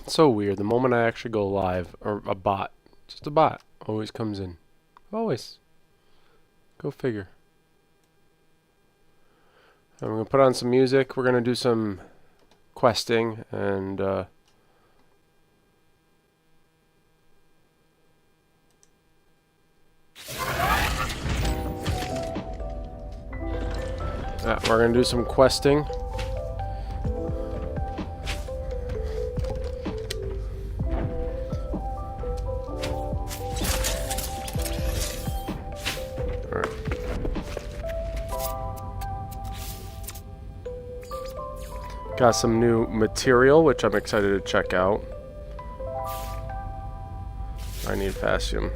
So weird. The moment I actually go live, or a bot, just a bot, always comes in. Always. Go figure. And we're going to put on some music. We're going to do some questing and we're going to do some questing. Got some new material, which I'm excited to check out. I need Fascium.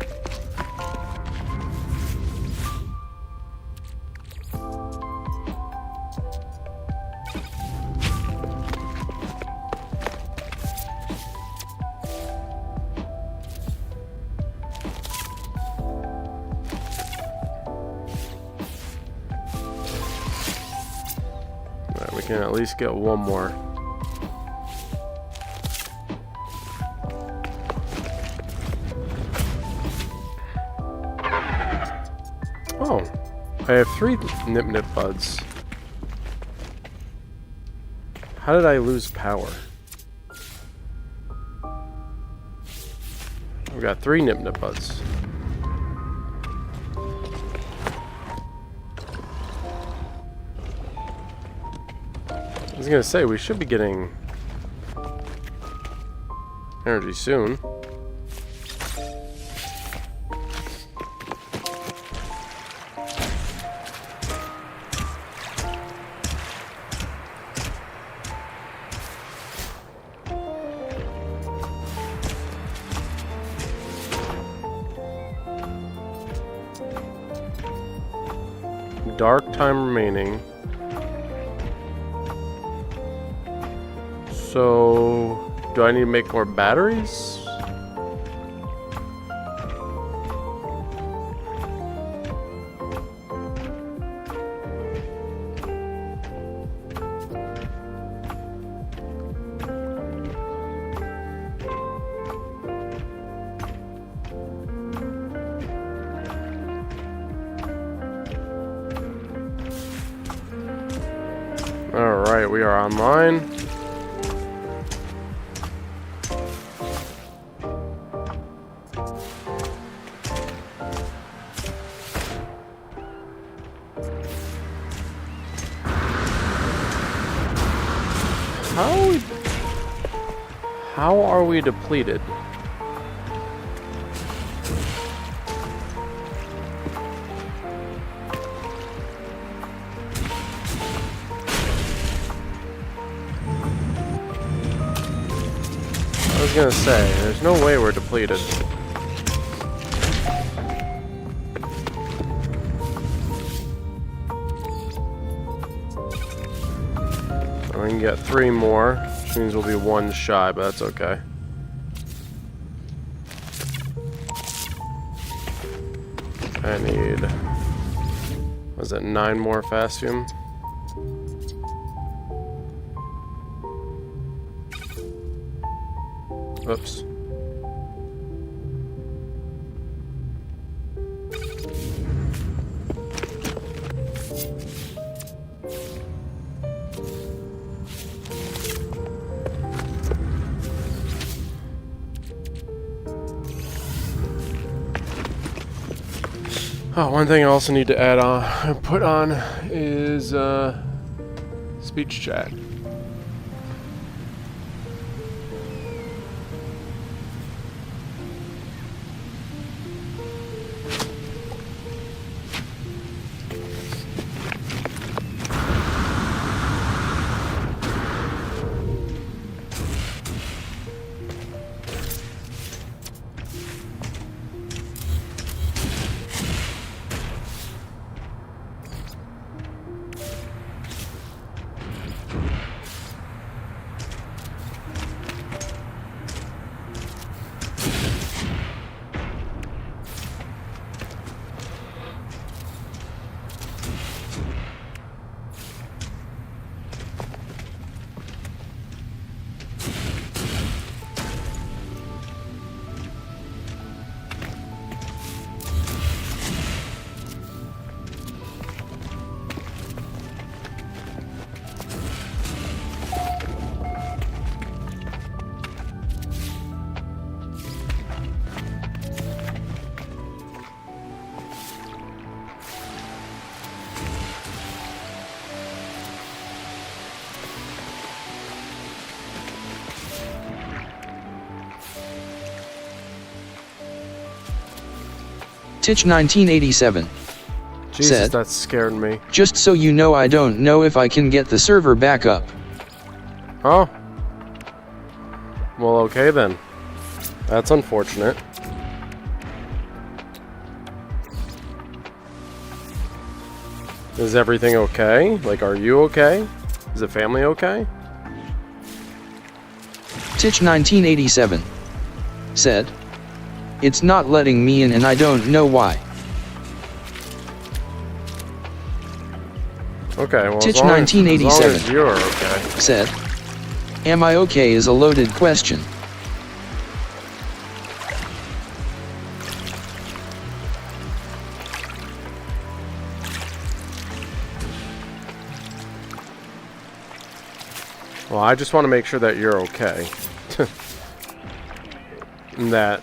We can at least get one more. Oh, I have 3 Nip buds. How did I lose power? I've got 3 Nip buds. I was gonna say, we should be getting energy soon. Dark time remaining. So, do I need to make more batteries? Alright, we are online. How are we depleted? I was gonna say, there's no way we're depleted. We can get 3 more, which means we'll be 1 shy, but that's okay. I need, was it 9 more Fascium? Oops. Oh, one thing I also need to add on, put on is speech chat. Titch 1987 Jesus, said, that scared me. "Just so you know, I don't know if I can get the server back up." Oh. Well, okay then. That's unfortunate. Is everything okay? Like, are you okay? Is the family okay? Titch 1987 said, "It's not letting me in and I don't know why." Okay, well, Titch as long as 1987 you're okay. said, "Am I okay?" is a loaded question. Well, I just want to make sure that you're okay. And that,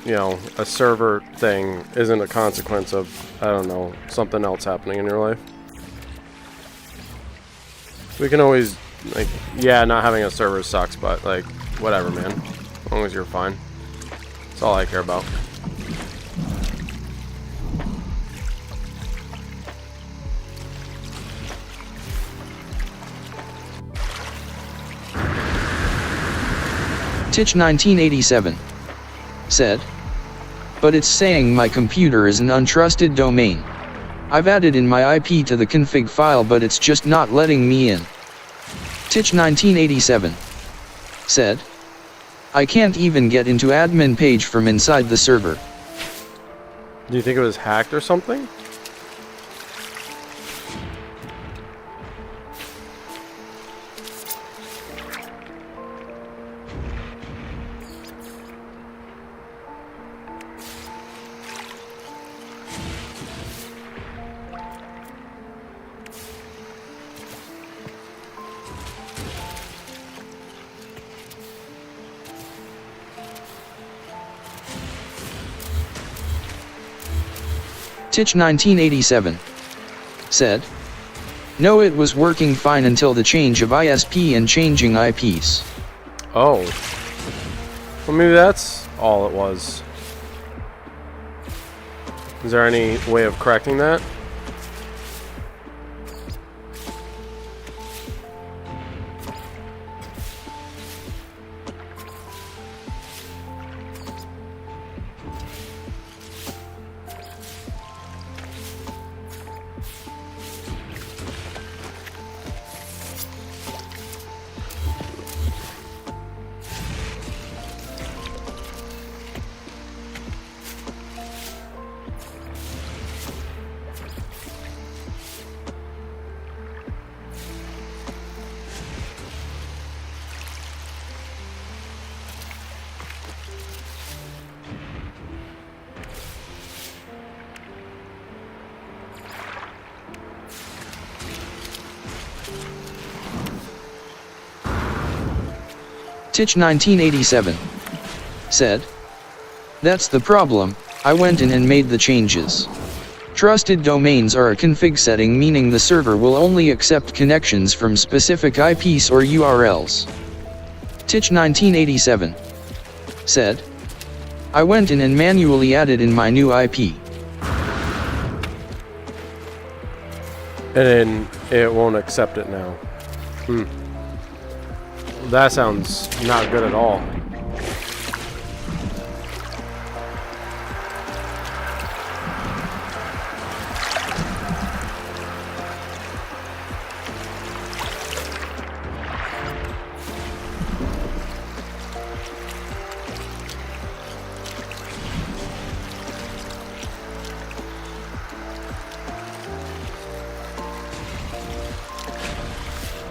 you know, a server thing isn't a consequence of, I don't know, something else happening in your life. We can always, like, yeah, not having a server sucks, but, like, whatever, man. As long as you're fine. That's all I care about. Titch 1987 said, "But it's saying my computer is an untrusted domain. I've added in my IP to the config file, but it's just not letting me in." Titch 1987 said, "I can't even get into admin page from inside the server." Do you think it was hacked or something? Titch 1987 said, "No, it was working fine until the change of ISP and changing IPs." Oh. Well, maybe that's all it was. Is there any way of correcting that? Titch 1987 said, "That's the problem, I went in and made the changes." Trusted domains are a config setting, meaning the server will only accept connections from specific IPs or URLs. Titch 1987 said, I went in and manually added in my new IP. And then it won't accept it now. That sounds not good at all.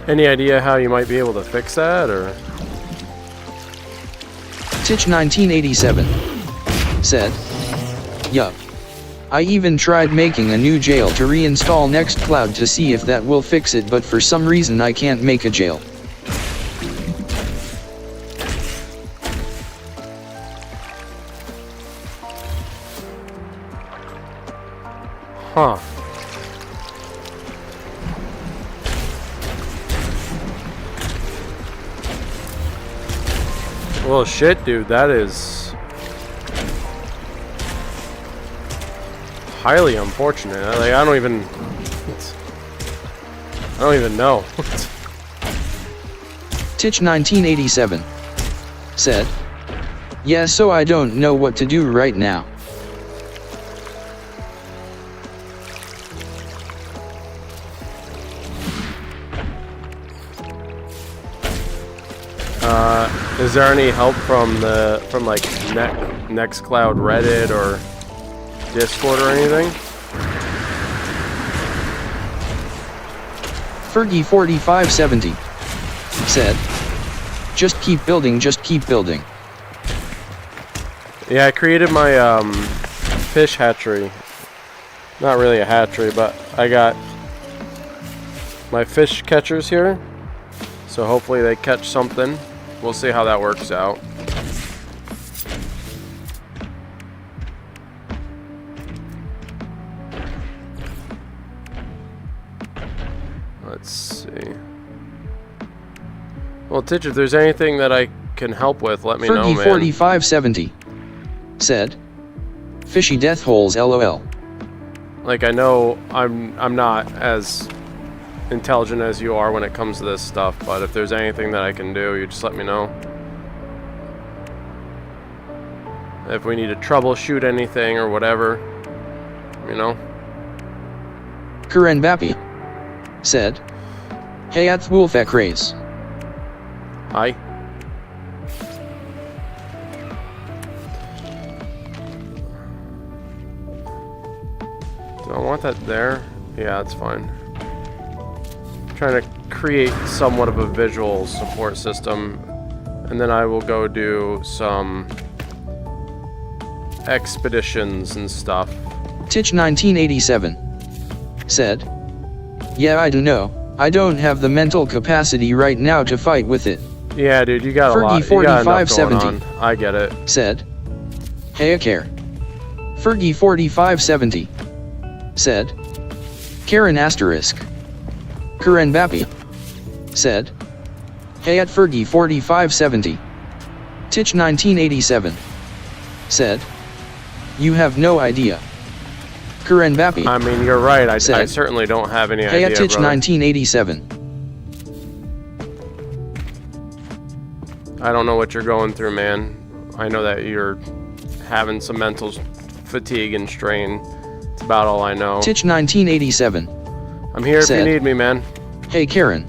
Any idea how you might be able to fix that, or? Titch 1987 said, yup. I even tried making a new jail to reinstall Nextcloud to see if that will fix it, but for some reason I can't make a jail. Huh. Well, shit, dude, that is highly unfortunate. Like, I don't even know. Titch 1987 said, yeah, so I don't know what to do right now. Is there any help from like Nextcloud, Reddit, or Discord or anything? Fergie4570 said, just keep building, just keep building. Yeah, I created my fish hatchery. Not really a hatchery, but I got my fish catchers here. So hopefully they catch something. We'll see how that works out. Let's see. Well, Titch, if there's anything that I can help with, let me know, man. Fergie4570 said, fishy death holes lol. Like, I know I'm not as intelligent as you are when it comes to this stuff, but if there's anything that I can do, you just let me know. If we need to troubleshoot anything or whatever, you know. Karen Bappy said, hey at Wolfek Race. Hi. Do I want that there? Yeah, that's fine. Trying to create somewhat of a visual support system, and then I will go do some expeditions and stuff. Titch 1987 said, yeah, I don't know. I don't have the mental capacity right now to fight with it. Yeah, dude, you got a lot. You got enough going on. I get it. Said, hey, care. Fergie4570 said, Karen asterisk. Karen Bappy said, hey at Fergie4570. Titch 1987 said, you have no idea. Karen Bappy. I mean, you're right. I certainly don't have any idea, hey at Titch 1987. I don't know what you're going through, man. I know that you're having some mental fatigue and strain. It's about all I know. Titch 1987. I'm here if you need me, man. Hey, Karen.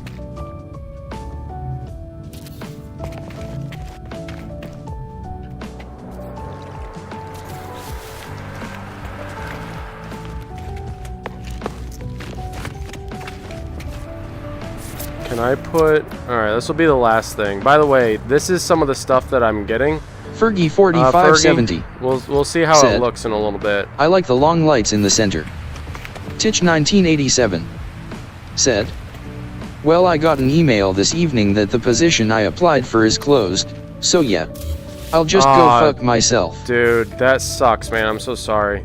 Can I put... Alright, this will be the last thing. By the way, this is some of the stuff that I'm getting. Fergie4570. We'll see how it looks in a little bit. I like the long lights in the center. Titch 1987 said, well, I got an email this evening that the position I applied for is closed, so yeah. I'll just go fuck myself. Dude, that sucks, man. I'm so sorry.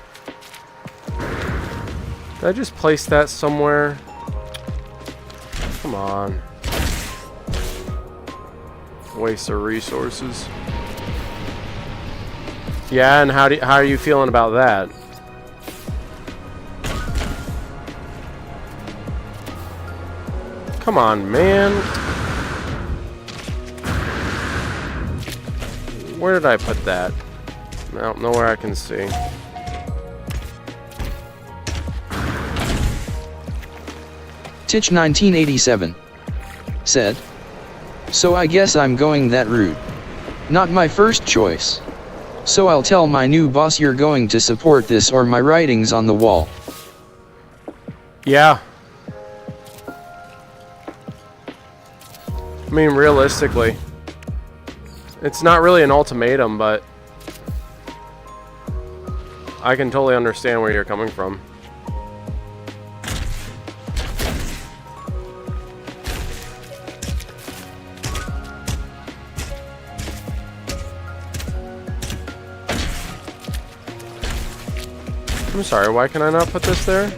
Did I just place that somewhere? Come on. Waste of resources. Yeah, and how are you feeling about that? Come on, man. Where did I put that? No, nowhere I can see. Titch 1987 said, "So I guess I'm going that route. Not my first choice. So I'll tell my new boss you're going to support this or my writing's on the wall." Yeah. I mean, realistically, it's not really an ultimatum, but I can totally understand where you're coming from. I'm sorry, why can I not put this there?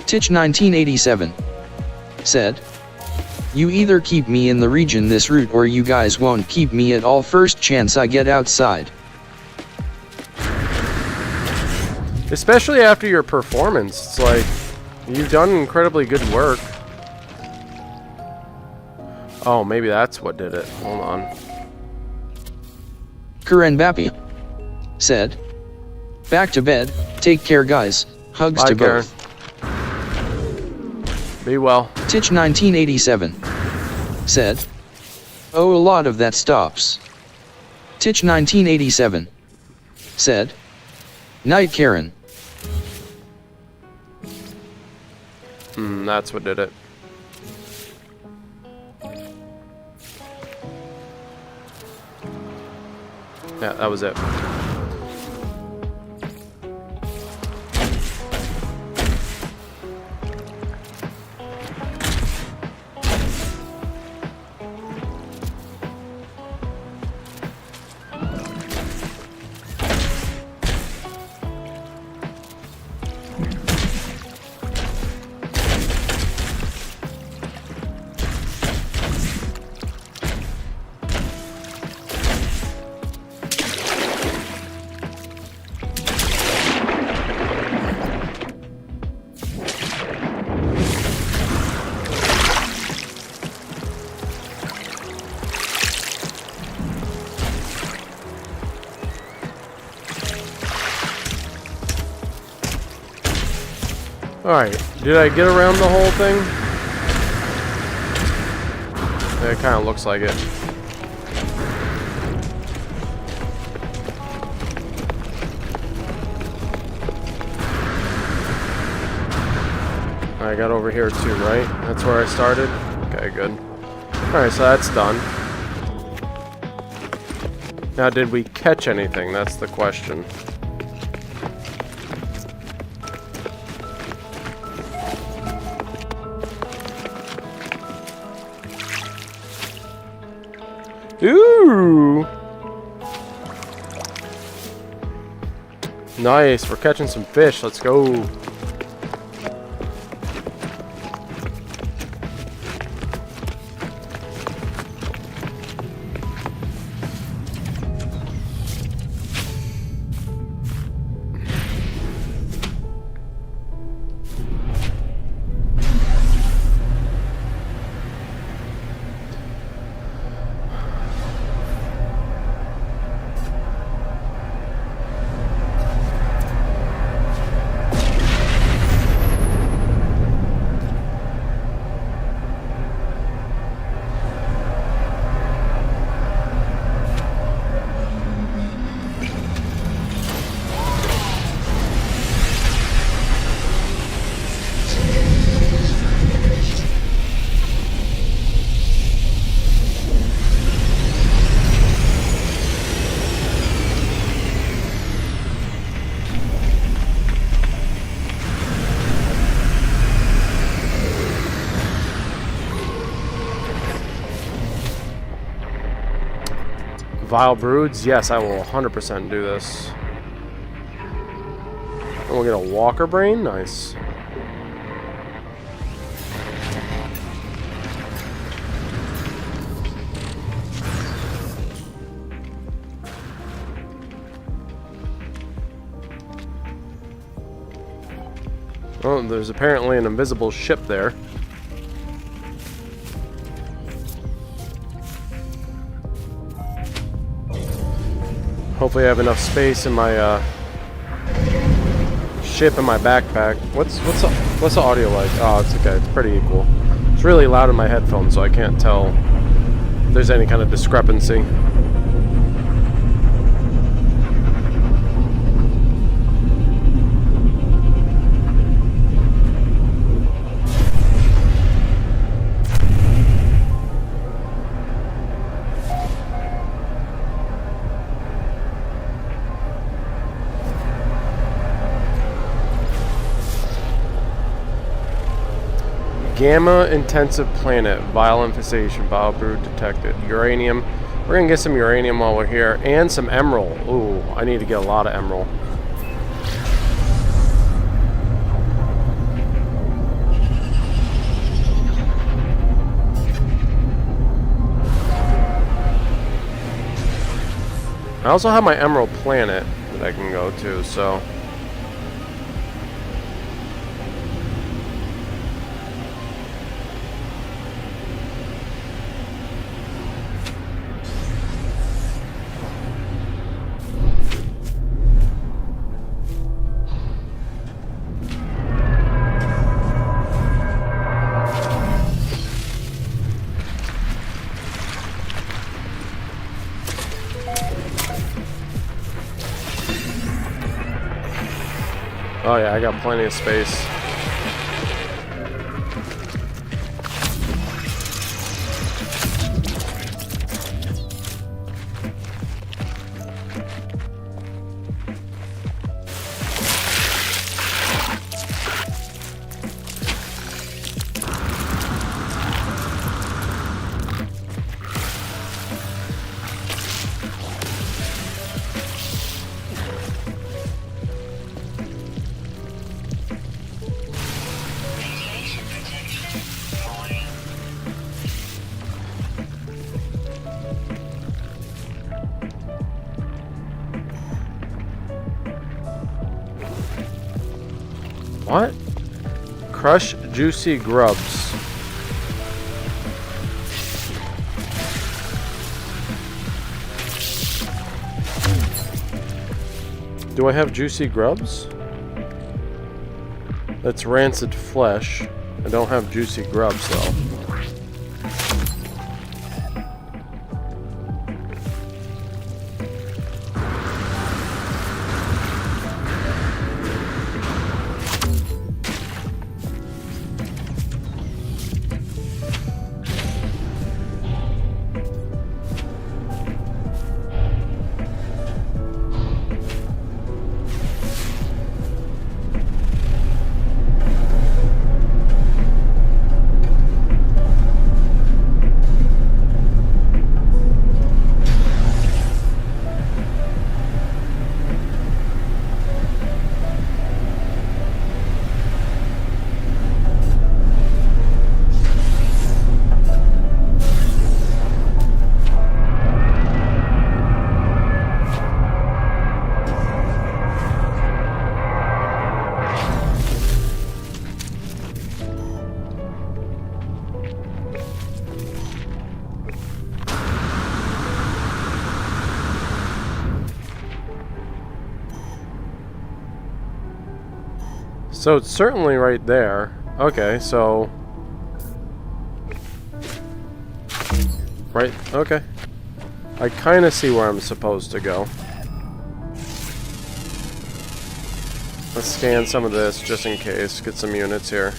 Titch 1987 said, "You either keep me in the region this route or you guys won't keep me at all first chance I get outside." Especially after your performance, it's like, you've done incredibly good work. Oh, maybe that's what did it. Hold on. Karen Bappy said, "Back to bed, take care guys, hugs Bye, to Karen. both." Be well. Titch 1987 said, "Oh, a lot of that stops." Titch 1987 said, "Night Karen." That's what did it. Yeah, that was it. Alright, did I get around the whole thing? It kind of looks like it. I got over here too, right? That's where I started? Okay, good. Alright, so that's done. Now, did we catch anything? That's the question. Ooh! Nice, we're catching some fish. Let's go. Vile Broods? Yes, I will 100% do this. And we'll get a walker brain. Nice. Oh, there's apparently an invisible ship there. Hopefully I have enough space in my ship in my backpack. What's the audio like? Oh, it's okay. It's pretty equal. It's really loud in my headphones, so I can't tell if there's any kind of discrepancy. Gamma intensive planet, vile infestation, bile brood detected. Uranium. We're gonna get some uranium while we're here, and some emerald. Ooh, I need to get a lot of emerald. I also have my emerald planet that I can go to, so. Oh yeah, I got plenty of space. What? Crush juicy grubs. Do I have juicy grubs? That's rancid flesh. I don't have juicy grubs though. So it's certainly right there. Okay, so... Right, okay. I kind of see where I'm supposed to go. Let's scan some of this just in case. Get some units here.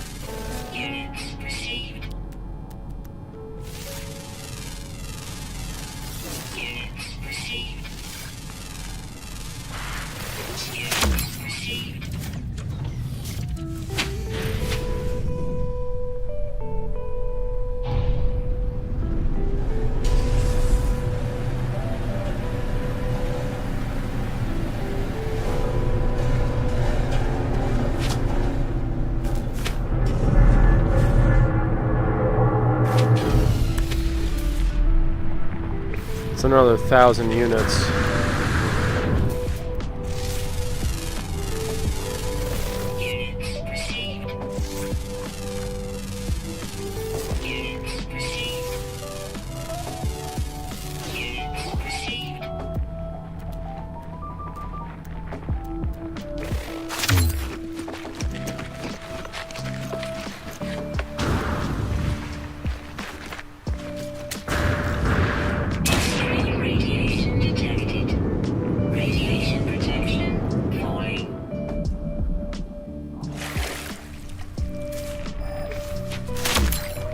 That's another 1,000 units.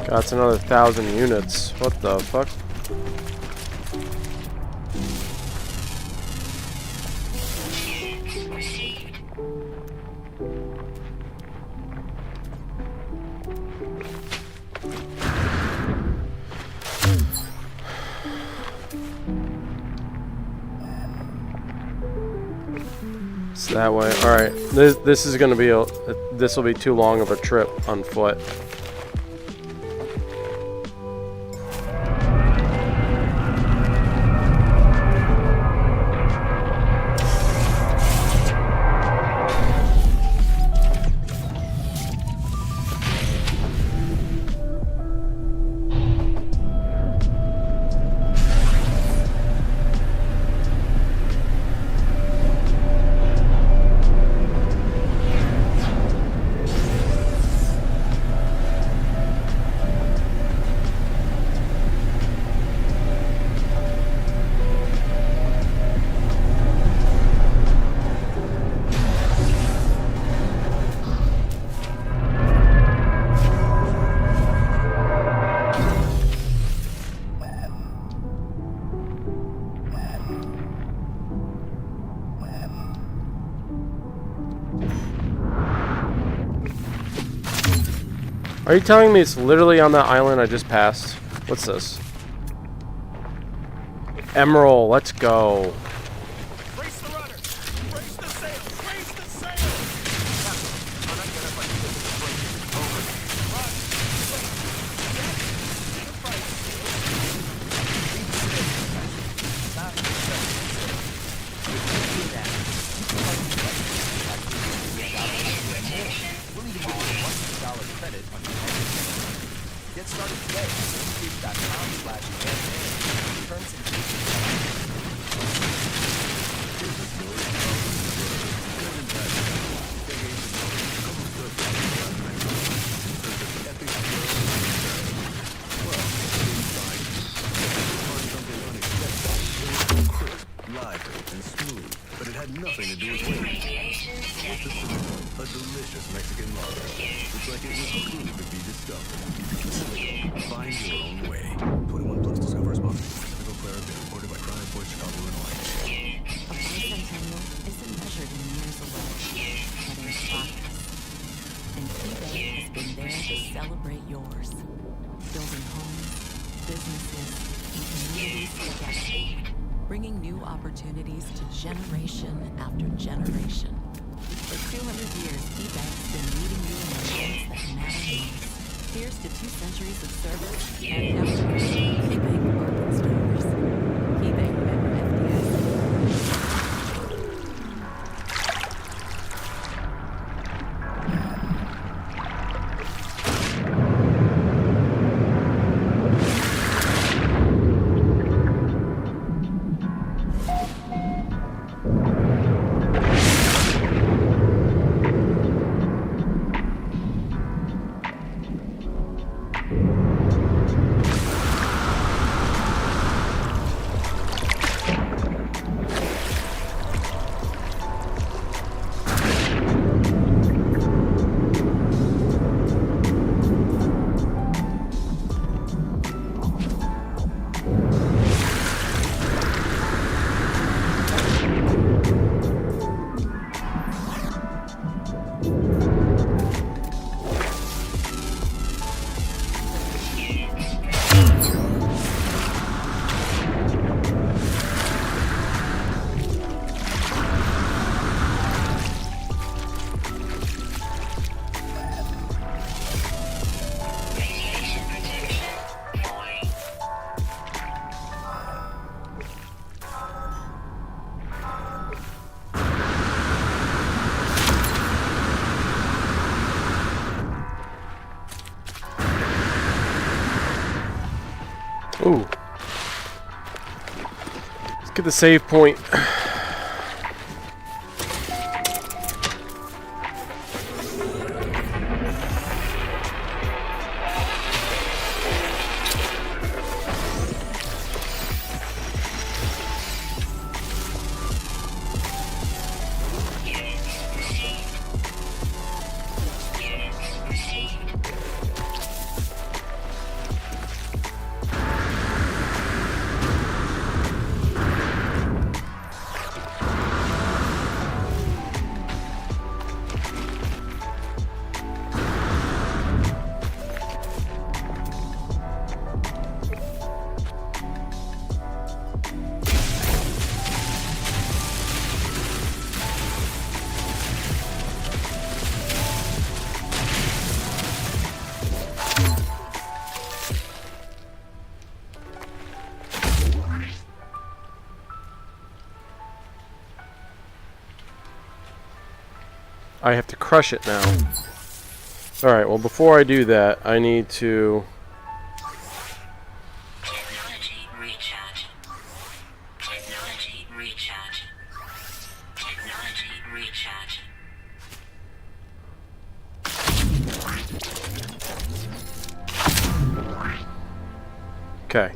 That's another 1,000 units. What the fuck? It's that way. All right. This is gonna be this will be too long of a trip on foot. Are you telling me it's literally on that island I just passed? What's this? Emerald, let's go. Brace the rudder! Brace the sail! Brace the sail! Captain, unidentified units approaching. Over. Run! Credit on your Get started today at youtube.com/campaign. Terms and lively and smooth, but it had nothing to do with weight. A delicious Mexican lager. It's like it was included to be discovered. Find your own way. 21 plus Discover is sponsored. Typical Clarabelle, imported by Crown Imports, Chicago, Illinois. A bicentennial isn't measured in years alone, but in progress. And eBay has been there to celebrate yours. Building homes, businesses, and communities together. Bringing new opportunities to generation after generation. For 200 years, eBay's been meeting you in the ways that matter most. Here's to 2 centuries of service and capturing KeyBank Urban Stores. KeyBank member FDIC. Ooh. Let's get the save point. I have to crush it now. Alright, well before I do that, I need to... Technology recharge. Technology recharge. Technology recharge. Okay.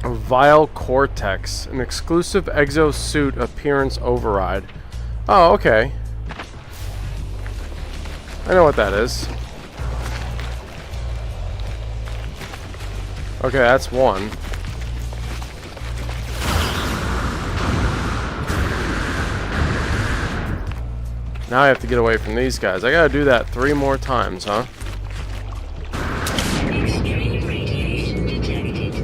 Vile Cortex, an exclusive exosuit appearance override. Oh, okay. I know what that is. Okay, that's one. Now I have to get away from these guys. I gotta do that 3 more times, huh? Extreme radiation detected.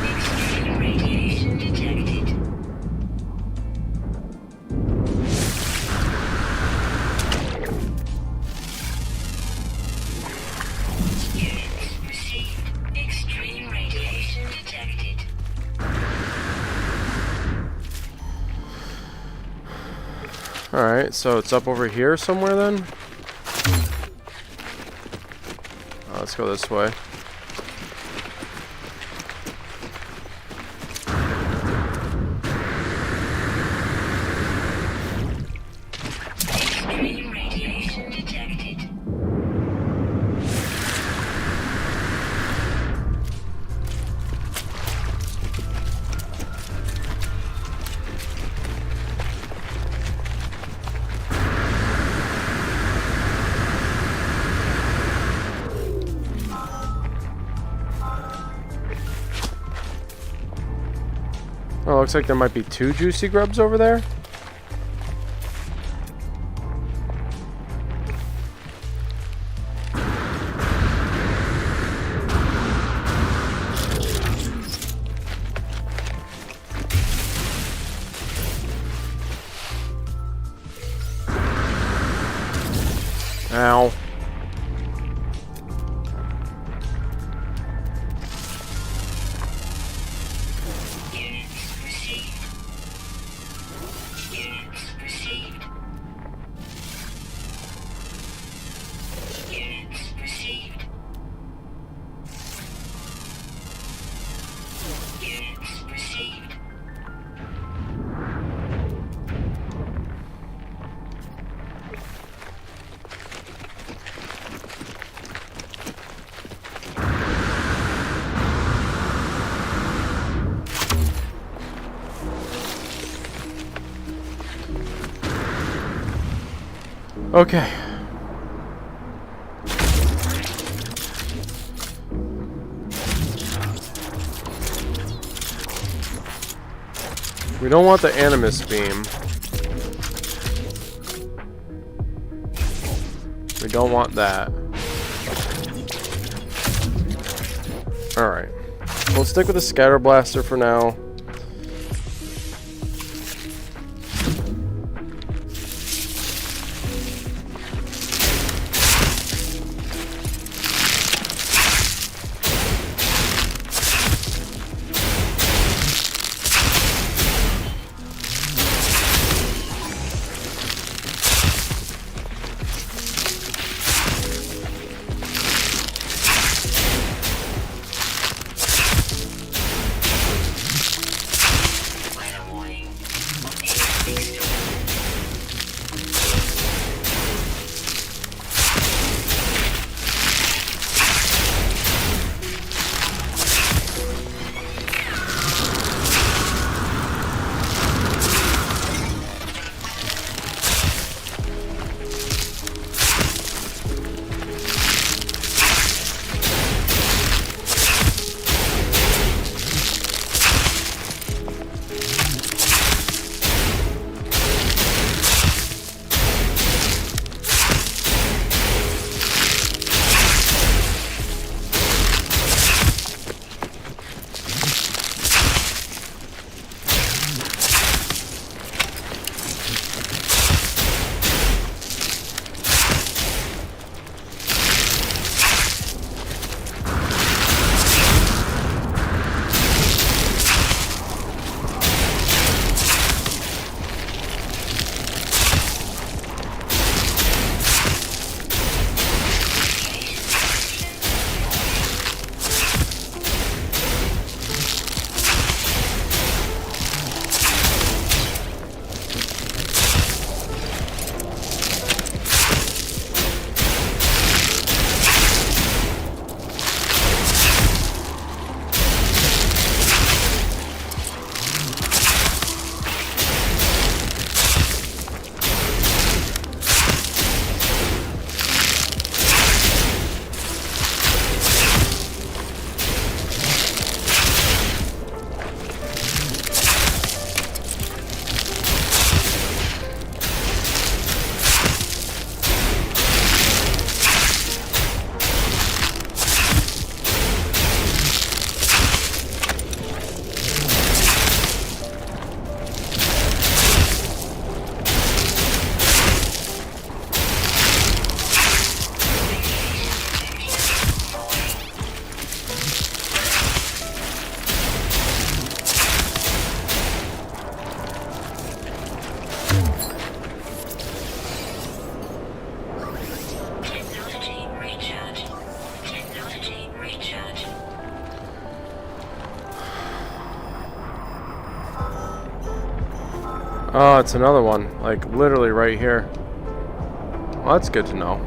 Extreme radiation detected. Units received. Extreme radiation detected. Alright, so it's up over here somewhere then? Let's go this way. Extreme radiation detected. Oh, looks like there might be 2 juicy grubs over there. Ow. Units received. Units received. Units received. Units received. Okay. We don't want the Animus beam. We don't want that. Alright. We'll stick with the Scatter Blaster for now. Oh, it's another one. Like, literally right here. Well, that's good to know.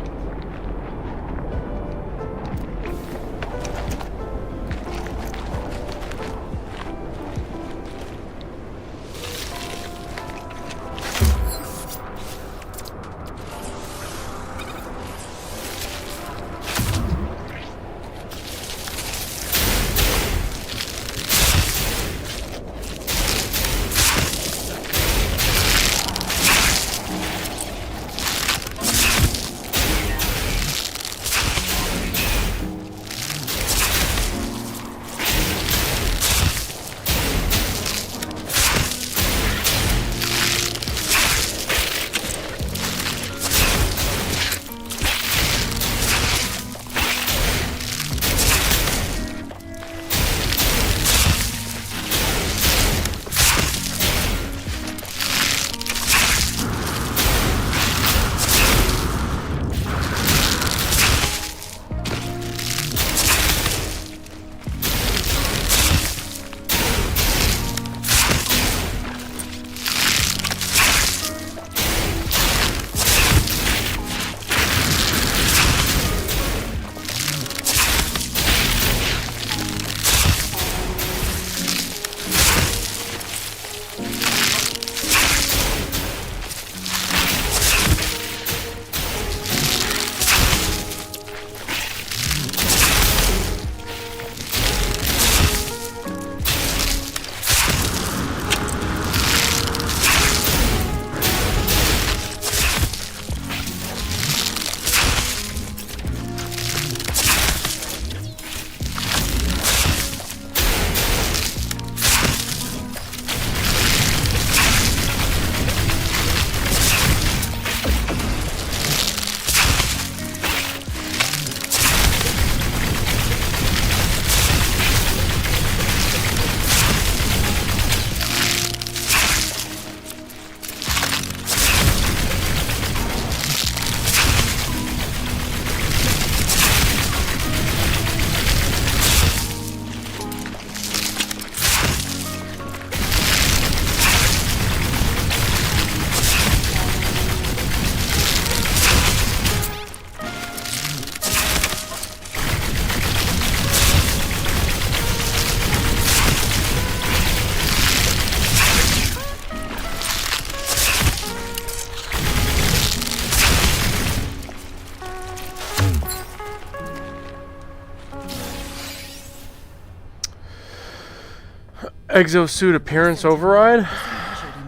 Exosuit appearance override.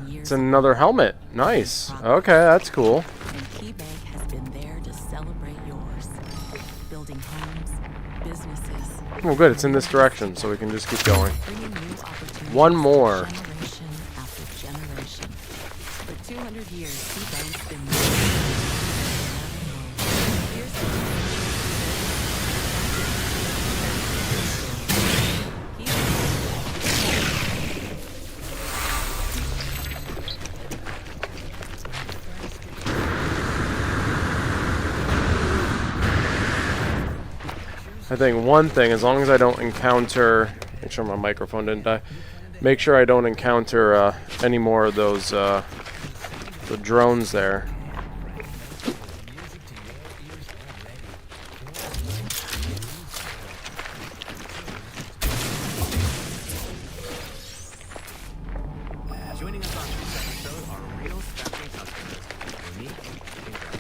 It's another helmet. Nice. Okay, that's cool. And KeyBank has been there to celebrate yours. Building homes, businesses, Oh, good. It's in this direction, so we can just keep going. bringing new opportunities. One more. Generation after generation. For 200 years, KeyBank's been there. Here's I think one thing, as long as I don't encounter, make sure my microphone didn't die. Make sure I don't encounter any more of those the drones there. Joining us on this episode are real Spectrum customers. Unique and incredible.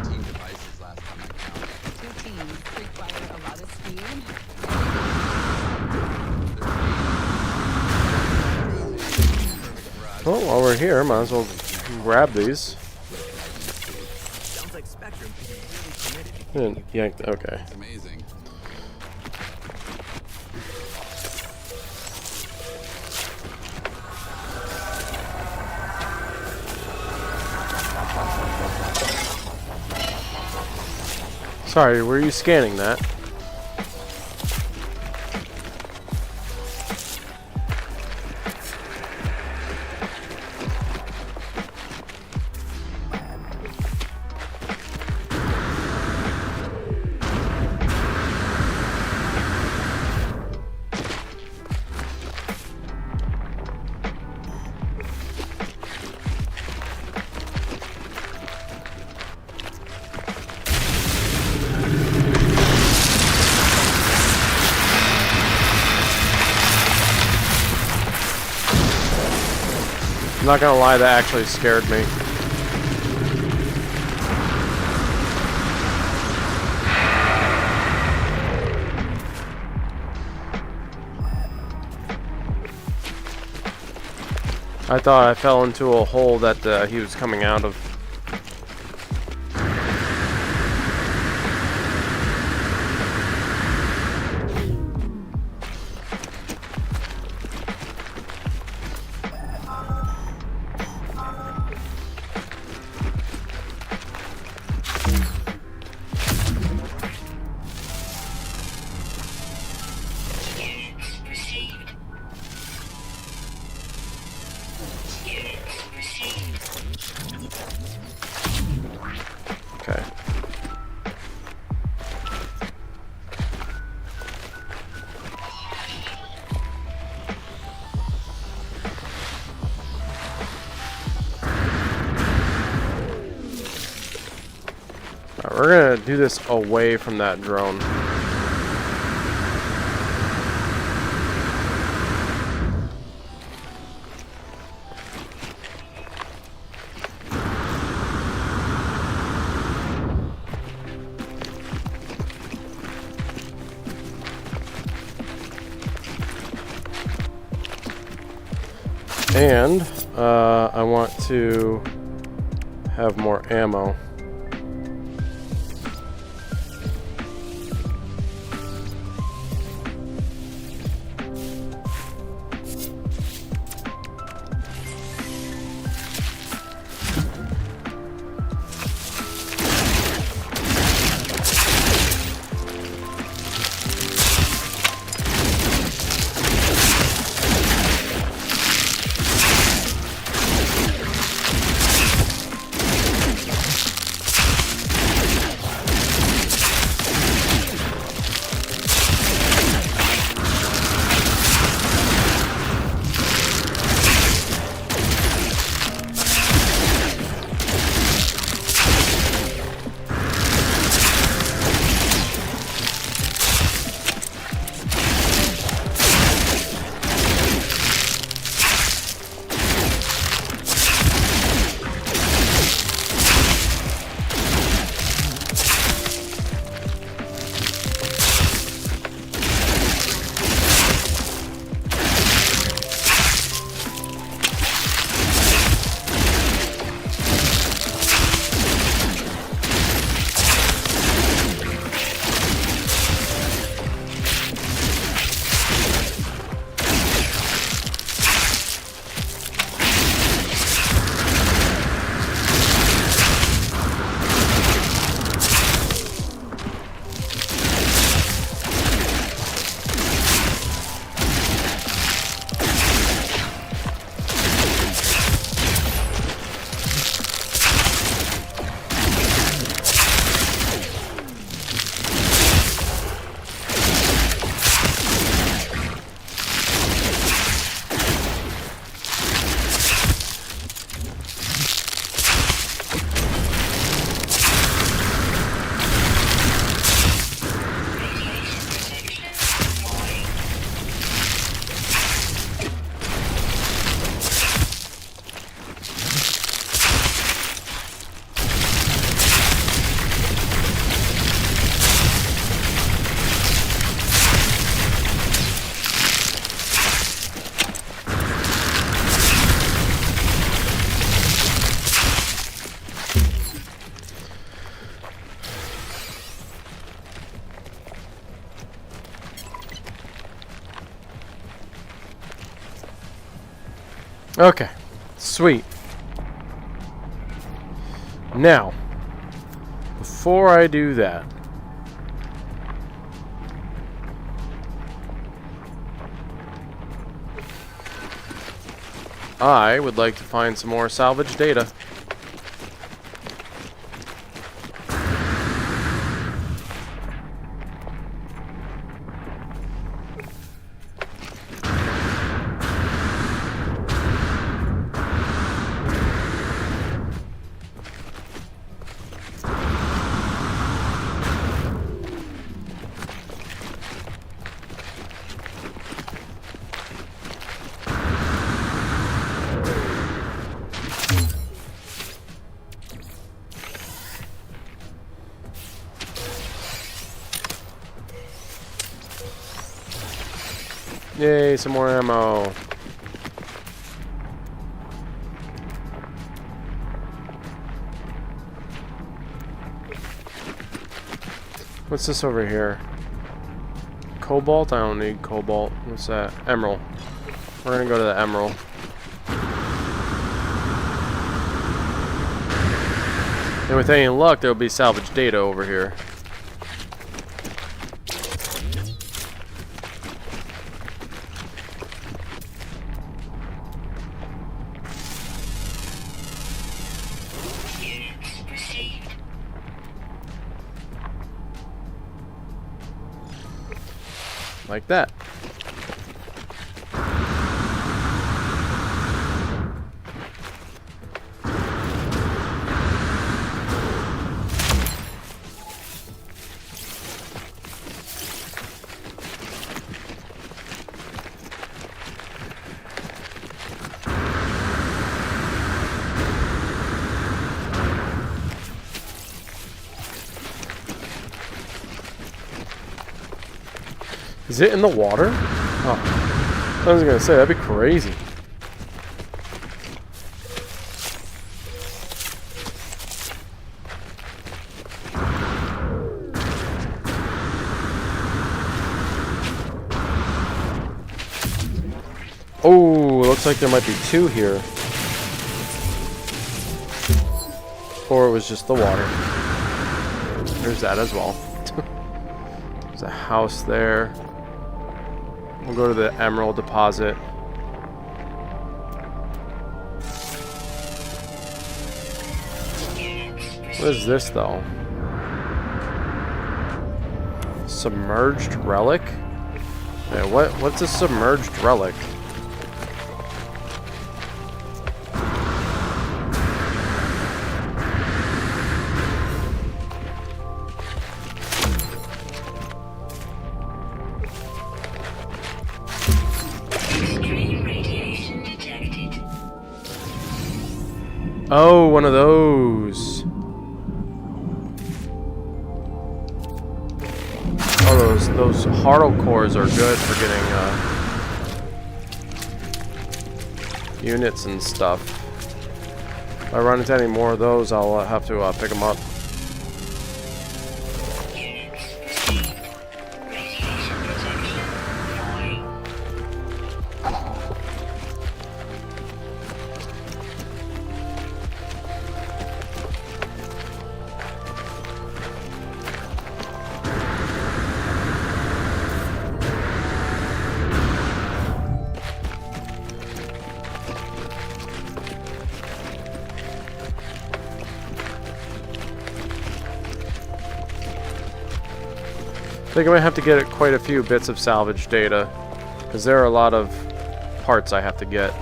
18 devices last time I counted. Two teams require a lot of speed. Well, while we're here, might as well grab these. Sounds like Spectrum is really committed to Yanked. Okay. It's amazing. Sorry, were you scanning that? I'm not gonna lie, that actually scared me. I thought I fell into a hole that he was coming out of. Okay. Alright, we're gonna do this away from that drone. And I want to have more ammo. Okay, sweet. Now, before I do that, I would like to find some more salvage data. Yay, some more ammo. What's this over here? Cobalt? I don't need cobalt. What's that? Emerald. We're gonna go to the emerald. And with any luck, there'll be salvage data over here. Like that. Is it in the water? Oh, I was gonna say, that'd be crazy. Oh, looks like there might be two here. Or it was just the water. There's that as well. There's a house there. We'll go to the emerald deposit. What is this though? Submerged relic? Yeah, what's a submerged relic? Oh, one of those. Oh, those hardo cores are good for getting units and stuff. If I run into any more of those, I'll have to pick them up. I think I might have to get quite a few bits of salvage data, because there are a lot of parts I have to get.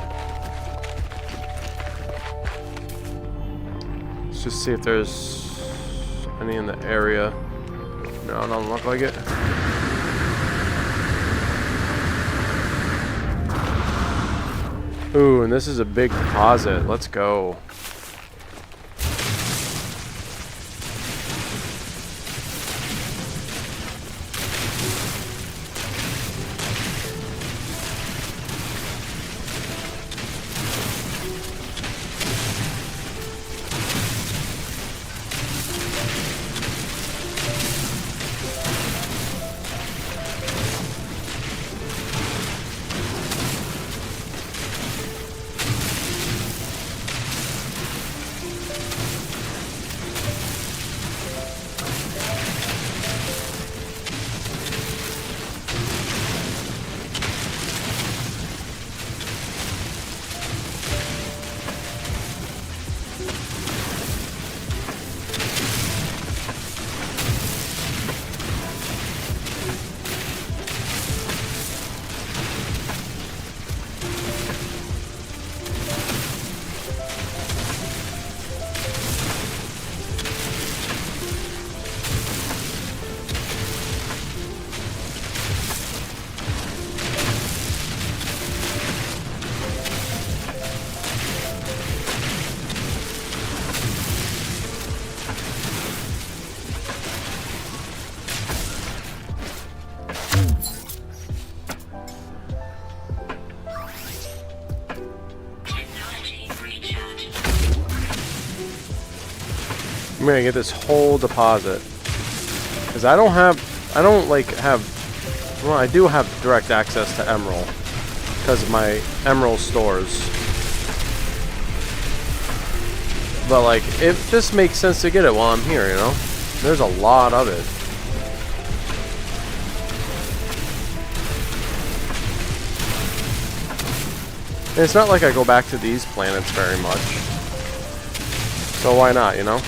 Let's just see if there's any in the area. No, it doesn't look like it. Ooh, and this is a big deposit. Let's go. I'm gonna get this whole deposit. Because I don't have, well, I do have direct access to Emerald. Because of my Emerald stores. But like, it just makes sense to get it while I'm here, you know? There's a lot of it. And it's not like I go back to these planets very much. So why not, you know?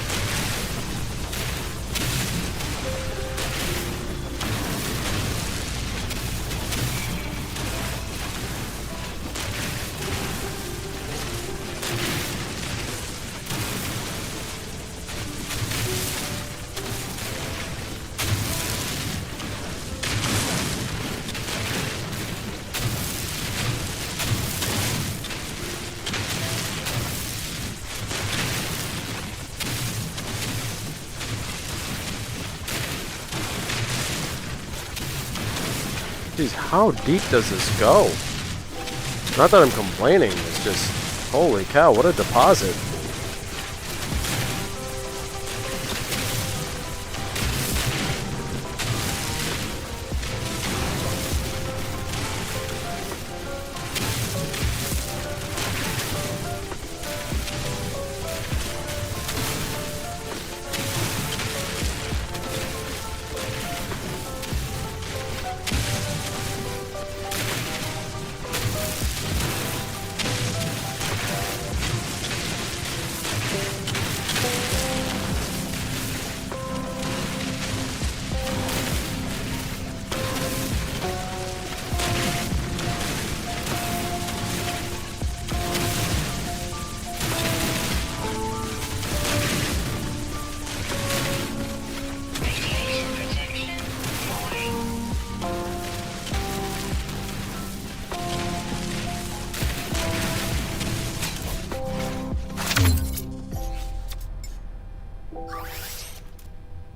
Jeez, how deep does this go? Not that I'm complaining, it's just, holy cow, what a deposit.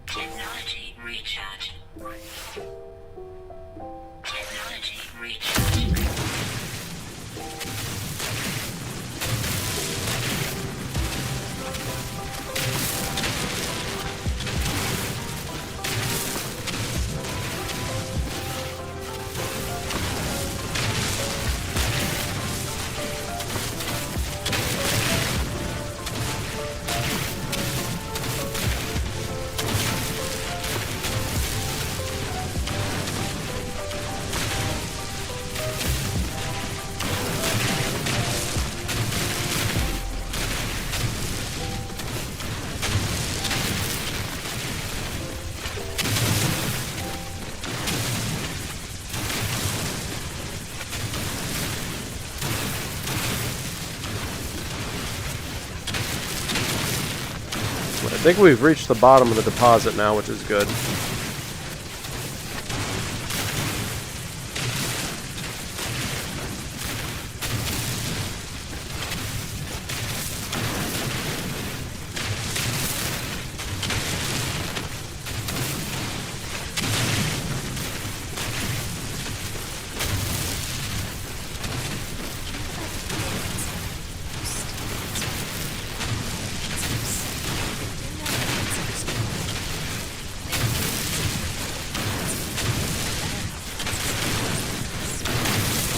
Technology recharge. Technology recharge. I think we've reached the bottom of the deposit now, which is good.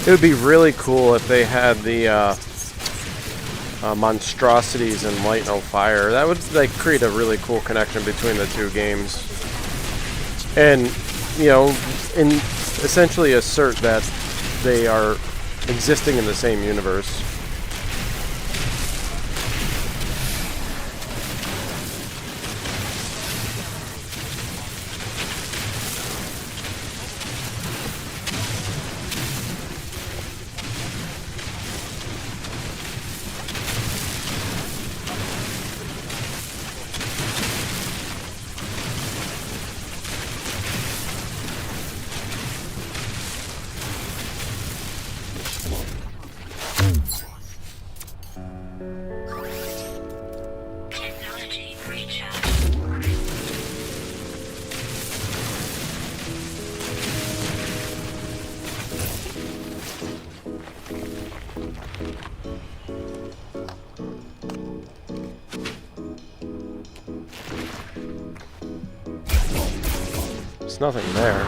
It would be really cool if they had the monstrosities in Light No Fire. That would like create a really cool connection between the two games, and you know, essentially assert that they are existing in the same universe. There's nothing there.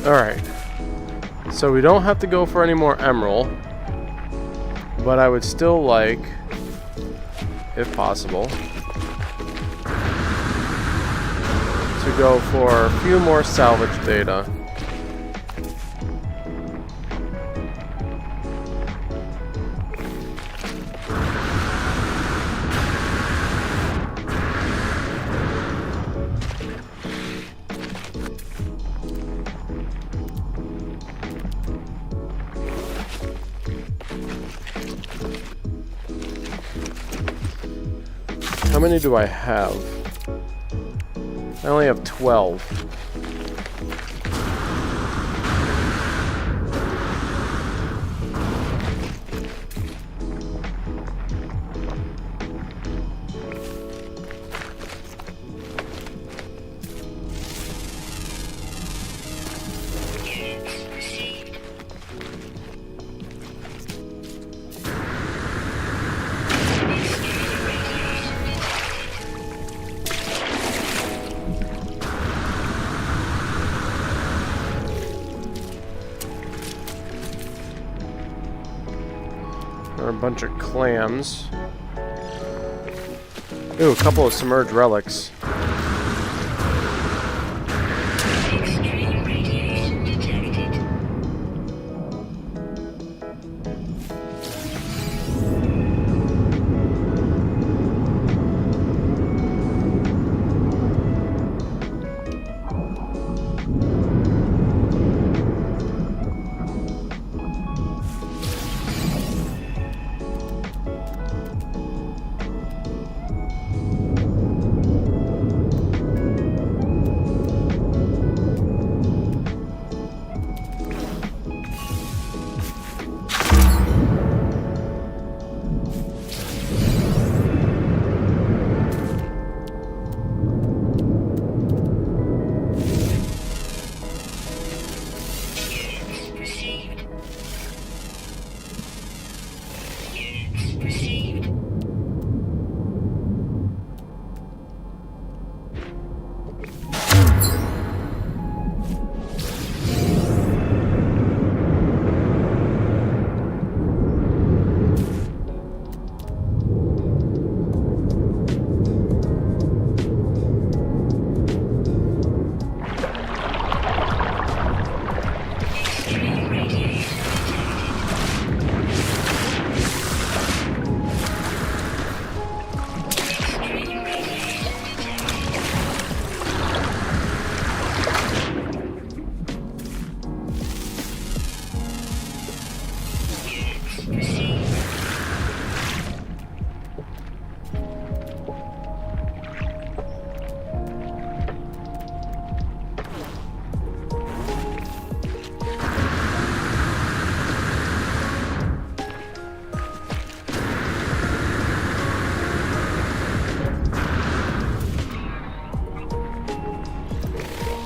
Alright. So we don't have to go for any more emerald. But I would still like, if possible, to go for a few more salvage data. How many do I have? I only have 12. There are a bunch of clams. Ooh, a couple of submerged relics. Extreme radiation detected.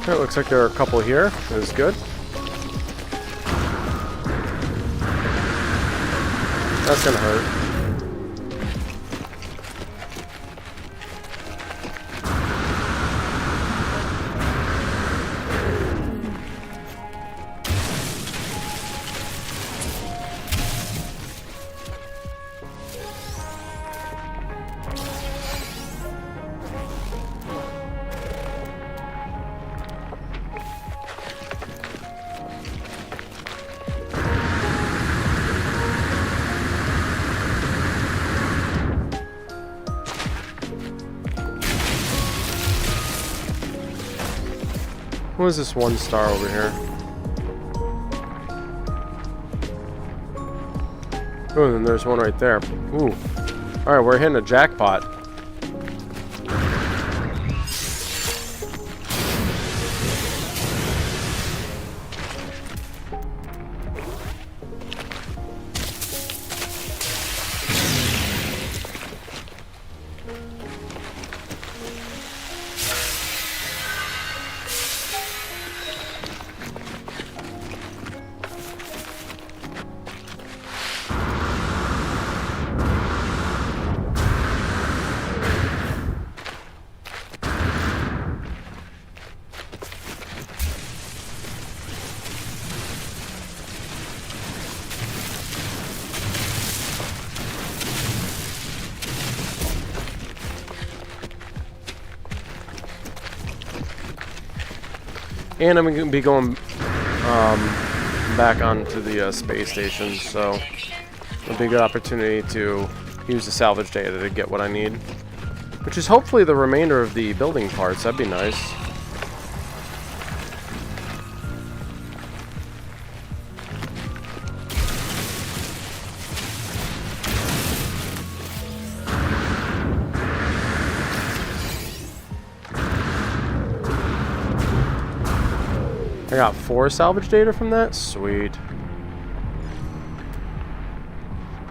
It looks like there are a couple here. That is good. That's gonna hurt. What is this one star over here? Oh, and then there's one right there. Ooh. Alright, we're hitting a jackpot. And I'm going to be going back onto the space station, so it'll be a good opportunity to use the salvage data to get what I need. Which is hopefully the remainder of the building parts. That'd be nice. I got 4 salvage data from that? Sweet.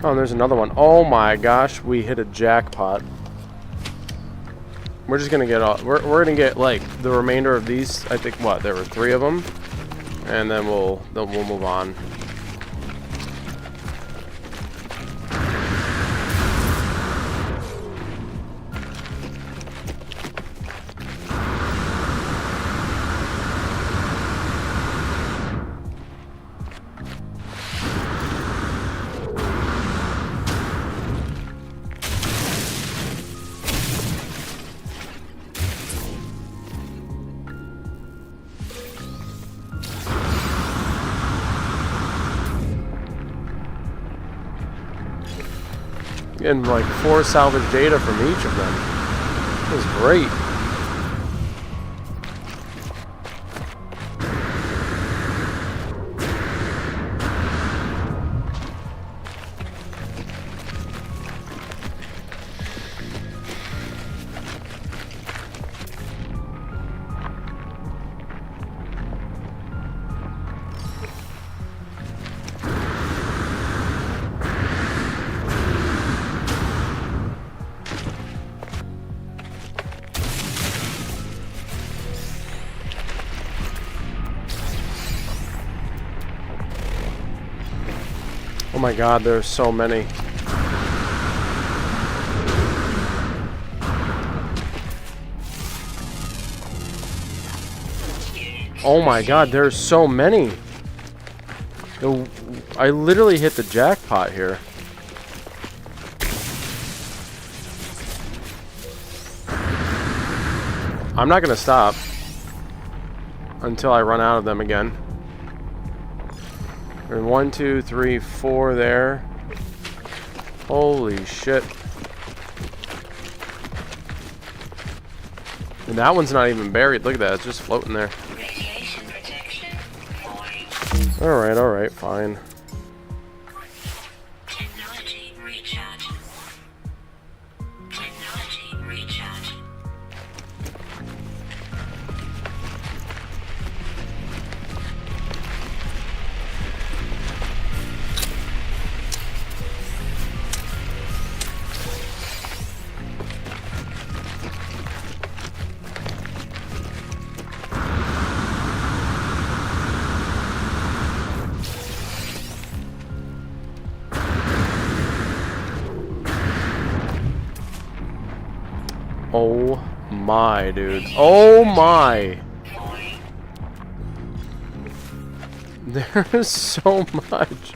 Oh, and there's another one. Oh my gosh, we hit a jackpot. We're just gonna get all, we're gonna get like the remainder of these. I think what, there were 3 of them, and then we'll move on. Getting like 4 salvage data from each of them. That was great. Oh my god, there's so many. Oh my god, there's so many. I literally hit the jackpot here. I'm not gonna stop until I run out of them again. And 1, 2, 3, 4 there. Holy shit. And that one's not even buried. Look at that, it's just floating there. Alright, fine. Technology recharge. Technology recharge. Oh my, dude. Oh my. There's so much.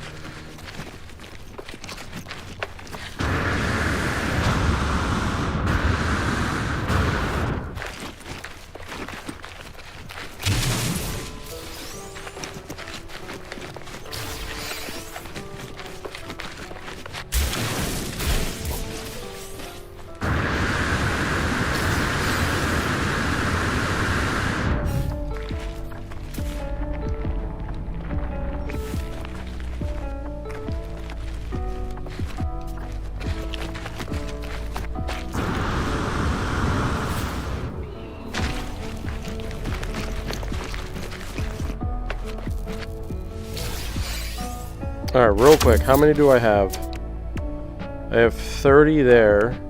Alright, real quick, how many do I have? I have 30 there.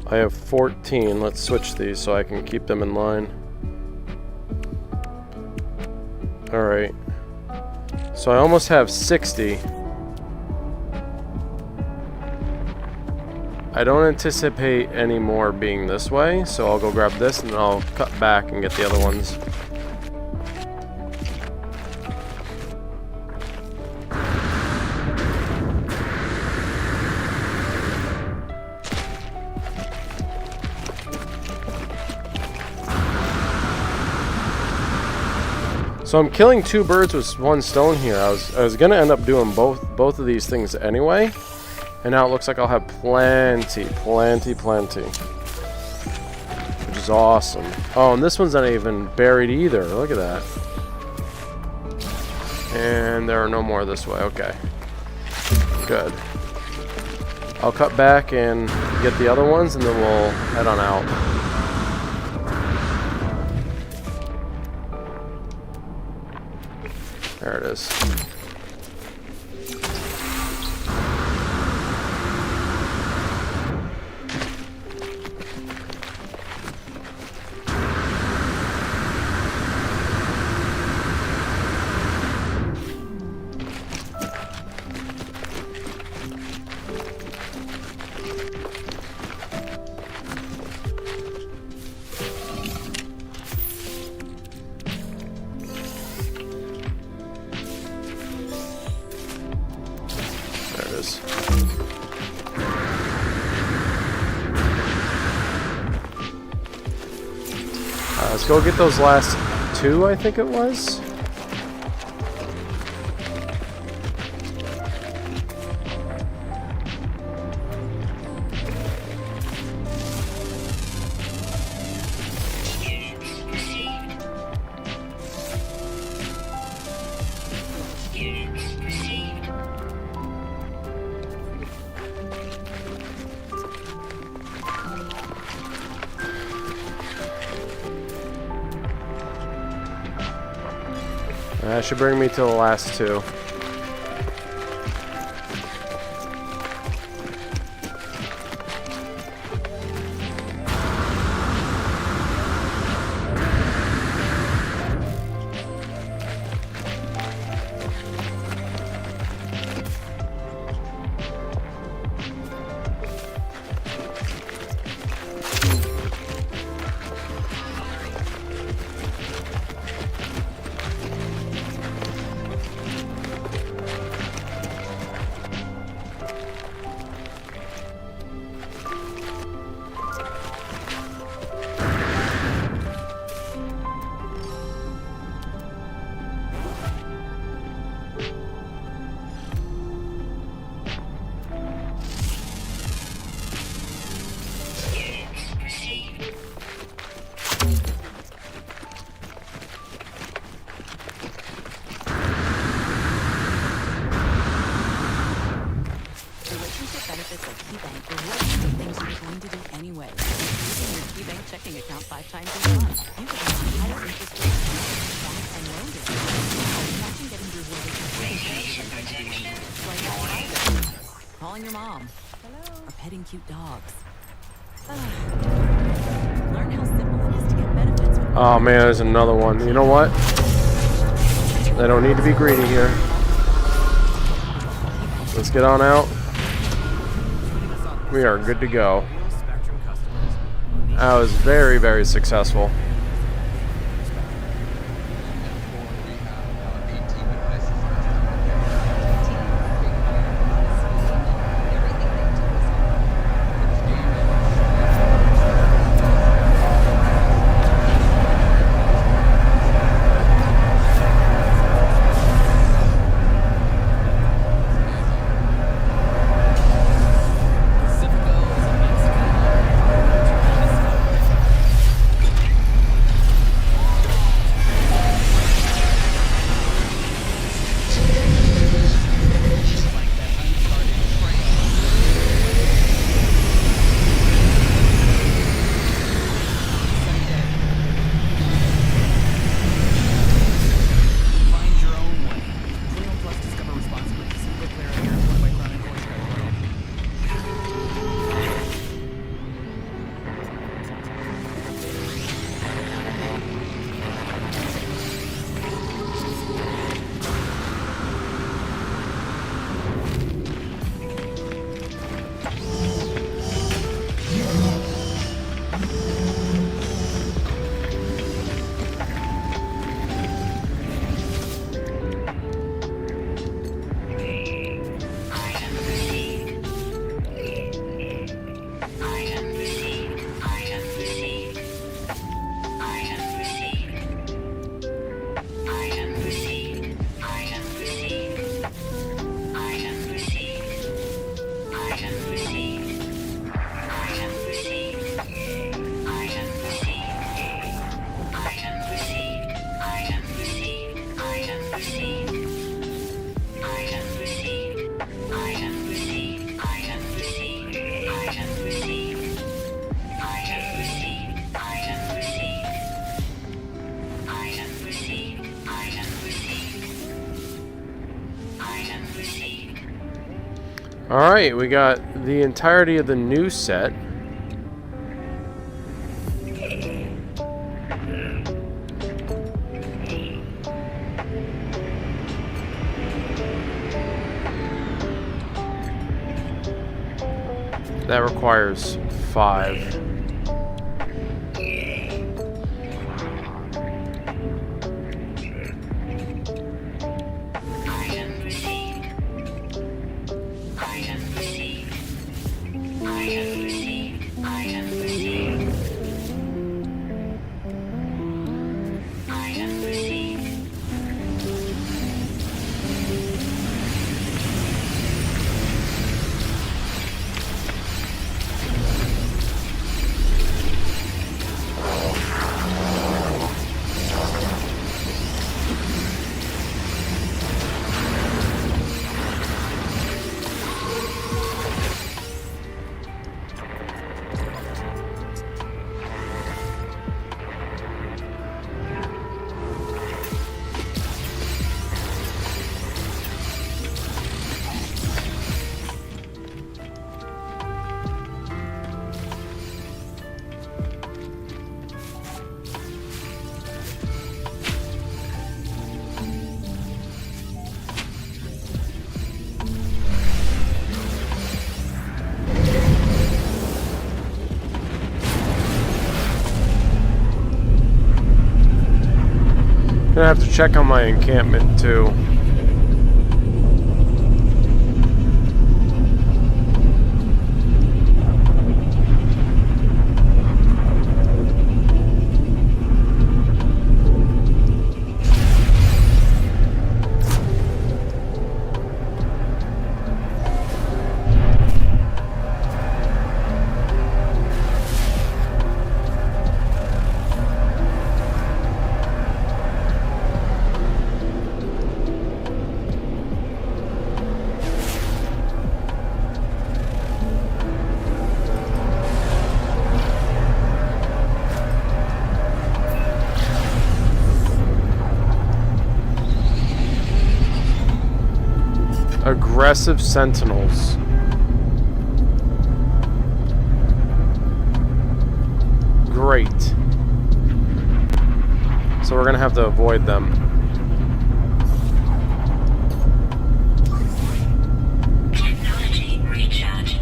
I have 14. Let's switch these so I can keep them in line. Alright. So I almost have 60. I don't anticipate any more being this way, so I'll go grab this and I'll cut back and get the other ones. So I'm killing 2 birds with 1 stone here. I was gonna end up doing both of these things anyway, and now it looks like I'll have plenty, which is awesome. Oh, and this one's not even buried either. Look at that. And there are no more this way. Okay, good. I'll cut back and get the other ones, and then we'll head on out. There it is. Let's go get those last 2, I think it was. That should bring me to the last 2. benefits of KeyBank rewards for things you're going to do anyway. Using your KeyBank checking account 5 times a month, you can earn higher interest rates and loan discounts. Imagine getting rewarded for doing things you're going to do anyway. Like calling your mom. Or petting cute dogs. Learn how simple it is to get benefits. Oh man, there's another one. You know what? I don't need to be greedy here. Let's get on out. We are good to go. That was very, very successful. Alright, we got the entirety of the new set. That requires 5. Gonna have to check on my encampment too. Aggressive sentinels. Great. So we're gonna have to avoid them. Technology recharge.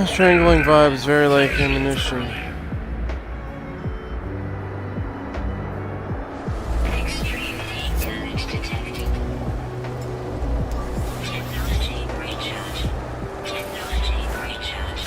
Strangling vibes, very like ammunition. Extreme heat damage detected. Technology recharge. Technology recharge.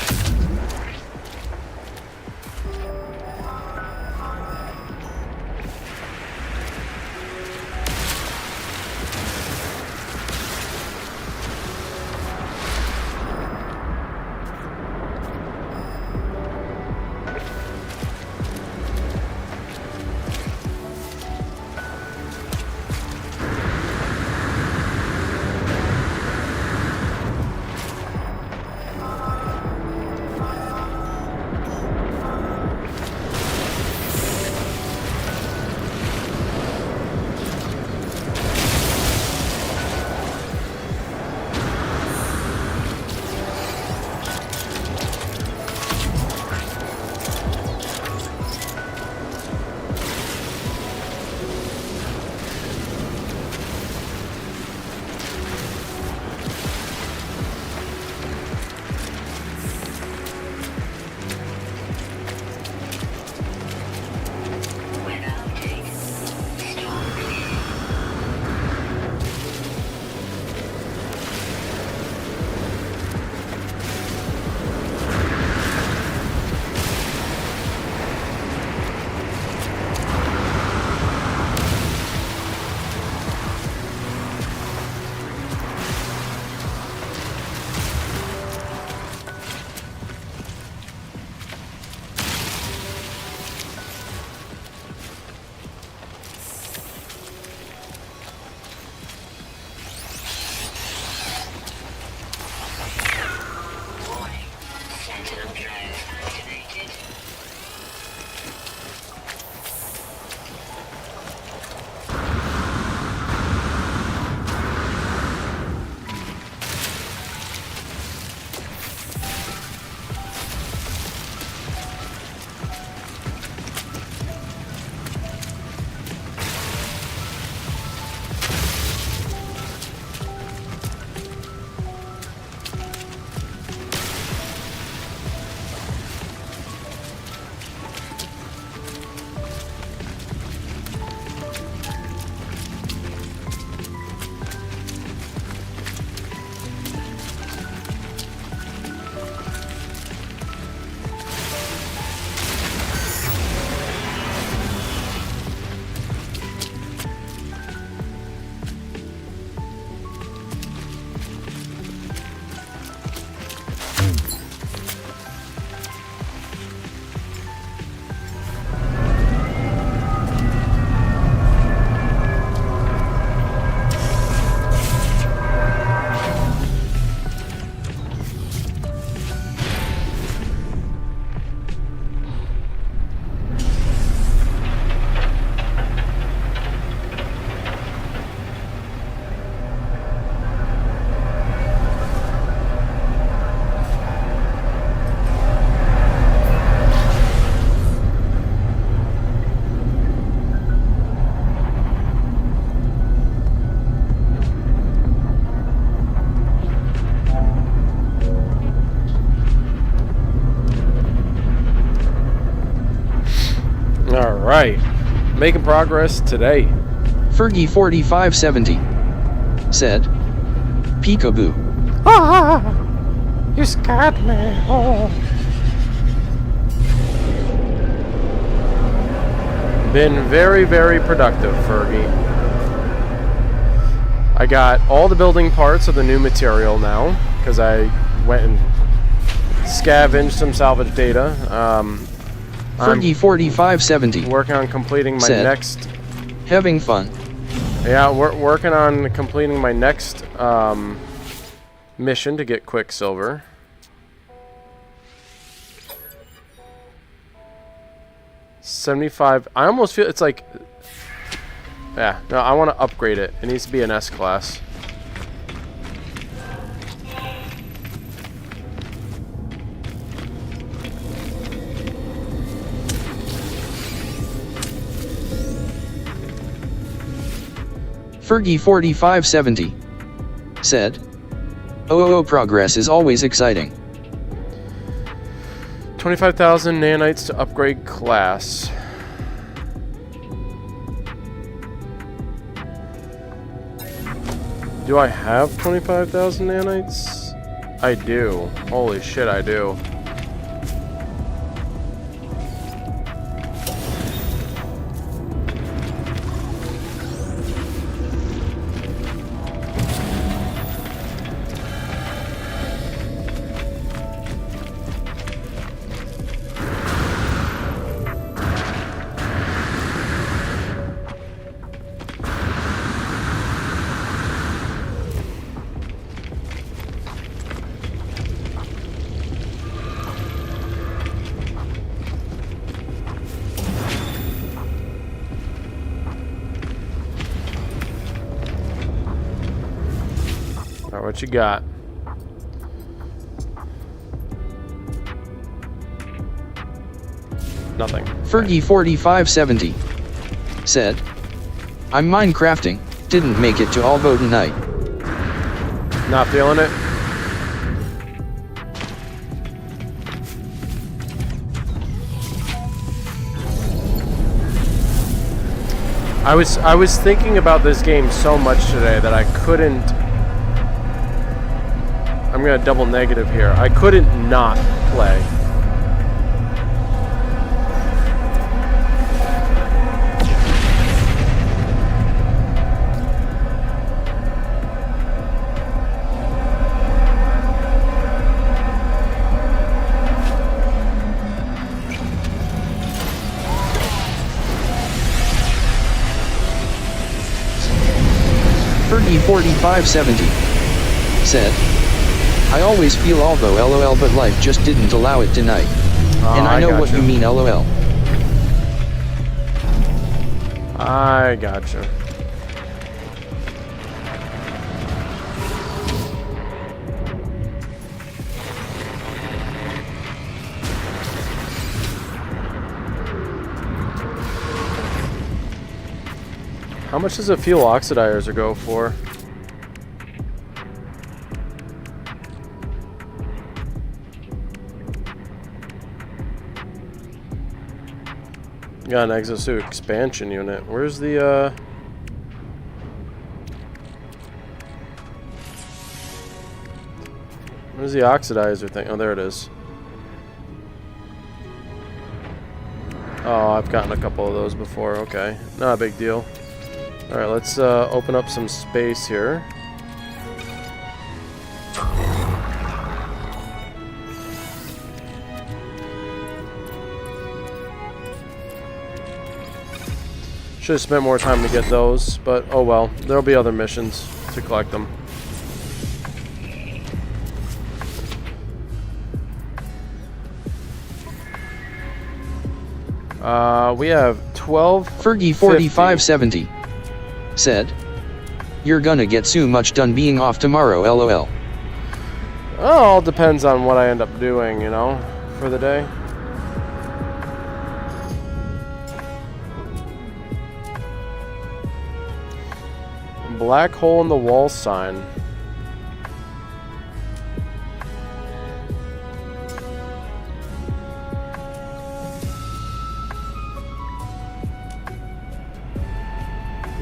Alright. Making progress today. Fergie4570 said, Peekaboo. You scared me. Oh. Been very, very productive, Fergie. I got all the building parts of the new material now, because I went and scavenged some salvage data. Fergie4570 Working on completing my said, next... having fun. Yeah, we're working on completing my next mission to get Quicksilver. $75. I almost feel it's like... Yeah, no, I want to upgrade it. It needs to be an S-class. Fergie4570 said, "Oh, progress is always exciting." 25,000 nanites to upgrade class. Do I have 25,000 nanites? I do. Holy shit, I do. Alright, what you got? Nothing. Fergie4570 said, "I'm Minecrafting, didn't make it to Alvo tonight." Not feeling it? I was thinking about this game so much today that I couldn't... I'm gonna double negative here. I couldn't not play. Fergie4570 said, "I always feel Alvo LOL, but life just didn't allow it tonight. And I know what you mean LOL." I gotcha. How much does a fuel oxidizer go for? Got an exosuit expansion unit. Where's the where's the oxidizer thing? Oh, there it is. Oh, I've gotten a couple of those before. Okay, not a big deal. Alright, let's open up some space here. Should have spent more time to get those, but oh well. There'll be other missions to collect them. We have 12. Fergie4570 said, "You're gonna get so much done being off tomorrow LOL." Oh, all depends on what I end up doing, you know, for the day. Black hole in the wall sign.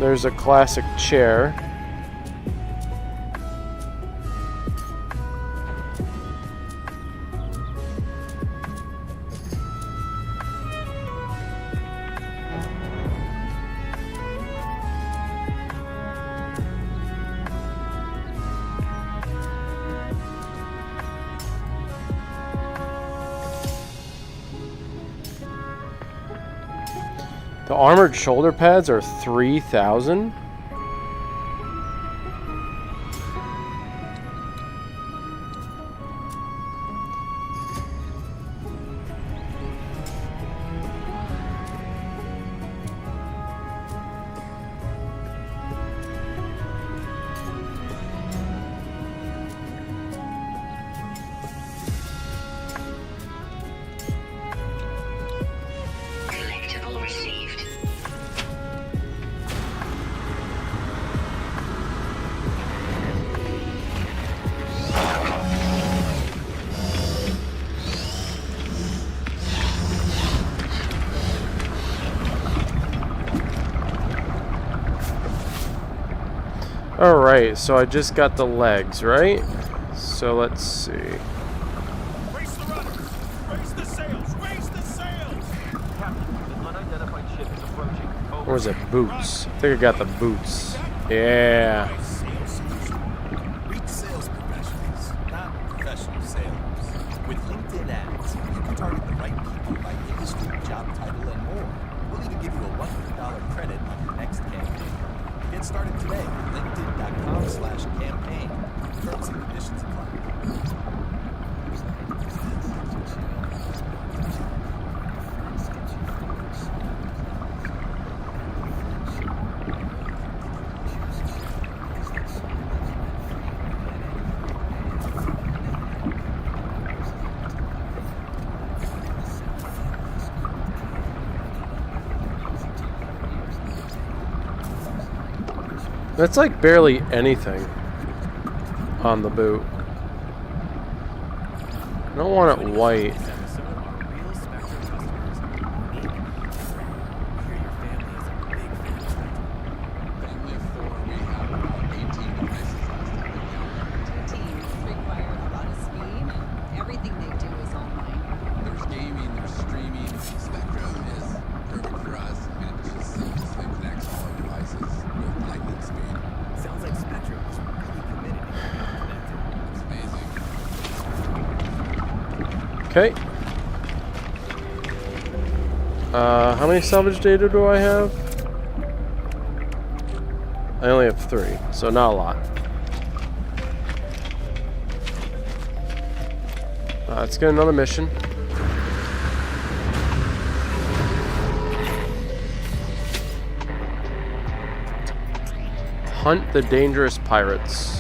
There's a classic chair. The armored shoulder pads are 3,000. Collectible received. Alright, so I just got the legs, right? So let's see. Raise the rudders! Raise the sails! Raise the sails! Captain, the unidentified ship is approaching. Over. Or was it boots? I think I got the boots. Yeah. Sales solution. Reach sales professionals, not professional sailors. With LinkedIn ads, you can target the right people by industry, job title, and more. We'll even give you a $100 credit on your next campaign. Get started today at linkedin.com/campaign. Terms and conditions apply. That's like barely anything on the boot. I don't want it white. Family of 4, we have about 18 devices last time we counted. Teams require a lot of speed, and everything they do is online. There's gaming, there's streaming. Spectrum is perfect for us. I mean, it just seamlessly connects all our devices with lightning speed. Sounds like Spectrum is really committed to getting connected. It's amazing. Okay. How many salvage data do I have? I only have 3, so not a lot. Let's get another mission. Hunt the dangerous pirates.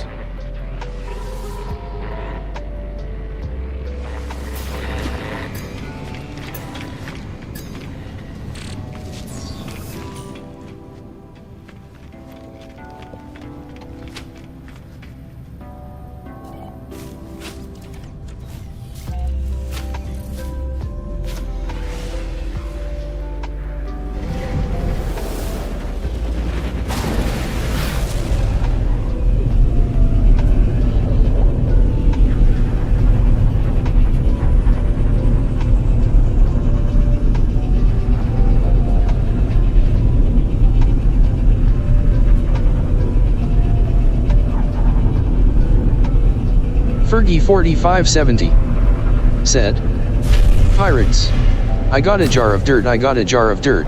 Fergie4570 said, "Pirates. I got a jar of dirt, I got a jar of dirt."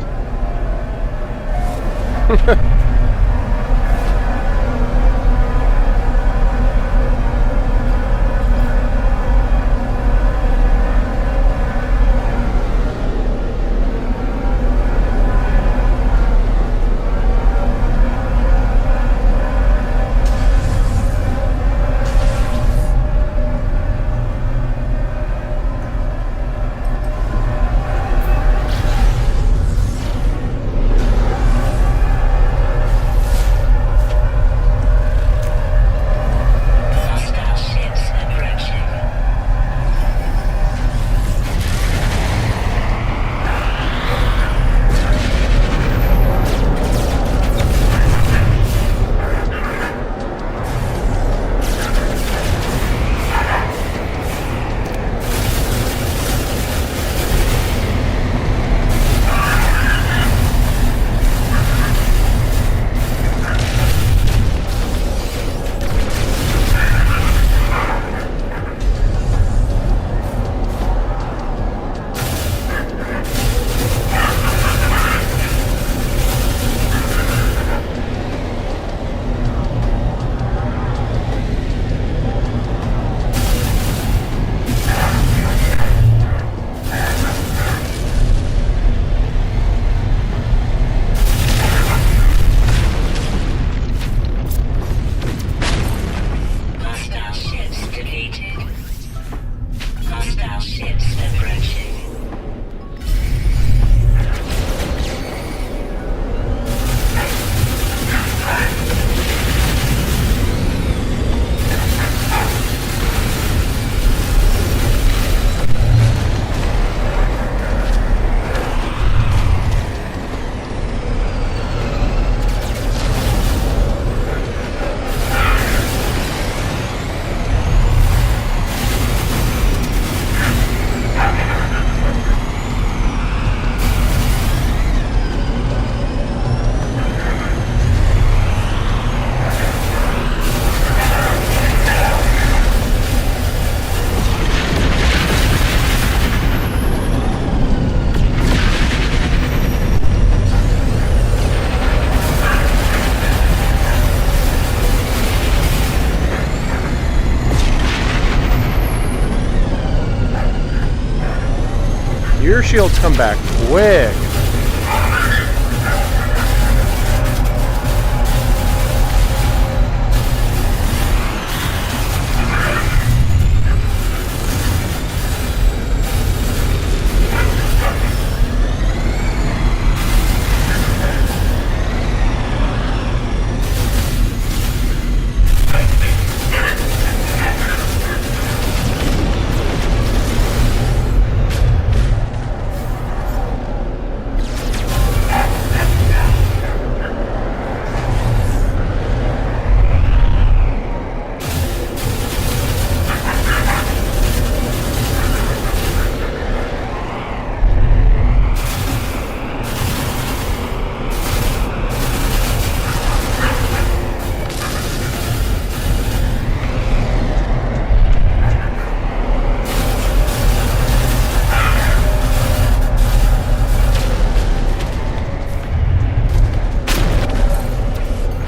your shields come back quick.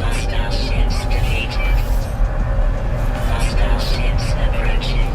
Hostile ships defeated. Hostile ships approaching.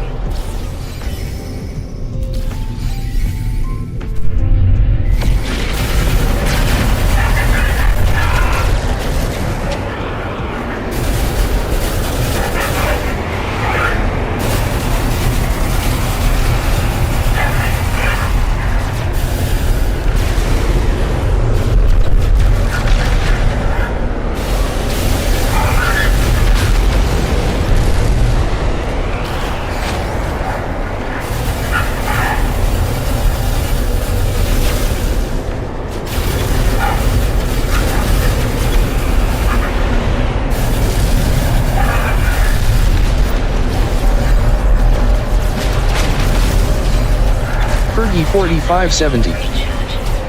Fergie4570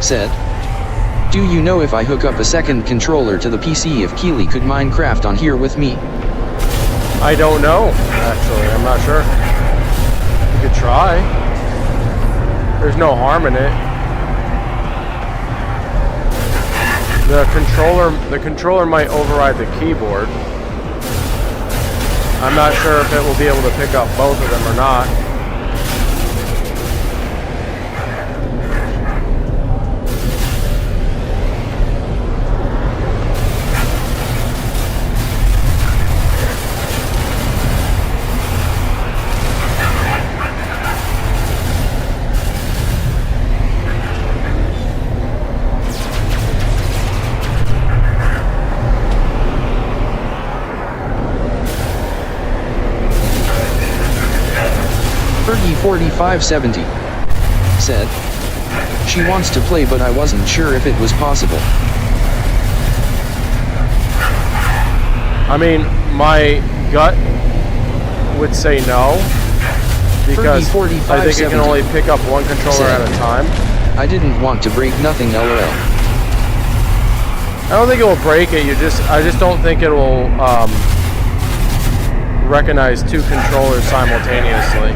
said, "Do you know if I hook up a second controller to the PC if Keely could Minecraft on here with me?" I don't know, actually. I'm not sure. You could try. There's no harm in it. The controller might override the keyboard. I'm not sure if it will be able to pick up both of them or not. Fergie4570 said, "She wants to play but I wasn't sure if it was possible." I mean, my gut would say no, because I think it can only pick up one controller at a time. "I didn't want to break nothing, lol." I don't think it will break it. I just don't think it will recognize two controllers simultaneously.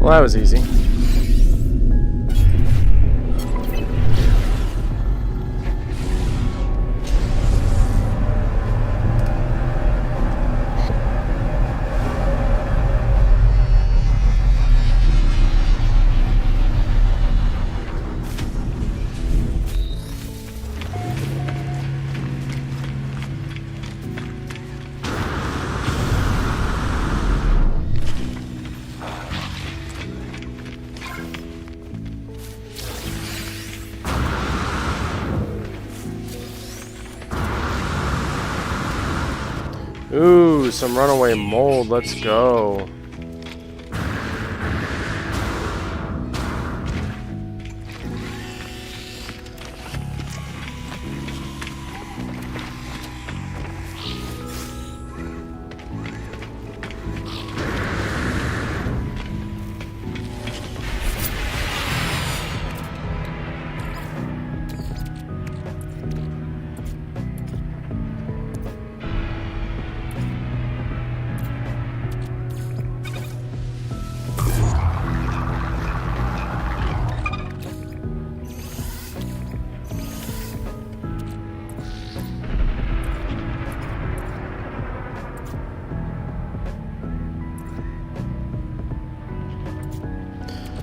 Well, that was easy. Ooh, some runaway mold. Let's go.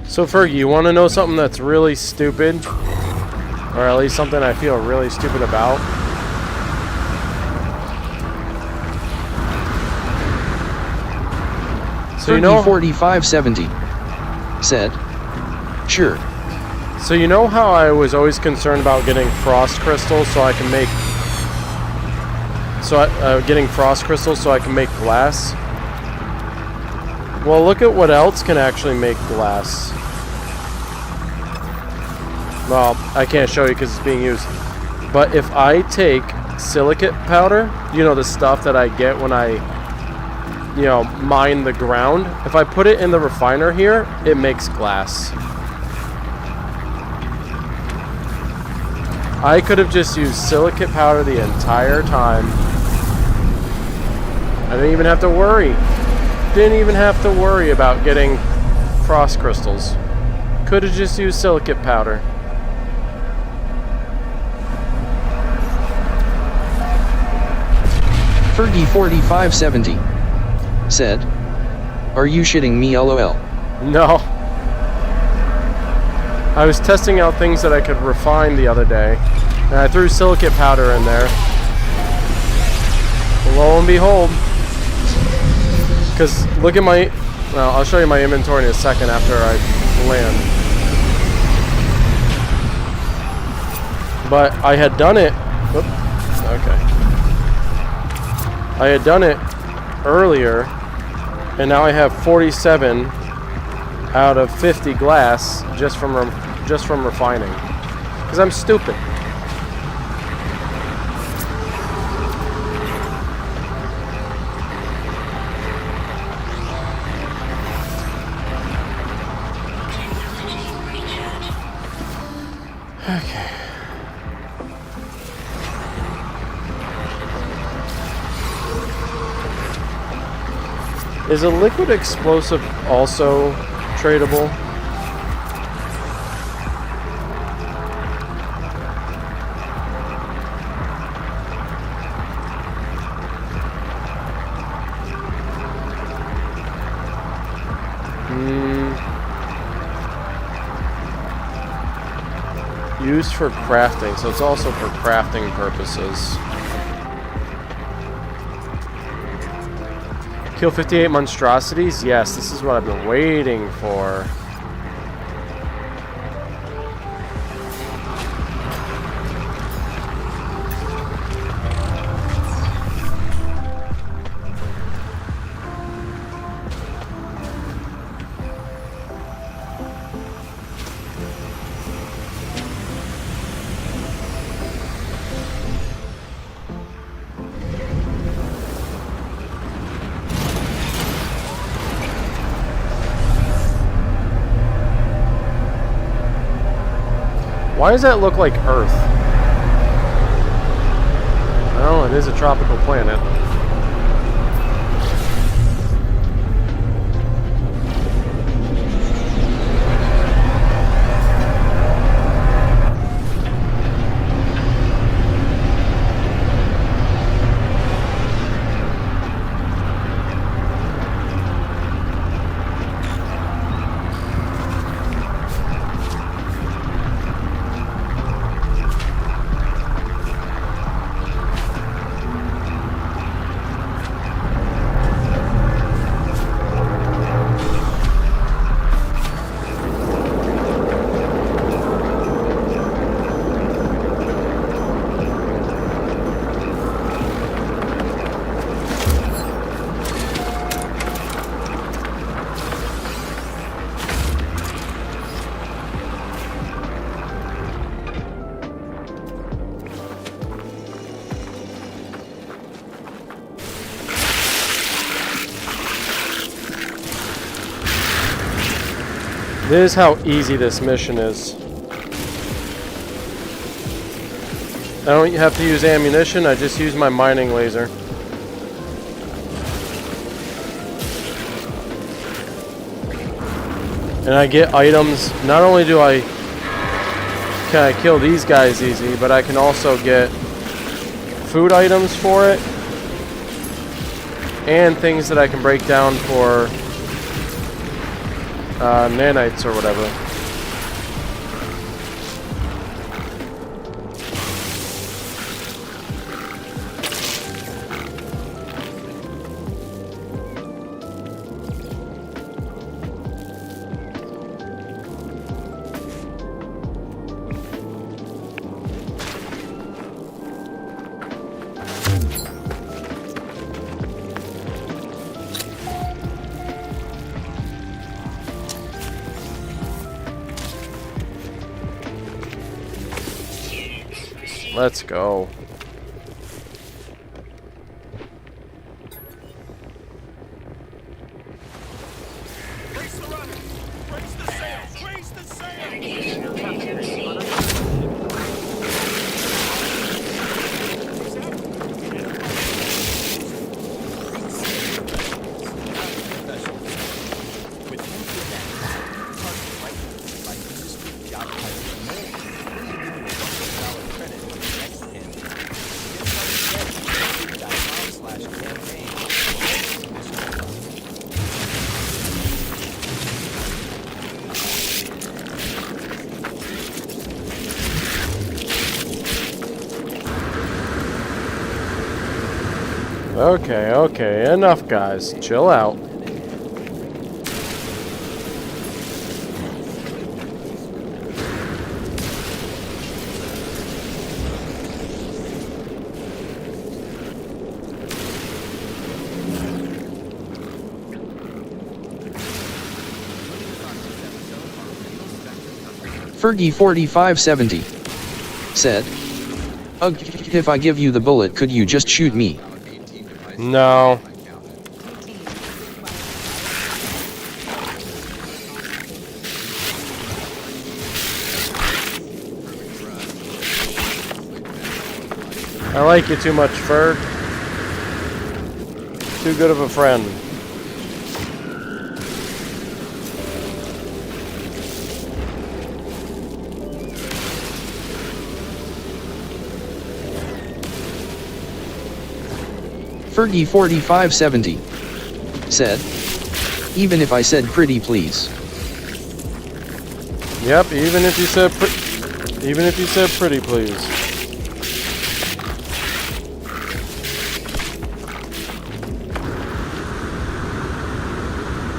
So Fergie, you want to know something that's really stupid? Or at least something I feel really stupid about? So you know 4570 said, sure. So you know how I was always concerned about getting frost crystals so I can make glass? Well, look at what else can actually make glass. Well, I can't show you because it's being used. But if I take silicate powder, you know, the stuff that I get when I, you know, mine the ground. If I put it in the refiner here, it makes glass. I could have just used silicate powder the entire time. I didn't even have to worry. Didn't even have to worry about getting frost crystals. Could have just used silicate powder. Fergie4570 said, are you shitting me lol? No. I was testing out things that I could refine the other day, and I threw silicate powder in there. Lo and behold, because look at my, well, I'll show you my inventory in a second after I land. But I had done it, okay. I had done it earlier, and now I have 47 out of 50 glass just from refining, because I'm stupid. Okay. Is a liquid explosive also tradable? Used for crafting, so it's also for crafting purposes. Kill 58 monstrosities? Yes, this is what I've been waiting for. Why does that look like Earth? Well, it is a tropical planet. This is how easy this mission is. I don't have to use ammunition, I just use my mining laser. And I get items. Not only can I kill these guys easy, but I can also get food items for it. And things that I can break down for nanites or whatever. Let's go. Brace the rudder! Brace the sails! Brace the sails! Navigation objectives. With LinkedIn target right by industry, job title, and more. We'll even give you a $100 credit for your next pin. Get started today at LinkedIn.com/campaign. Okay, enough guys. Chill out. Fergie4570 said, "Ugh, if I give you the bullet, could you just shoot me?" No. I like you too much, Ferg. Too good of a friend. Fergie4570 said, "Even if I said pretty please." Yep, even if you said pretty please.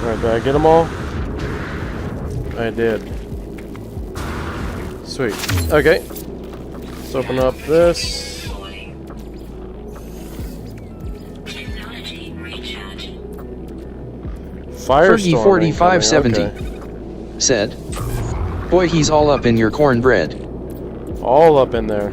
Alright, did I get them all? I did. Sweet. Okay. Let's open up this. Firestorm. Fergie4570 said, "Boy, he's all up in your cornbread." All up in there.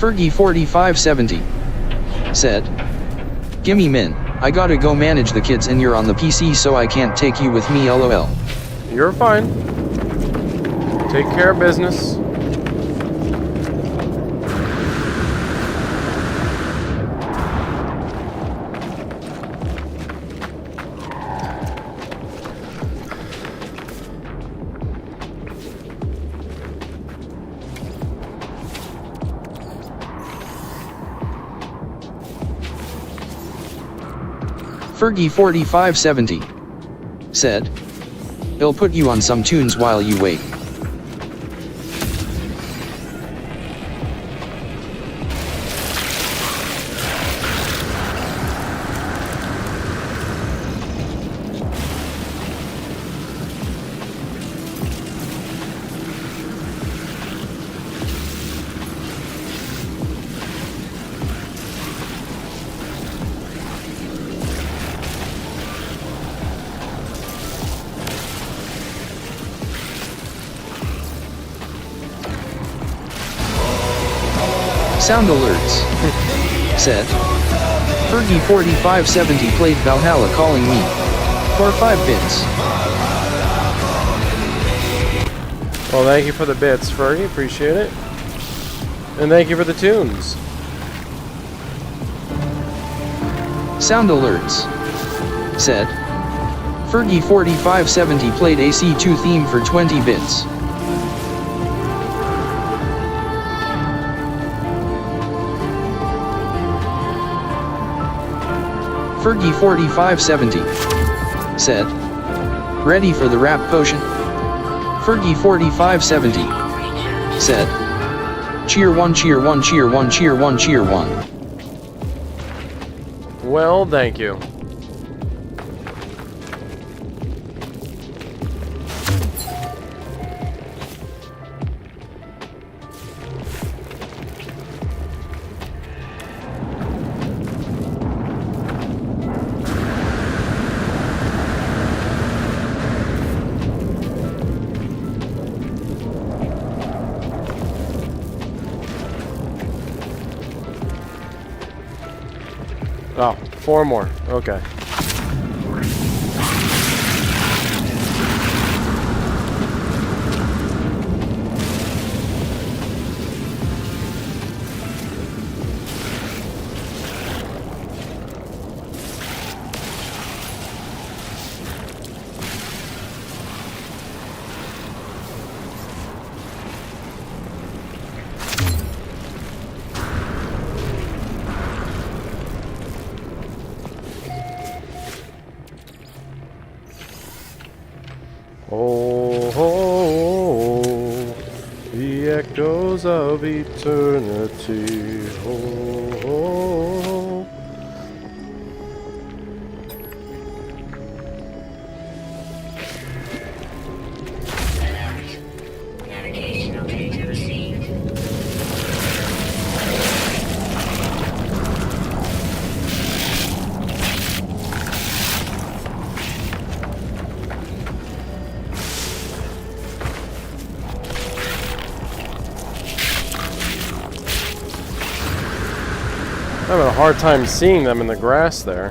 Fergie4570 said, "Gimme Min, I gotta go manage the kids and you're on the PC so I can't take you with me lol." You're fine. Take care of business. Fergie4570 said, "He'll put you on some tunes while you wait." Sound alerts said, Fergie4570 played Valhalla Calling Me for 5 bits. Well, thank you for the bits, Fergie. Appreciate it. And thank you for the tunes. Sound alerts said, Fergie4570 played AC2 theme for 20 bits. Fergie4570 said, "Ready for the rap potion?" Fergie4570 said, "Cheer 1, cheer 1, cheer 1, cheer 1, cheer 1." Well, thank you. Oh, 4 more. Okay. Oh, oh, oh, the echoes of eternity. Oh, oh, oh. Navigational data received. I'm having a hard time seeing them in the grass there.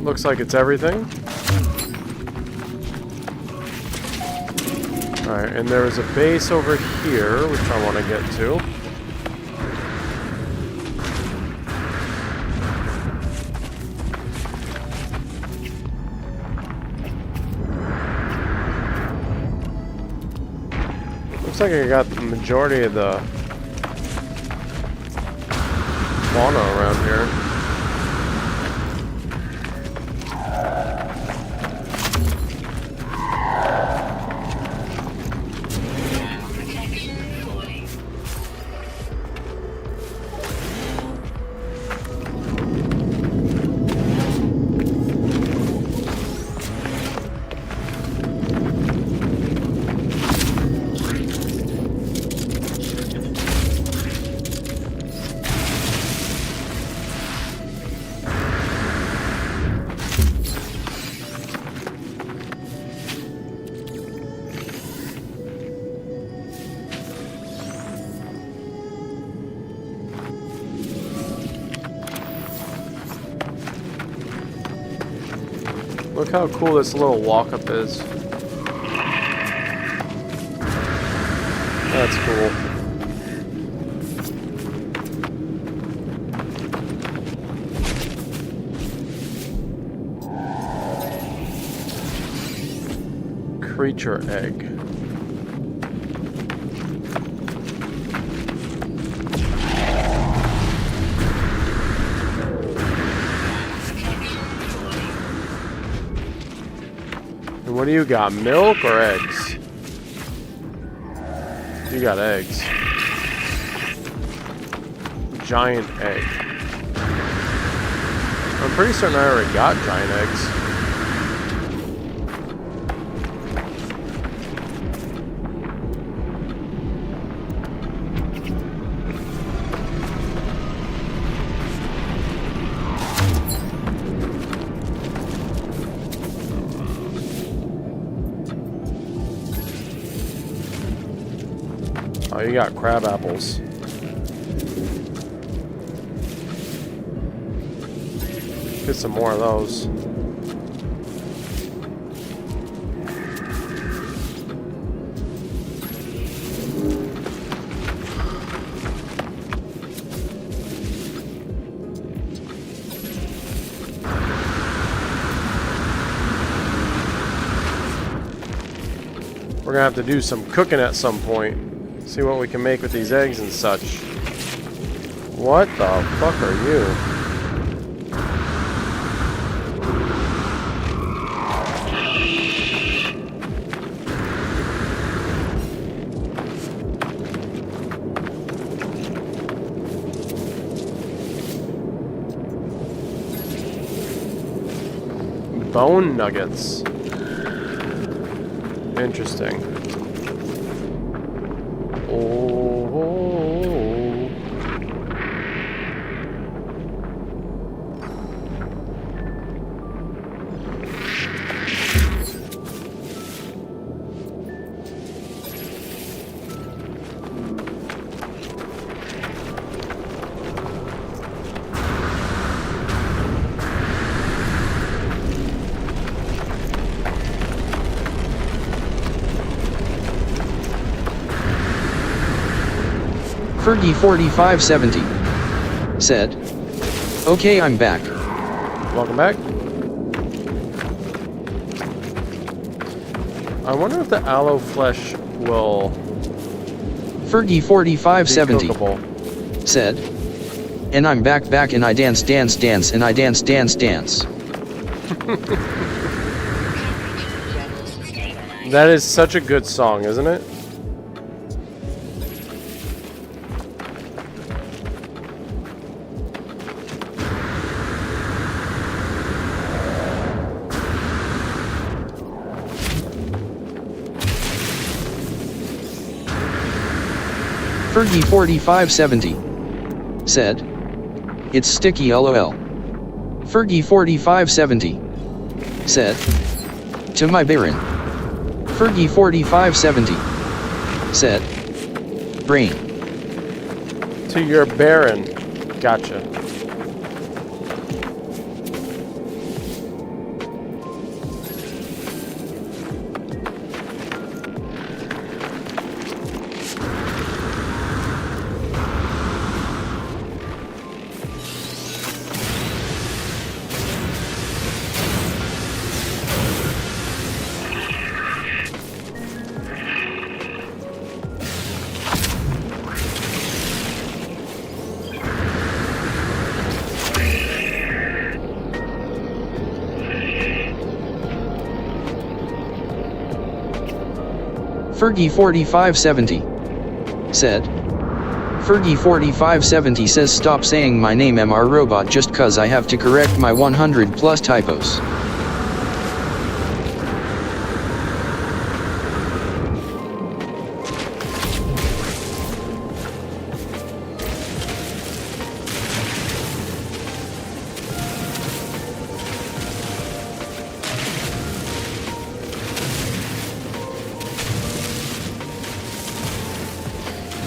Looks like it's everything. Alright, and there is a base over here, which I want to get to. Looks like I got the majority of the fauna around here. Look how cool this little walk-up is. That's cool. Creature egg. And what do you got? Milk or eggs? You got eggs. Giant egg. I'm pretty certain I already got giant eggs. Oh, you got crab apples. Get some more of those. We're gonna have to do some cooking at some point. See what we can make with these eggs and such. What the fuck are you? Bone nuggets. Interesting. Oh. Fergie4570 said, "Okay, I'm back." Welcome back. I wonder if the aloe flesh will Fergie4570 be cookable. said, "And I'm back and I dance and I dance. That is such a good song, isn't it? Fergie4570 said, "It's sticky lol." Fergie4570 said, "To my Baron." Fergie4570 said, "Brain." To your Baron. Gotcha. Fergie4570 said. Fergie4570 says stop saying my name MR Robot just cuz I have to correct my 100 plus typos.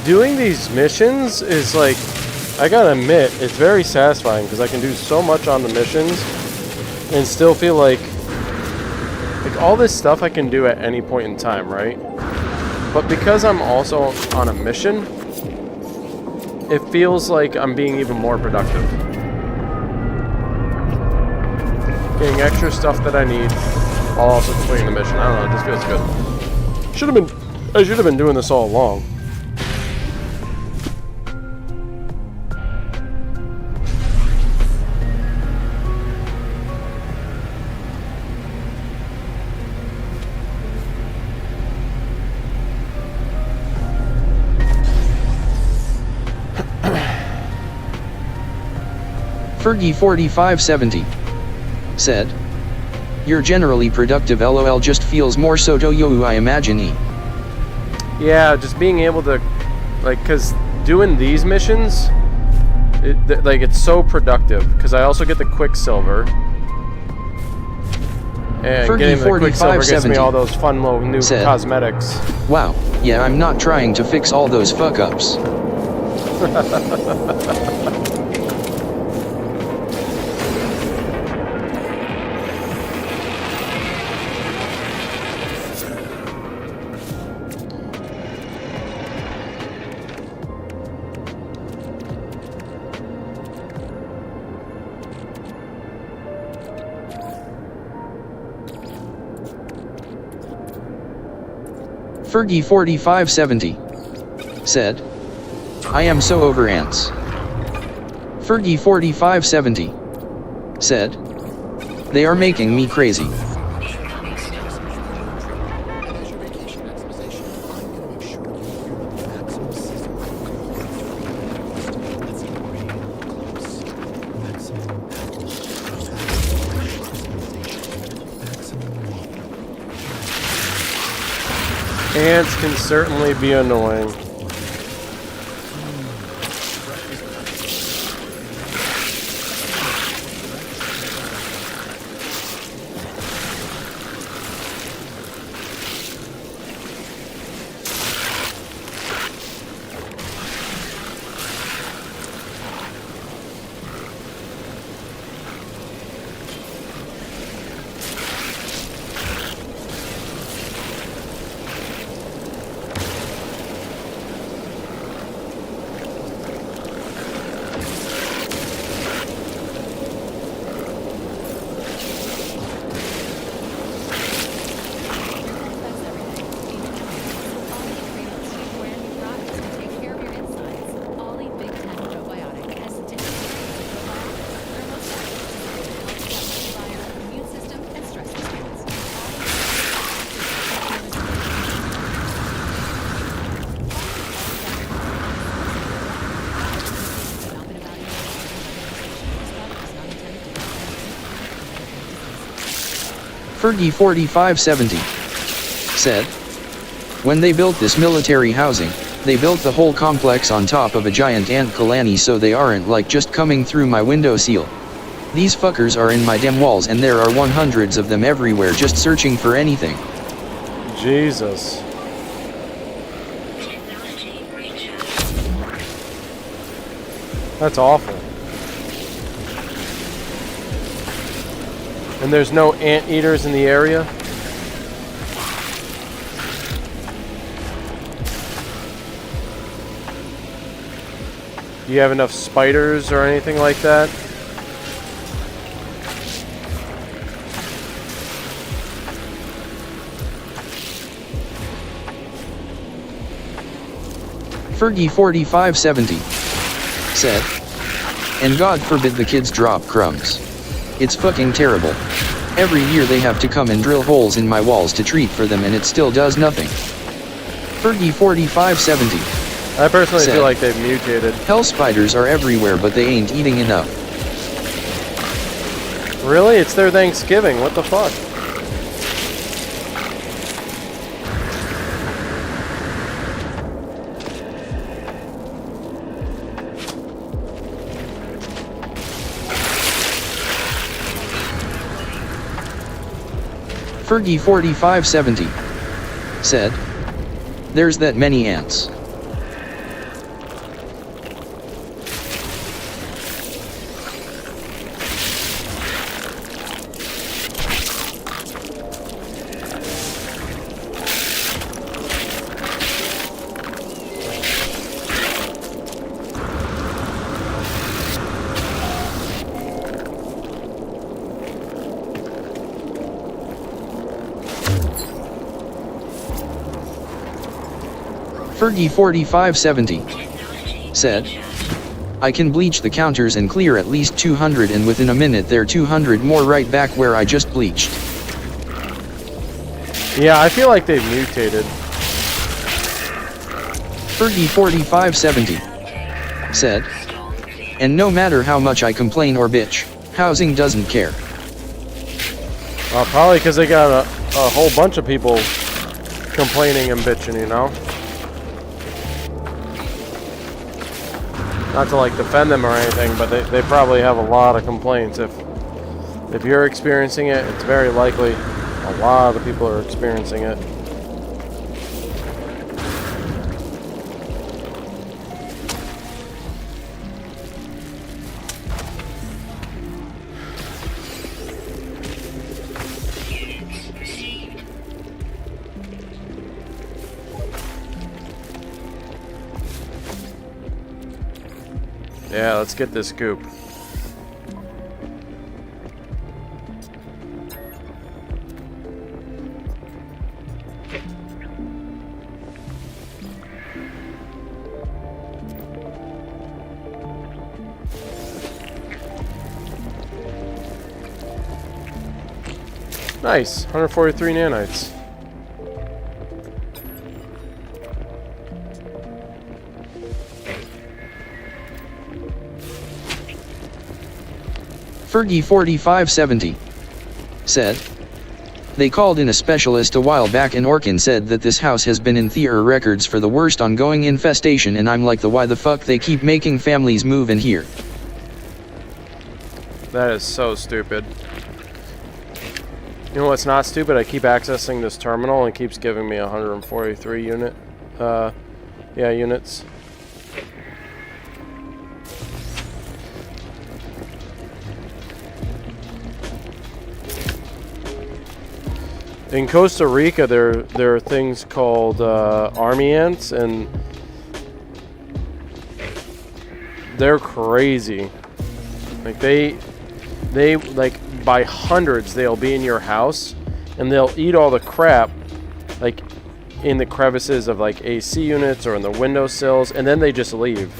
Doing these missions is like, I gotta admit, it's very satisfying because I can do so much on the missions and still feel like all this stuff I can do at any point in time, right? But because I'm also on a mission, it feels like I'm being even more productive. Getting extra stuff that I need while also completing the mission. I don't know, it just feels good. I should have been doing this all along. Fergie4570 said. You're generally productive LOL just feels more so to you I imagine -y. Yeah, just being able to, like, cause doing these missions, it's so productive. Cause I also get the Quicksilver. And getting the Quicksilver gives me all those fun little new cosmetics. Wow, yeah I'm not trying to fix all those fuck-ups. Fergie4570 said. I am so over ants. Fergie4570 said. They are making me crazy. Ants can certainly be annoying. Fergie4570 said. When they built this military housing, they built the whole complex on top of a giant ant colony so they aren't like just coming through my window sill. These fuckers are in my damn walls and there are 100s of them everywhere just searching for anything. Jesus. That's awful. And there's no anteaters in the area? Do you have enough spiders or anything like that? Fergie4570 said. And God forbid the kids drop crumbs. It's fucking terrible. Every year they have to come and drill holes in my walls to treat for them and it still does nothing. Fergie4570. I personally Said. feel like they've mutated. Hell spiders are everywhere, but they ain't eating enough. Really? It's their Thanksgiving. What the fuck? Fergie4570. Said. There's that many ants. Fergie4570. Said. I can bleach the counters and clear at least 200, and within a minute they're 200 more right back where I just bleached. Yeah, I feel like they've mutated. Fergie4570. Said. And no matter how much I complain or bitch, housing doesn't care. Probably because they got a whole bunch of people complaining and bitching, you know? Not to like defend them or anything, but they probably have a lot of complaints. If you're experiencing it, it's very likely a lot of people are experiencing it. Yeah, let's get this scoop. Nice, 143 nanites. Fergie4570. Said. They called in a specialist a while back and Orkin said that this house has been in theater records for the worst ongoing infestation, and I'm like, why the fuck they keep making families move in here? That is so stupid. You know what's not stupid? I keep accessing this terminal and it keeps giving me 143 units. In Costa Rica, there are things called army ants, and they're crazy. Like they like by hundreds they'll be in your house, and they'll eat all the crap, like in the crevices of like AC units or in the windowsills, and then they just leave.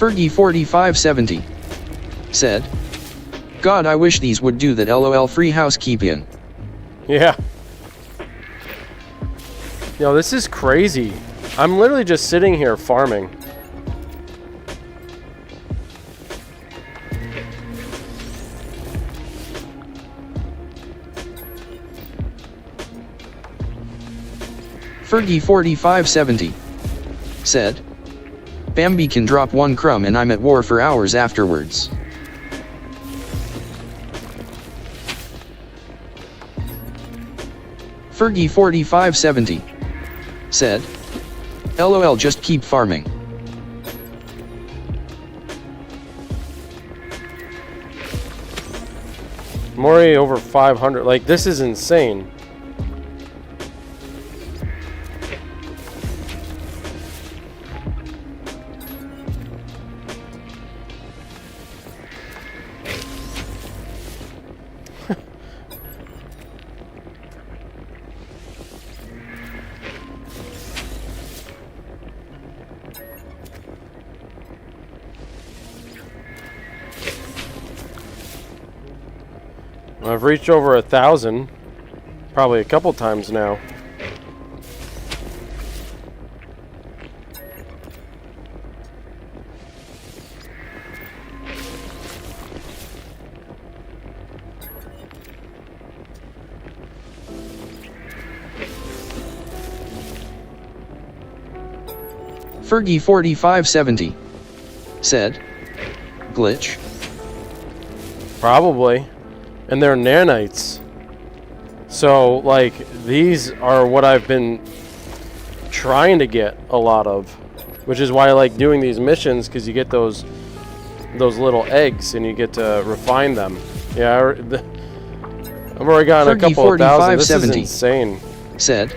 Fergie4570. Said. God, I wish these would do that. LOL, free housekeeping. Yeah. Yo, this is crazy. I'm literally just sitting here farming. Fergie4570. Said. Bambi can drop one crumb and I'm at war for hours afterwards. Fergie4570. Said. LOL, just keep farming. I'm already over 500. Like, this is insane. I've reached over 1,000, probably a couple times now. Fergie4570 said, glitch. Probably. And they're nanites. So, like, these are what I've been trying to get a lot of. Which is why I like doing these missions, because you get those little eggs and you get to refine them. Yeah, I've already gotten a couple of thousand. This is insane. Said,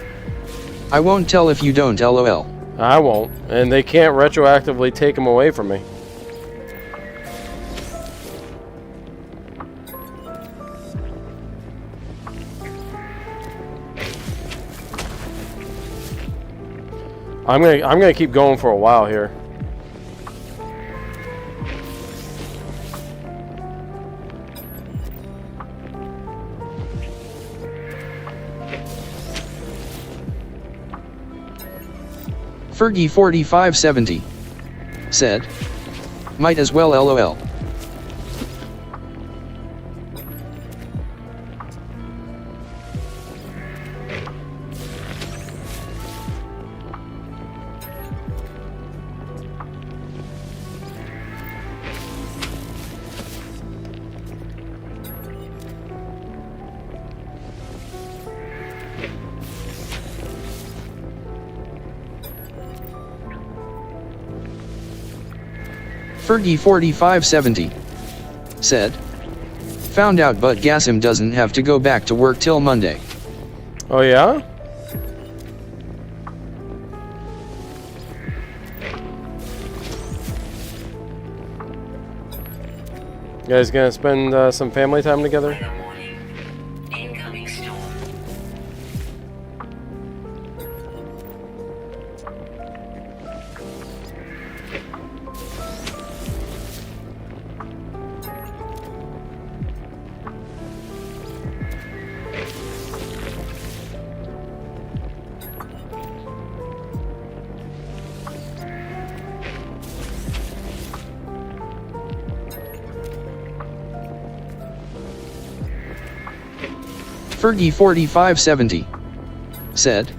I won't tell if you don't, lol. I won't. And they can't retroactively take them away from me. I'm gonna keep going for a while here. Fergie4570 said, might as well lol. Fergie4570 said, found out but Gassim doesn't have to go back to work till Monday. Oh yeah? You guys gonna spend some family time together? Weather warning. Incoming storm. Fergie4570 said,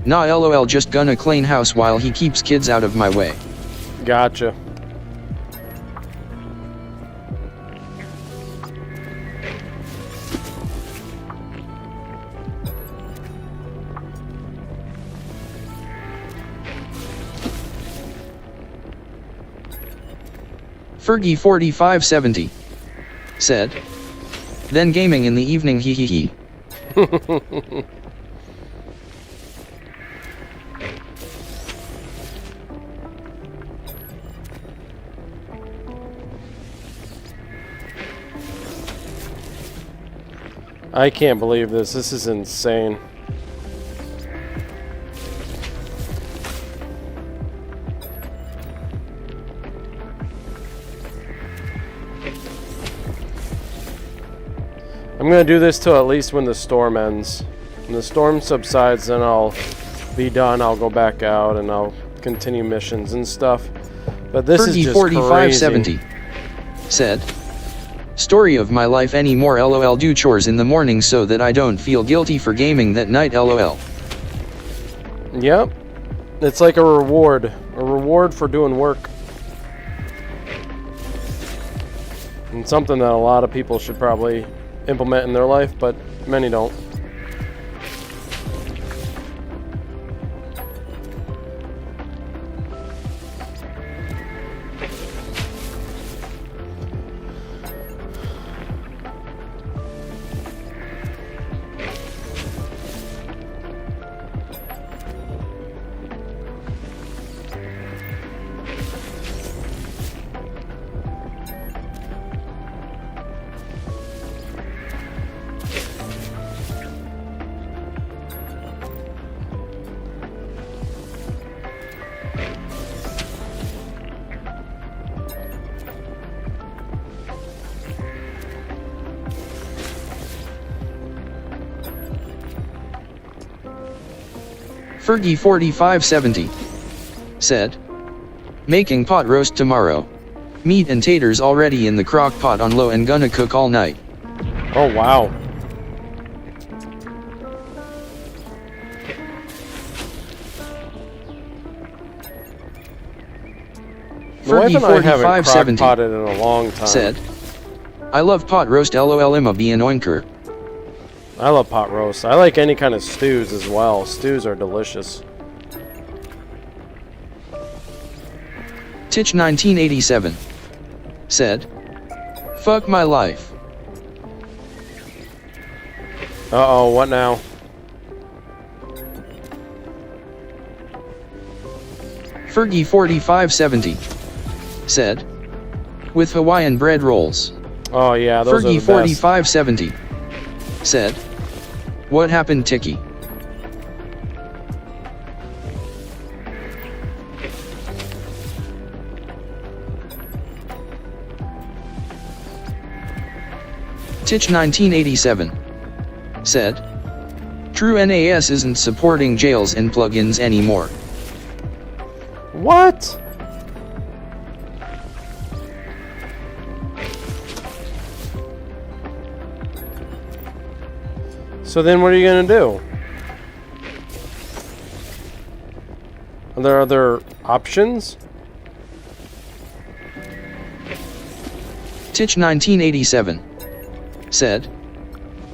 nah lol, just gonna clean house while he keeps kids out of my way. Gotcha. Fergie4570 said, then gaming in the evening, hee hee hee. I can't believe this. This is insane. I'm gonna do this till at least when the storm ends. When the storm subsides, then I'll be done. I'll go back out and I'll continue missions and stuff. But this is just crazy. Said, story of my life anymore lol, do chores in the morning so that I don't feel guilty for gaming that night lol. Yep. It's like a reward for doing work. And something that a lot of people should probably implement in their life, but many don't. Fergie4570 said, making pot roast tomorrow. Meat and taters already in the crock pot on low and gonna cook all night. Oh, wow. My wife and I haven't crock Fergie4570 potted in a long time. said, I love pot roast lol Emma be an oinker. I love pot roast. I like any kind of stews as well. Stews are delicious. Titch1987 said, fuck my life. Uh-oh, what now? Fergie4570 said, with Hawaiian bread rolls. Oh yeah, those are the best. Fergie4570 said, what happened Tiki? Titch1987 said, True NAS isn't supporting jails and plugins anymore. What? So then what are you going to do? Are there other options? Titch1987 said,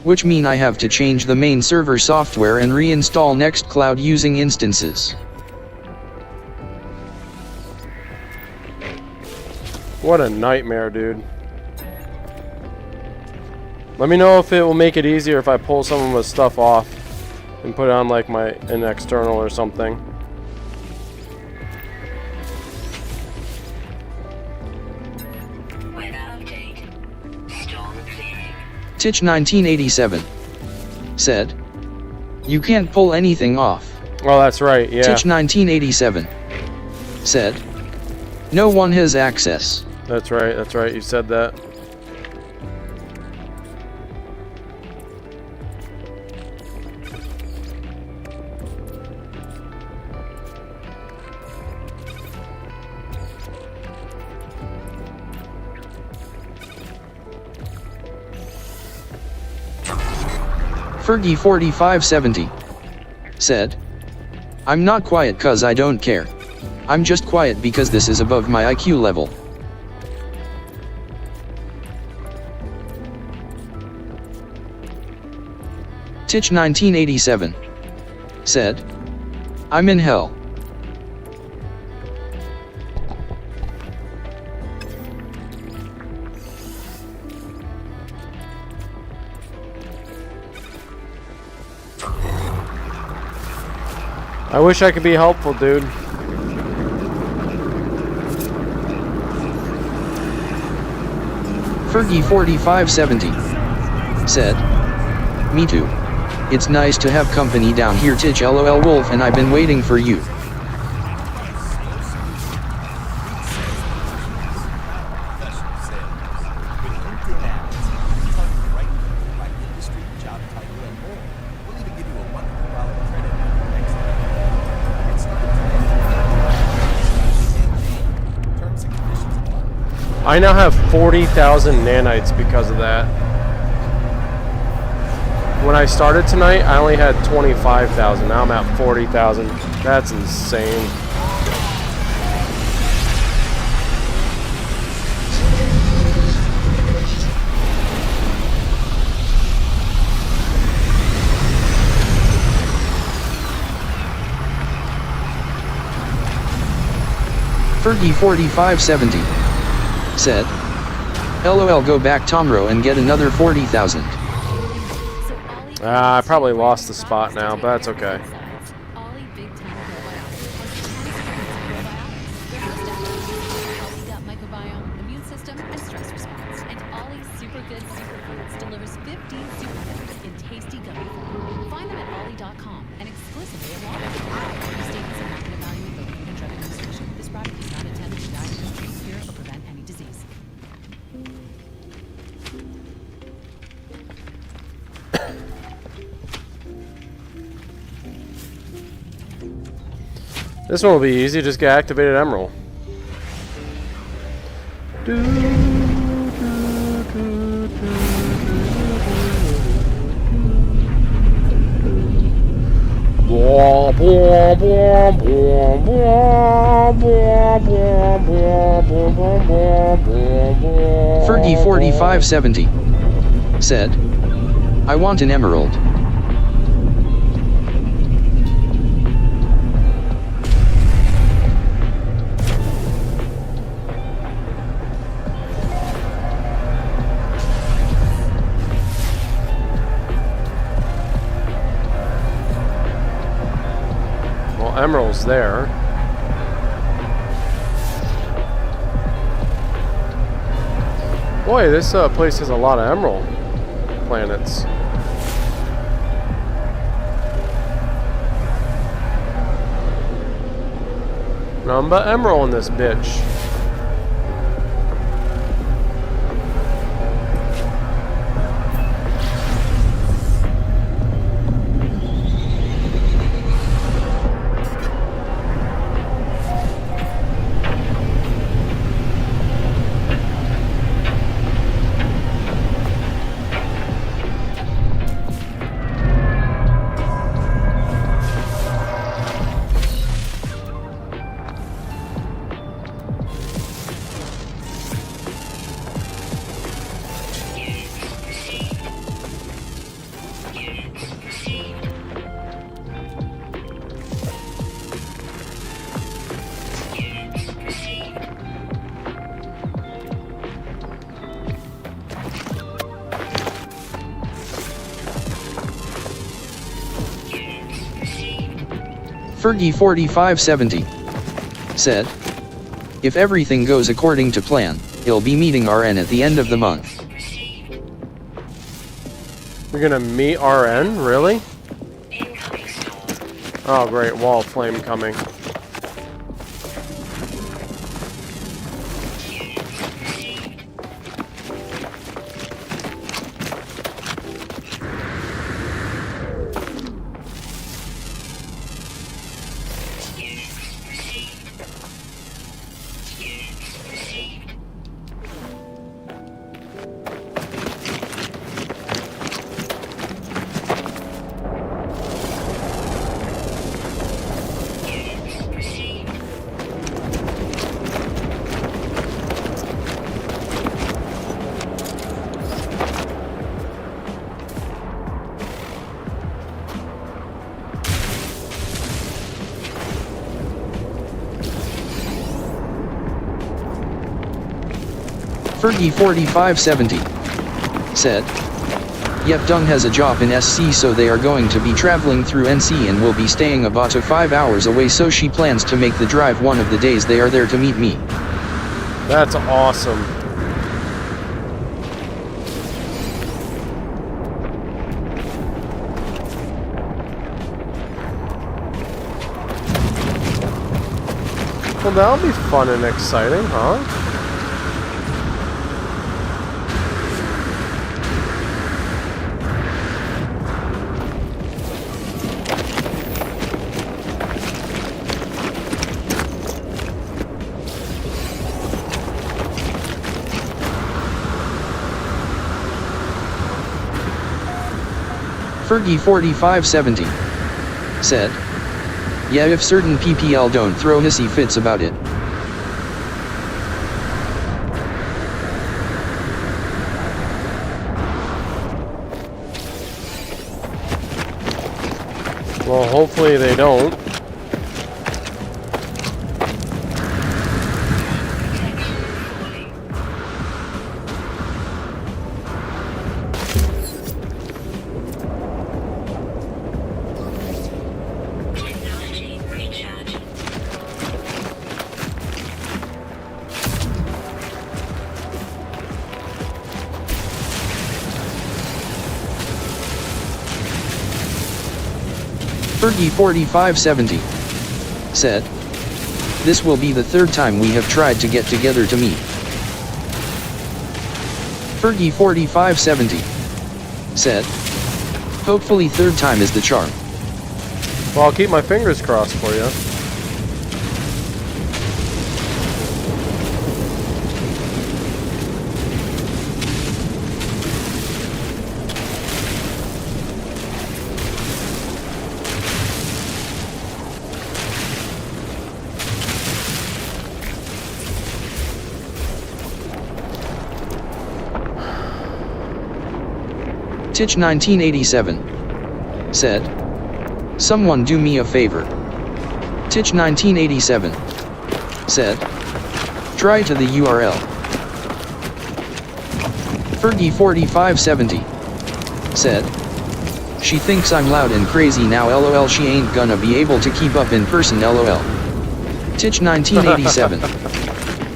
which mean I have to change the main server software and reinstall Nextcloud using instances. What a nightmare, dude. Let me know if it will make it easier if I pull some of my stuff off and put it on like an external or something. Titch1987 said, you can't pull anything off. Oh, that's right, yeah. Titch1987 said, no one has access. That's right, you said that. Fergie4570 said, I'm not quiet cause I don't care. I'm just quiet because this is above my IQ level. Titch1987 said, I'm in hell. I wish I could be helpful, dude. Fergie4570 said, me too. It's nice to have company down here Titch lol Wolf and I've been waiting for you. Professional sales. With LinkedIn ads, you can target the right people by industry, job title, and more. We'll even give you a $100 credit on your next ad. Get started today. Terms and conditions apply. I now have 40,000 nanites because of that. When I started tonight, I only had 25,000. Now I'm at 40,000. That's insane. Fergie4570 said, LOL go back Tomro and get another 40,000. I probably lost the spot now, but that's okay. Ollie Big Time Probiotics. They're host activated, healthy gut microbiome, immune system, and stress response. And Ollie's Supergood Superfoods delivers 15 superfoods in tasty gummy form. Find them at ollie.com and exclusively at Walmart. These statements are not going to evaluate the Food and Drug Administration. This product is not intended to diagnose, treat, cure, or prevent any disease. This one will be easy, just get activated emerald. Fergie4570 said, I want an emerald. Well, emerald's there. Boy, this place has a lot of emerald planets. Nothing but emerald in this bitch. Fergie4570 said, if everything goes according to plan, he'll be meeting RN at the end of the month. You're gonna meet RN? Really? Oh great, wall of flame coming. Fergie4570 said, Yep, Dung has a job in SC, so they are going to be traveling through NC and will be staying about 5 hours away, so she plans to make the drive one of the days they are there to meet me. That's awesome. Well, that'll be fun and exciting, huh? Fergie4570 said, yeah, if certain PPL don't throw hissy fits about it. Well, hopefully they don't. Fergie4570 said, this will be the third time we have tried to get together to meet. Fergie4570 said, hopefully third time is the charm. Well, I'll keep my fingers crossed for you. Titch 1987 said, someone do me a favor. Titch 1987 said, try to the URL. Fergie 4570 said, she thinks I'm loud and crazy now lol, she ain't gonna be able to keep up in person lol. Titch 1987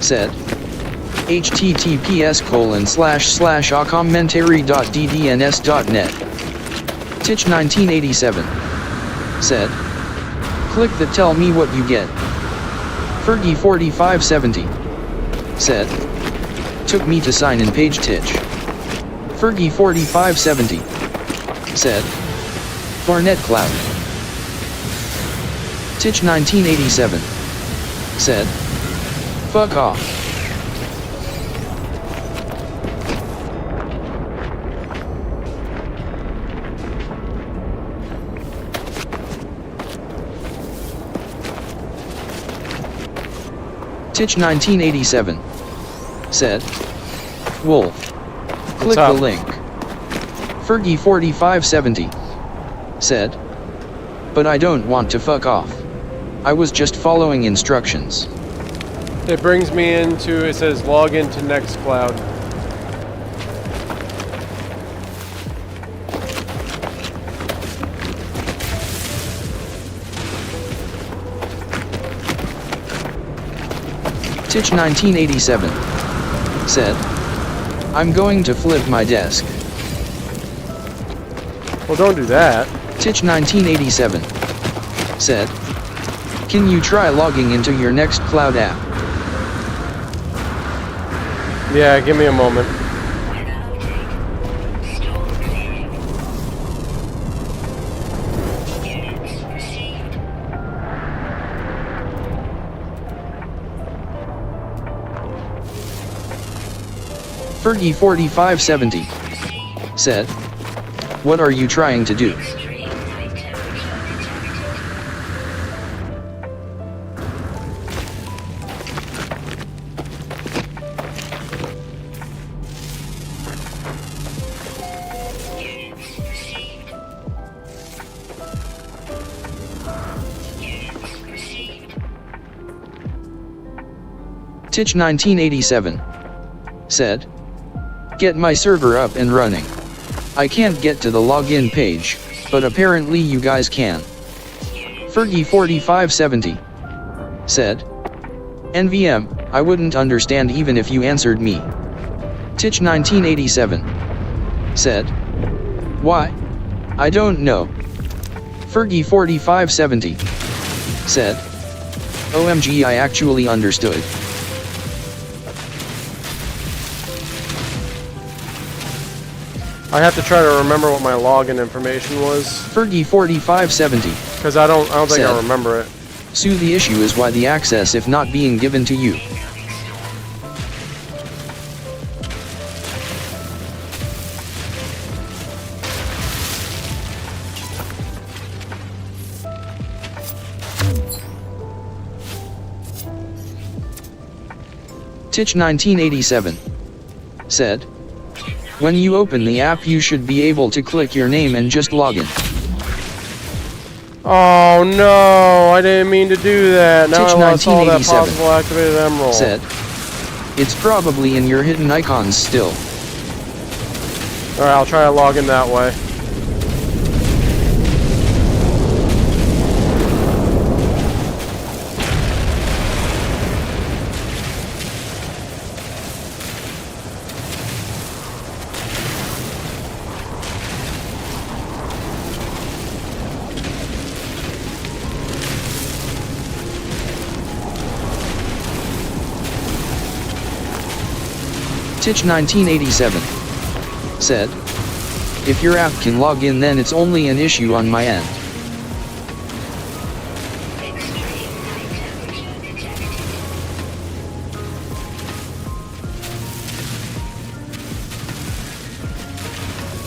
said, https://commentary.ddns.net. Titch 1987 said, click the tell me what you get. Fergie 4570 said, took me to sign in page Titch. Fergie 4570 said, Barnet Cloud. Titch 1987 said, fuck off. Titch 1987 said, Wolf. Click the link. Fergie 4570 said, but I don't want to fuck off. I was just following instructions. It brings me into, it says log into Nextcloud. Titch 1987 said, I'm going to flip my desk. Well, don't do that. Titch 1987 said, can you try logging into your Nextcloud app? Yeah, give me a moment. Fergie 4570 said, what are you trying to do? Titch 1987 said, get my server up and running. I can't get to the login page, but apparently you guys can. Fergie 4570 said, NVM, I wouldn't understand even if you answered me. Titch 1987 said, why? I don't know. Fergie 4570 said, OMG, I actually understood. I have to try to remember what my login information was. Fergie 4570 Because I don't think said, I remember it. Sue, the issue is why the access if not being given to you. Titch 1987 said, when you open the app you should be able to click your name and just log in. Oh no, I didn't mean to do that. Now Titch I lost all that 1987 possible activated emerald. said, it's probably in your hidden icons still. Alright, I'll try to log in that way. Titch 1987 said, if your app can log in then it's only an issue on my end.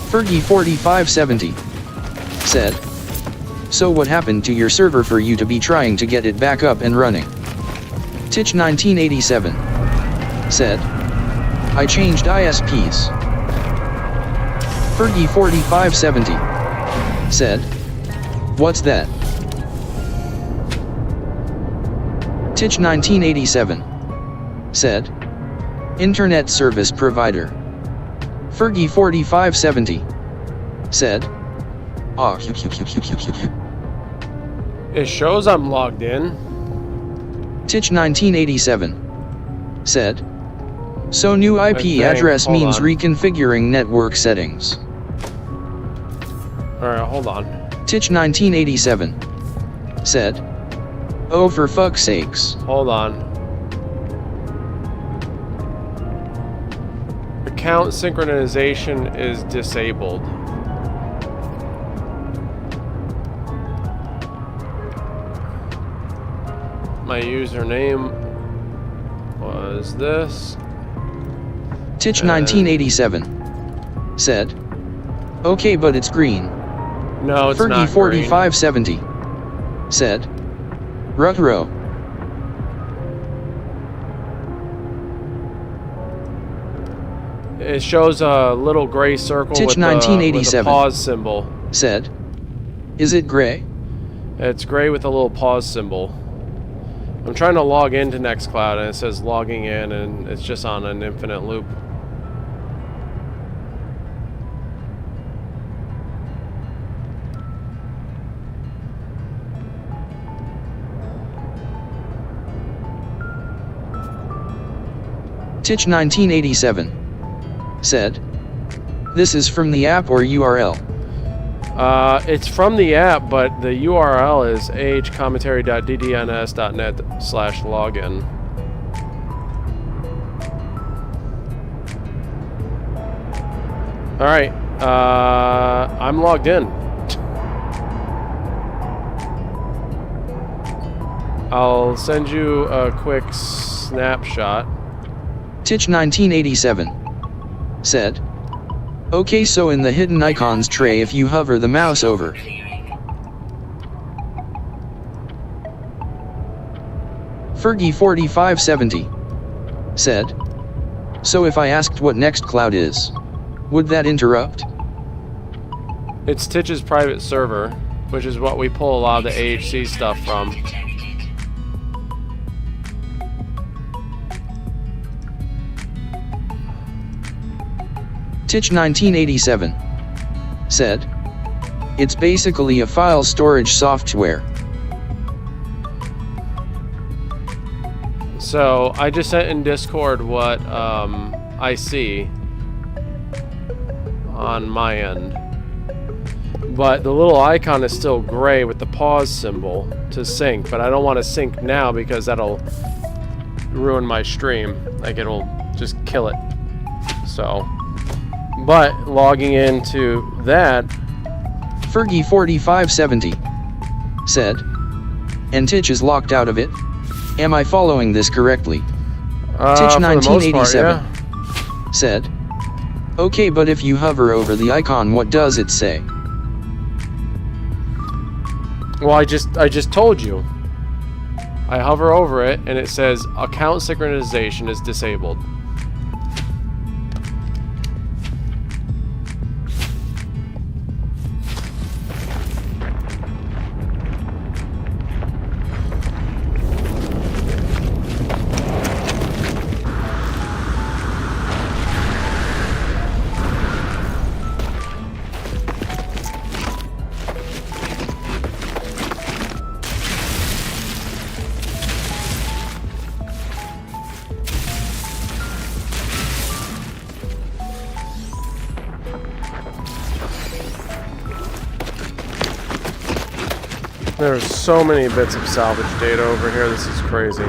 Fergie 4570 said, so what happened to your server for you to be trying to get it back up and running? Titch 1987 said, I changed ISPs. Fergie4570 said, "What's that?" Titch1987 said, "Internet service provider." Fergie4570 said, "Ah." It shows I'm logged in. Titch1987 said, "So new IP Okay, address hold means on. reconfiguring network settings." Alright, hold on. Titch1987 said, "Oh, for fuck's sakes." Hold on. Account synchronization is disabled. My username was this. Titch1987 said, "Okay, but it's green." No, it's not green. Fergie4570 said, "Ruh-roh." It shows a little gray circle with the 1987 pause symbol. said, "Is it gray?" It's gray with a little pause symbol. I'm trying to log into Nextcloud and it says logging in and it's just on an infinite loop. Titch1987 said, "This is from the app or URL?" It's from the app, but the URL is ahcommentary.ddns.net/login. Alright, I'm logged in. I'll send you a quick snapshot. Titch1987 said, "Okay, so in the hidden icons tray, if you hover the mouse over." Fergie4570 said, "So if I asked what Nextcloud is, would that interrupt?" It's Titch's private server, which is what we pull a lot of the AHC stuff from. Titch1987 said, "It's basically a file storage software." So I just sent in Discord what I see on my end. But the little icon is still gray with the pause symbol to sync, but I don't want to sync now because that'll ruin my stream. Like it'll just kill it. So, but logging into that, Fergie4570 said, "And Titch is locked out of it? Am I following this correctly?" Titch1987 said, "Okay, but if you hover over the icon, what does it say?" well, I just told you. I hover over it and it says account synchronization is disabled. There's so many bits of salvage data over here, this is crazy.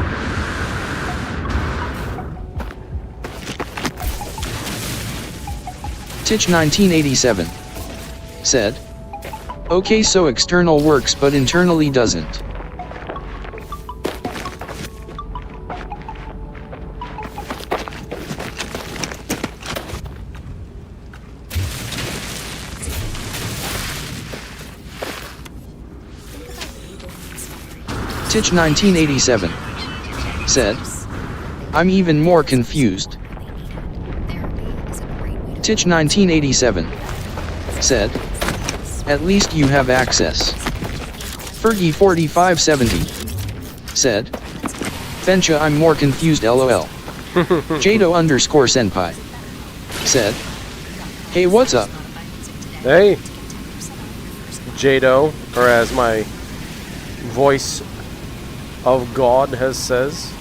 Titch1987 said, "Okay, so external works but internally doesn't." Titch1987 said, "I'm even more confused." Titch1987 said. At least you have access. Fergie4570 said. Bencha, I'm more confused, lol. Jado_senpai said. Hey, what's up? Hey, Jado, or as my voice of God has says.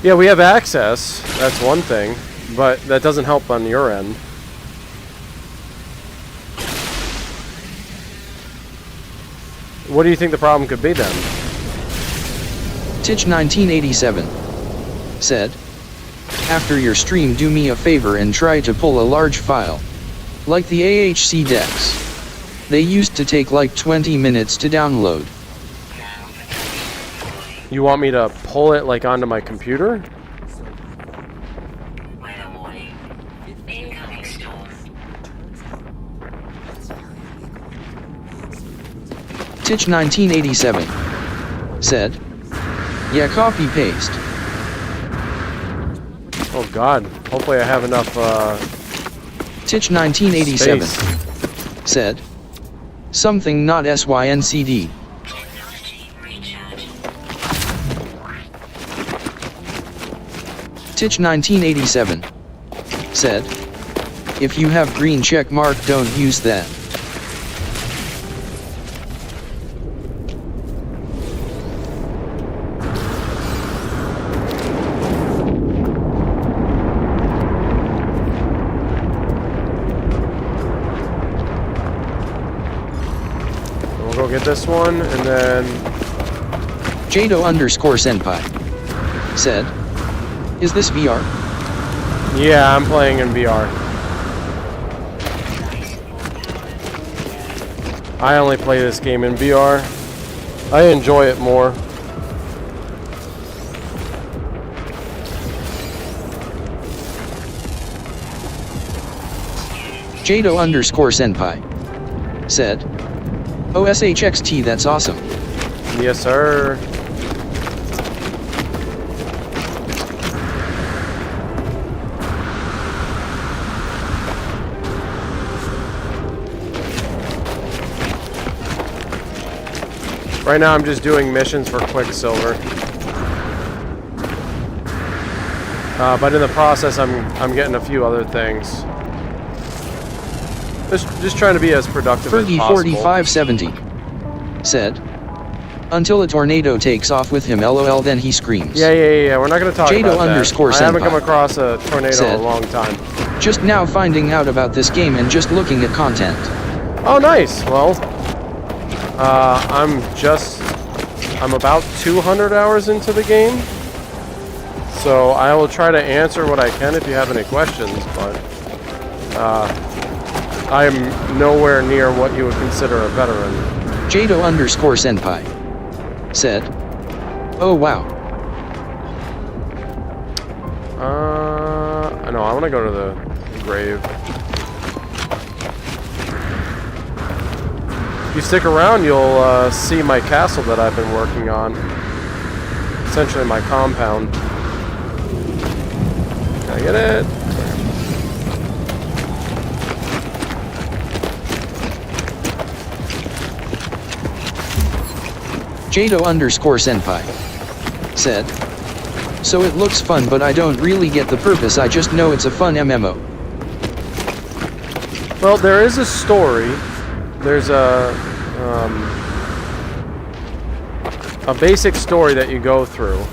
Yeah, we have access, that's one thing, but that doesn't help on your end. What do you think the problem could be then? Titch1987 said. After your stream, do me a favor and try to pull a large file. Like the AHC decks. They used to take like 20 minutes to download. You want me to pull it like onto my computer? Weather warning. Incoming storm. Titch1987 said. Yeah, copy paste. Oh god, hopefully I have enough Titch1987 space. said. Something not SYNCD. Technology recharge. Titch1987 said. If you have green check mark, don't use that. We'll go get this one, and then... Jado_senpai said. Is this VR? Yeah, I'm playing in VR. I only play this game in VR. I enjoy it more. Jado_senpai said. OSHXT, that's awesome. Yes, sir. Right now I'm just doing missions for Quicksilver. But in the process I'm getting a few other things. Just trying to be as productive as possible. Fergie4570 said. Until a tornado takes off with him, lol, then he screams. Yeah. We're not going to talk about that. I haven't come Jado_senpai across a tornado said. in a long time. Just now finding out about this game and just looking at content. Oh, nice. Well, I'm about 200 hours into the game. So I will try to answer what I can if you have any questions, but I'm nowhere near what you would consider a veteran. Jado_senpai said. Oh wow. I know, I want to go to the grave. If you stick around, you'll see my castle that I've been working on. Essentially my compound. Can I get it? Jado_senpai said. So it looks fun, but I don't really get the purpose, I just know it's a fun MMO. Well, there is a story. There's a basic story that you go through.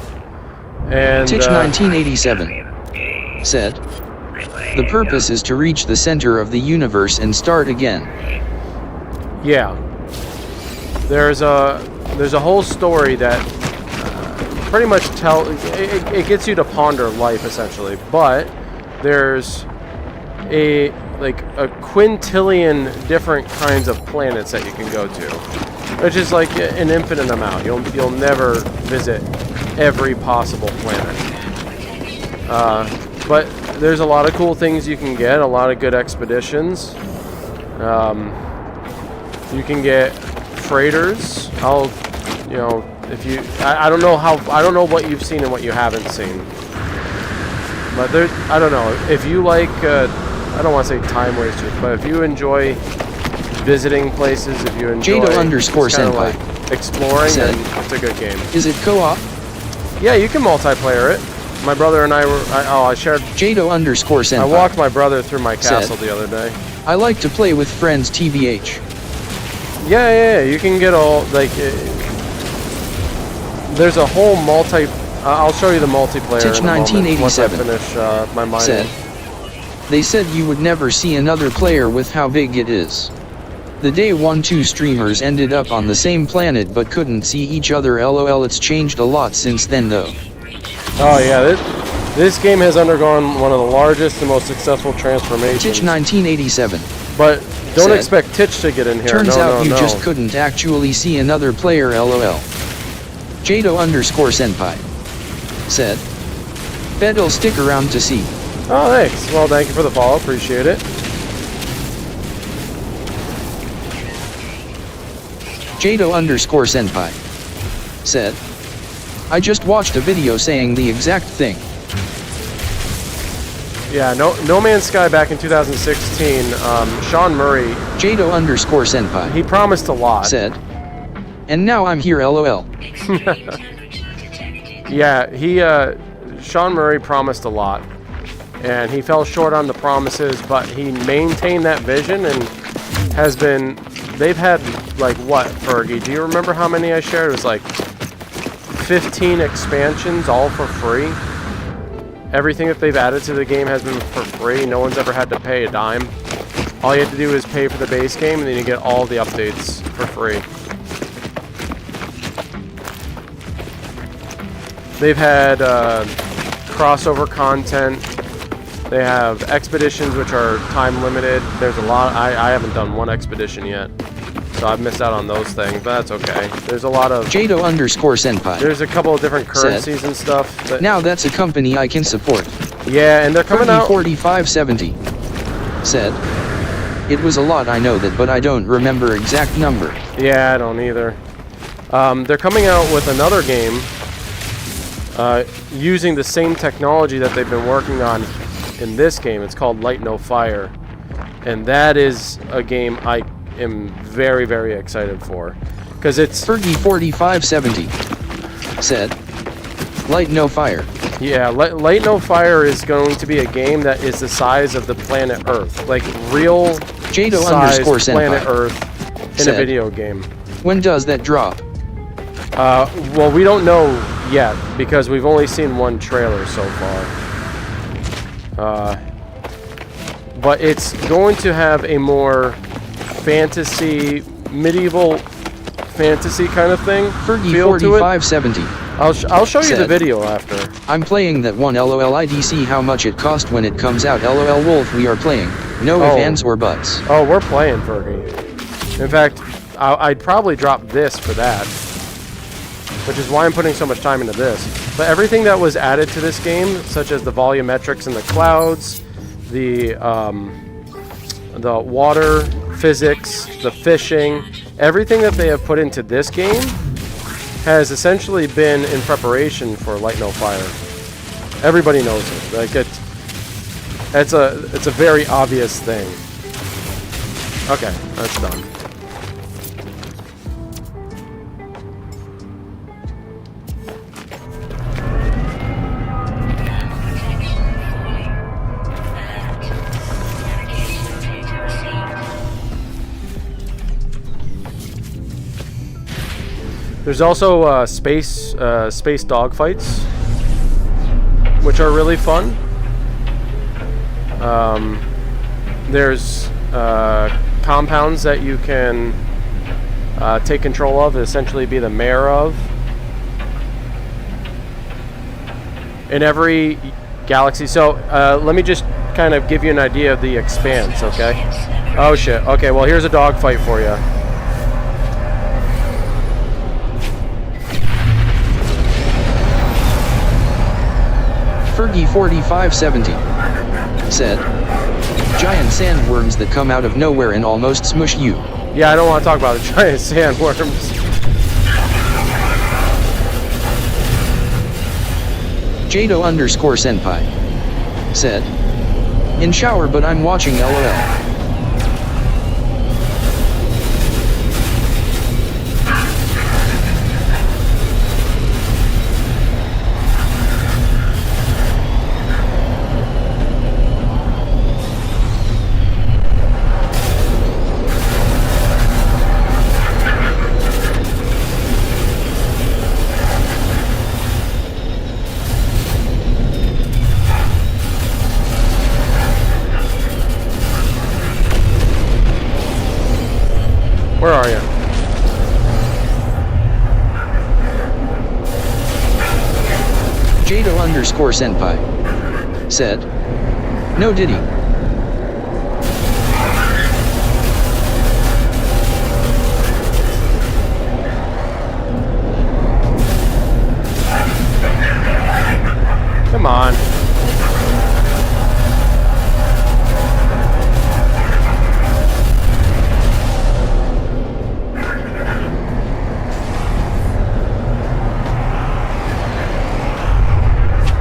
And Titch1987 said. The purpose is to reach the center of the universe and start again. Yeah. There's a whole story that pretty much it gets you to ponder life essentially, but there's a quintillion different kinds of planets that you can go to, which is like an infinite amount. You'll never visit every possible planet. But there's a lot of cool things you can get, a lot of good expeditions. You can get freighters. I don't know what you've seen and what you haven't seen. But there, I don't know if you like. I don't want to say time wasters, but if you enjoy visiting places, if you enjoy Jado_senpai like exploring, said, then it's a good game. Is it co-op? Yeah, you can multiplayer it. My brother and I were. I shared. Jado_senpai. I walked my brother through my castle said, the other day. I like to play with friends, TBH. Yeah. You can get all like. There's a whole multi. I'll show you the multiplayer Titch in a moment once I 1987 finish my mining. said, they said you would never see another player with how big it is. The day 1-2 streamers ended up on the same planet but couldn't see each other. LOL. It's changed a lot since then though. Oh yeah, this game has undergone one of the largest and most successful transformations. Titch 1987. But don't said, expect Titch to get in here. Turns no, out you no. just couldn't actually see another player. LOL. Jado_senpai said, bet I'll stick around to see. Oh, thanks. Well, thank you for the follow. Appreciate it. Jado_senpai said, I just watched a video saying the exact thing. Yeah, No Man's Sky back in 2016. Sean Murray. Jado_senpai. He promised a lot. Said, and now I'm here. LOL. Yeah, Sean Murray promised a lot, and he fell short on the promises, but he maintained that vision and has been. They've had like what, Fergie? Do you remember how many I shared? It was like 15 expansions, all for free. Everything that they've added to the game has been for free. No one's ever had to pay a dime. All you have to do is pay for the base game, and then you get all the updates for free. They've had crossover content. They have expeditions which are time limited. There's a lot. I haven't done one expedition yet, so I've missed out on those things, but that's okay. There's a lot of Jado_senpai. There's a couple of different currencies and stuff. That, now that's a company I can support. Yeah, and they're coming out. 4570 said, it was a lot, I know that, but I don't remember exact number. Yeah, I don't either. They're coming out with another game using the same technology that they've been working on in this game. It's called Light No Fire, and that is a game I am very, very excited for, because it's Fergie4570 said, Light No Fire. Yeah, Light No Fire is going to be a game that is the size of the planet Earth, like real size planet Earth in said, a video game. When does that drop? Well, we don't know yet because we've only seen one trailer so far. But it's going to have a more fantasy, medieval fantasy kind of thing. Fergie4570. I'll show you the video after. I'm playing that one. LOL. I'd see how much it cost when it comes out. LOL. Wolf, we are playing. No ifs, ands, or buts. Oh, we're playing, Fergie. In fact, I'd probably drop this for that, which is why I'm putting so much time into this. But everything that was added to this game, such as the volumetrics in the clouds, the water physics, the fishing, everything that they have put into this game has essentially been in preparation for Light No Fire. Everybody knows it. Like it's a very obvious thing. Okay, that's done. There's also space dogfights, which are really fun. There's compounds that you can take control of, essentially be the mayor of. In every galaxy. So let me just kind of give you an idea of the expanse, okay? Oh shit. Okay, well here's a dogfight for you. Fergie4570 said, giant sandworms that come out of nowhere and almost smush you. Yeah, I don't want to talk about the giant sandworms. Jado_senpai said. In shower, but I'm watching LOL. Where are you? Jado_senpai said. No diddy. Come on.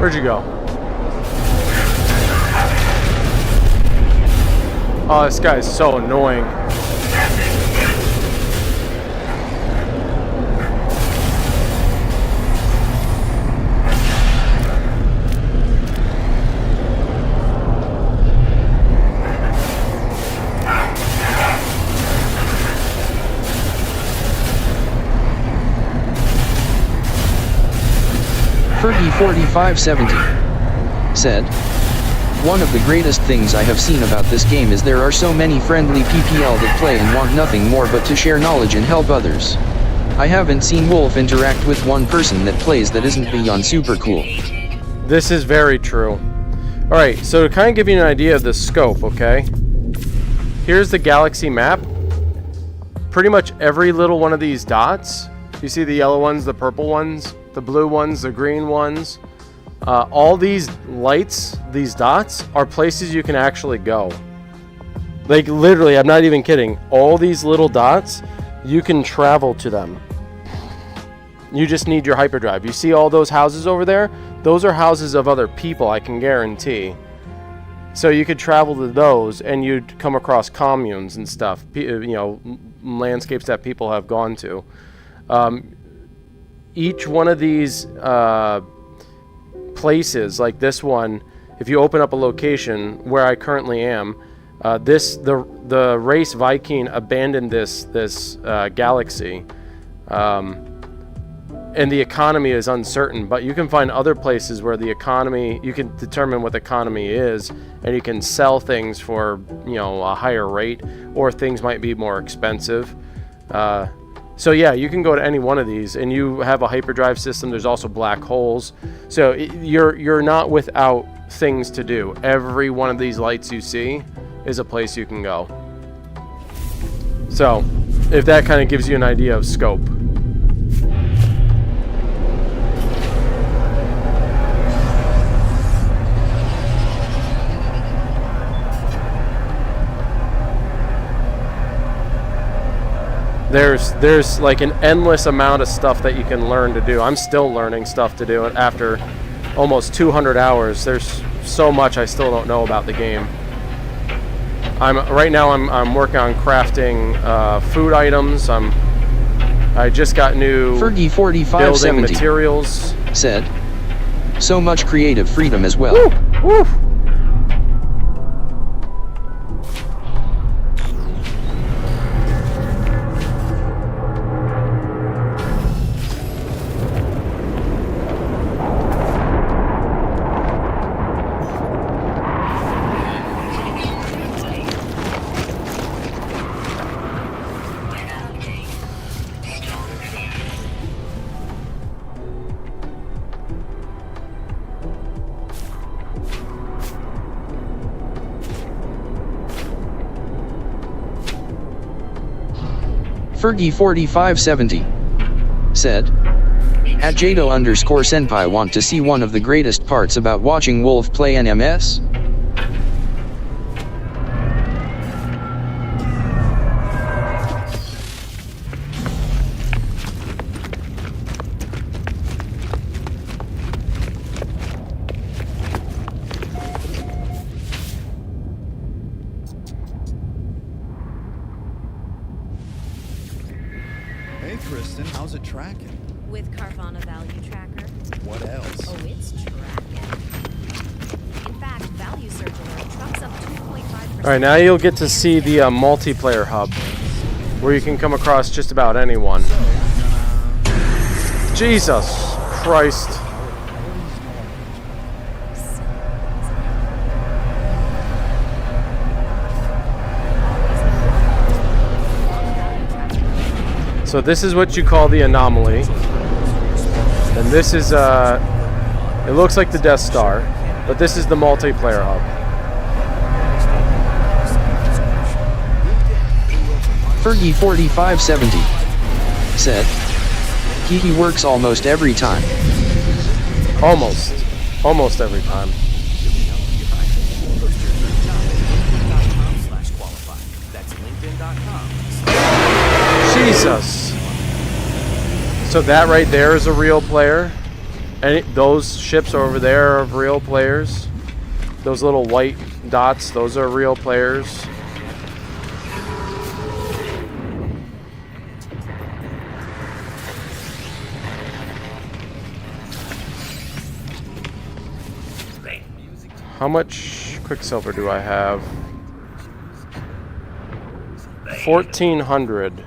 Where'd you go? Oh, this guy's so annoying. Fergie4570 said, one of the greatest things I have seen about this game is there are so many friendly PPL that play and want nothing more but to share knowledge and help others. I haven't seen Wolf interact with one person that plays that isn't beyond super cool. This is very true. Alright, so to kind of give you an idea of the scope, okay? Here's the galaxy map. Pretty much every little one of these dots, you see the yellow ones, the purple ones, the blue ones, the green ones, all these lights, these dots, are places you can actually go. Like literally, I'm not even kidding. All these little dots, you can travel to them. You just need your hyperdrive. You see all those houses over there? Those are houses of other people, I can guarantee. So you could travel to those and you'd come across communes and stuff, you know, landscapes that people have gone to. Each one of these places, like this one, if you open up a location where I currently am, the race Viking abandoned this galaxy, and the economy is uncertain. But you can find other places where the economy, you can determine what the economy is, and you can sell things for, you know, a higher rate, or things might be more expensive. So yeah, you can go to any one of these, and you have a hyperdrive system. There's also black holes, so you're not without things to do. Every one of these lights you see is a place you can go. So, if that kind of gives you an idea of scope. There's like an endless amount of stuff that you can learn to do. I'm still learning stuff to do after almost 200 hours. There's so much I still don't know about the game. Right now I'm working on crafting food items. I just got new building materials. Said, so much creative freedom as well. Woo! Woo! Fergie4570 said, at Jado_senpai want to see one of the greatest parts about watching Wolf play NMS? Kristen, how's it tracking? With Carvana Value Tracker. What else? Oh, it's tracking. In fact, Value Surge Alert trucks up 2.5%. All right, now you'll get to see the multiplayer hub, where you can come across just about anyone. Jesus Christ. So this is what you call the anomaly. And this is, it looks like the Death Star, but this is the multiplayer hub. Fergie4570 said, he works almost every time. Almost every time. LinkedIn.com/qualified. That's LinkedIn.com. Jesus. So that right there is a real player. And those ships over there are real players. Those little white dots, those are real players. How much Quicksilver do I have? 1,400.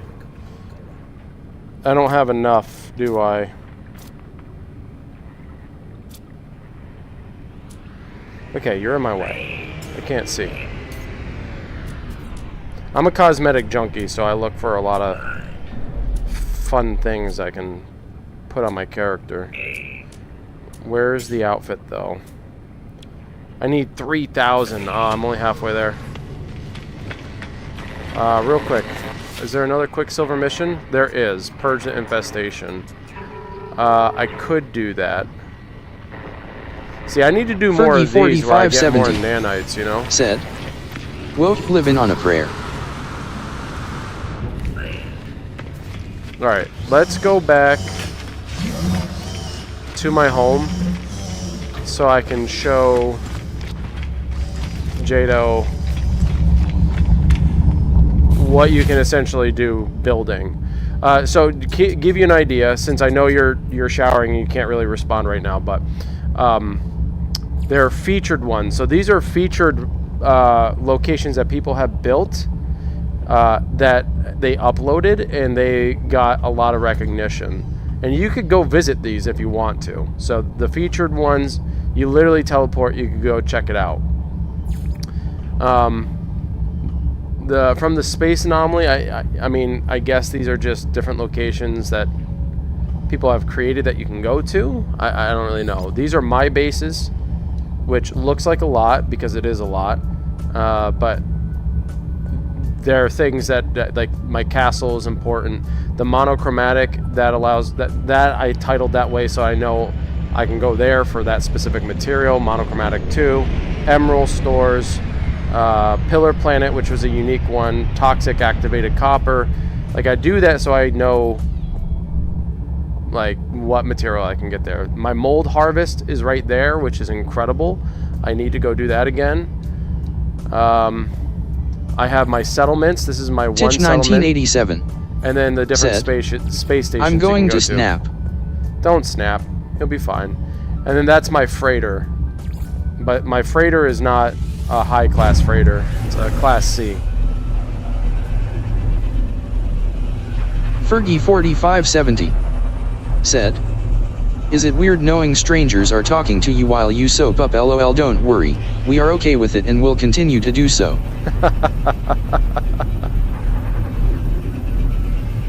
I don't have enough, do I? Okay, you're in my way. I can't see. I'm a cosmetic junkie, so I look for a lot of fun things I can put on my character. Where's the outfit, though? I need 3,000. Oh, I'm only halfway there. Real quick. Is there another Quicksilver mission? There is. Purge the infestation. I could do that. See, I need to do more of these where I get more nanites, you know? Said, Wolf living on a prayer. Alright, let's go back to my home so I can show Jado what you can essentially do building. So to give you an idea, since I know you're showering and you can't really respond right now, but they're featured ones. So these are featured locations that people have built that they uploaded and they got a lot of recognition. And you could go visit these if you want to. So the featured ones, you literally teleport, you could go check it out. From the space anomaly, I mean, I guess these are just different locations that people have created that you can go to. I don't really know. These are my bases, which looks like a lot because it is a lot, but there are things that like my castle is important. The monochromatic that allows that I titled that way so I know I can go there for that specific material. Monochromatic 2, emerald stores. Pillar Planet, which was a unique one, toxic activated copper. Like I do that so I know like what material I can get there. My mold harvest is right there, which is incredible. I need to go do that again. I have my settlements. This is my one Titch settlement. 1987. And then the different Said, space stations. I'm going you can go to snap. Don't snap. You'll be fine. And then that's my freighter. But my freighter is not a high-class freighter. It's a Class C. Fergie4570 said, is it weird knowing strangers are talking to you while you soap up? LOL, don't worry, we are okay with it and will continue to do so.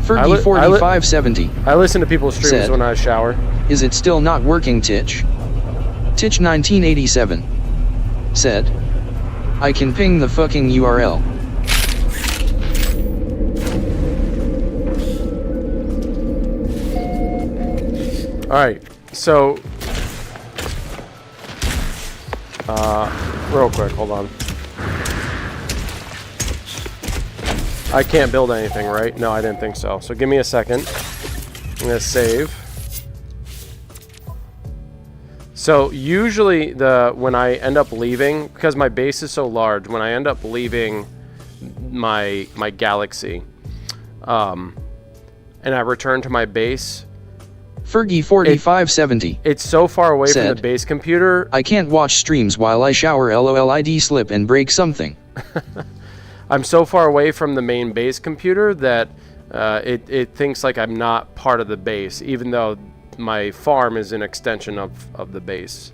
Fergie4570 I listen to people's streams said, when I shower. Is it still not working, Titch? Titch 1987 said, I can ping the fucking URL. Alright, so real quick, hold on. I can't build anything, right? No, I didn't think so. So give me a second. I'm gonna save. So usually when I end up leaving, because my base is so large, when I end up leaving my galaxy, and I return to my base, Fergie4570 it's so far away from said, the base computer. I can't watch streams while I shower. LOL, I'd slip and break something. I'm so far away from the main base computer that it thinks like I'm not part of the base, even though my farm is an extension of the base.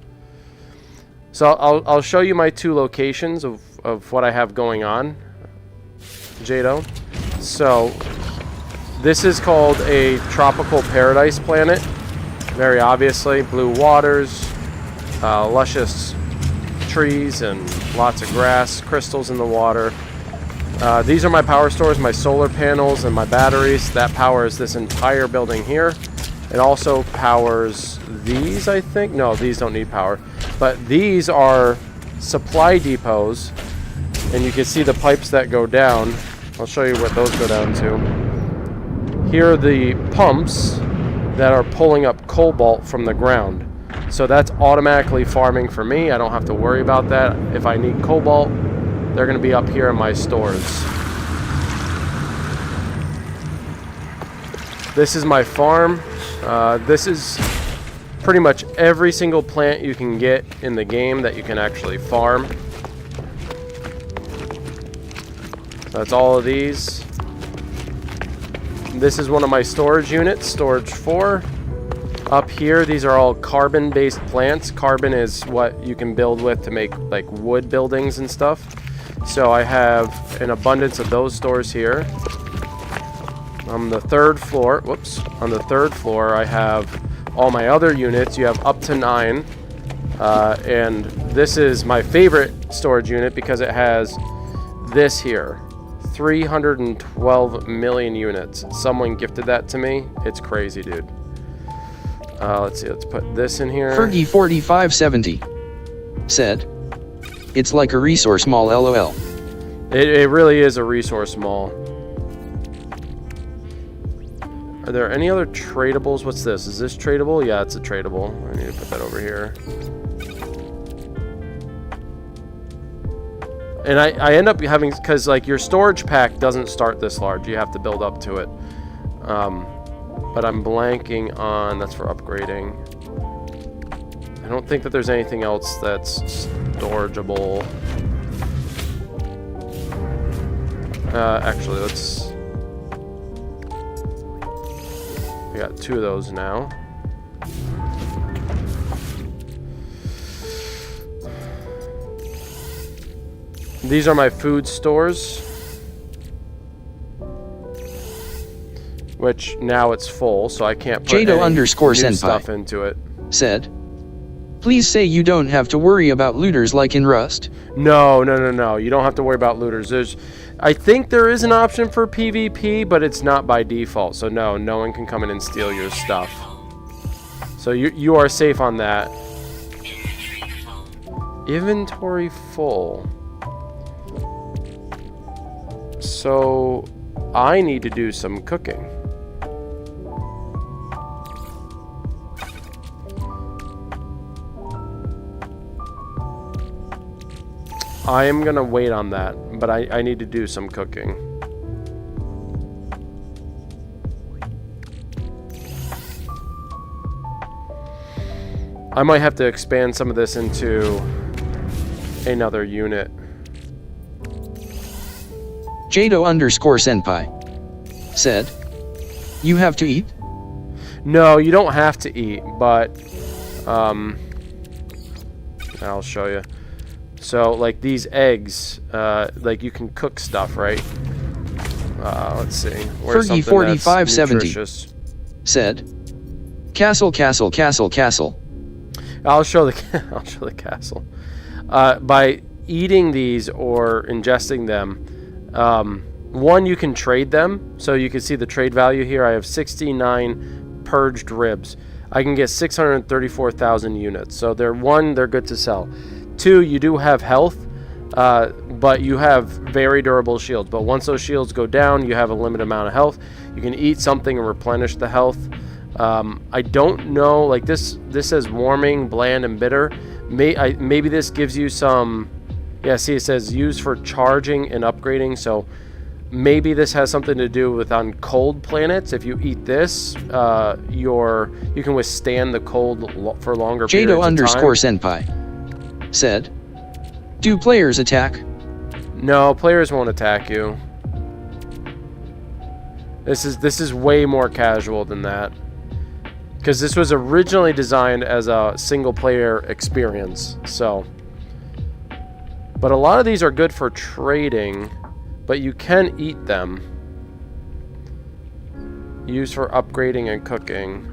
So I'll show you my 2 locations of what I have going on, Jado. So this is called a tropical paradise planet. Very obviously, blue waters, luscious trees, and lots of grass, crystals in the water. These are my power stores, my solar panels and my batteries. That powers this entire building here. It also powers these, I think. No, these don't need power. But these are supply depots, and you can see the pipes that go down. I'll show you what those go down to. Here are the pumps that are pulling up cobalt from the ground. So that's automatically farming for me. I don't have to worry about that. If I need cobalt, they're going to be up here in my stores. This is my farm. This is pretty much every single plant you can get in the game that you can actually farm. So that's all of these. This is one of my storage units, storage 4. Up here, these are all carbon-based plants. Carbon is what you can build with to make like wood buildings and stuff. So I have an abundance of those stores here. On the 3rd floor, on the 3rd floor, I have all my other units. You have up to 9. And this is my favorite storage unit because it has this here. 312 million units. Someone gifted that to me. It's crazy, dude. Let's see, let's put this in here. Fergie4570 said, it's like a resource mall, LOL. It really is a resource mall. Are there any other tradables? What's this? Is this tradable? Yeah, it's a tradable. I need to put that over here. And I end up having, because like your storage pack doesn't start this large. You have to build up to it. But I'm blanking on, that's for upgrading. I don't think that there's anything else that's storageable. Actually, let's... We got 2 of those now. These are my food stores, which now it's full, so I can't put any new stuff into it. Said, please say you don't have to worry about looters like in Rust. No. You don't have to worry about looters. I think there is an option for PvP, but it's not by default. So no one can come in and steal your stuff. So you are safe on that. Inventory full. So I need to do some cooking. I am gonna wait on that, but I need to do some cooking. I might have to expand some of this into another unit. Jado_senpai said, you have to eat? No, you don't have to eat, but I'll show you. So like these eggs, like you can cook stuff, right? Let's see. Fergie4570 said, castle. I'll show the castle. By eating these or ingesting them, one, you can trade them. So you can see the trade value here. I have 69 purged ribs. I can get 634,000 units. So they're good to sell. 2, you do have health, but you have very durable shields. But once those shields go down, you have a limited amount of health. You can eat something and replenish the health. I don't know, like this says warming, bland, and bitter. Maybe this gives you some, yeah, see it says used for charging and upgrading. So Maybe this has something to do with on cold planets. If you eat this, you can withstand the cold for longer periods of time. Jado_senpai said, "Do players attack?" No, players won't attack you. This is way more casual than that. Because this was originally designed as a single player experience. So, but a lot of these are good for trading, but you can eat them. Used for upgrading and cooking.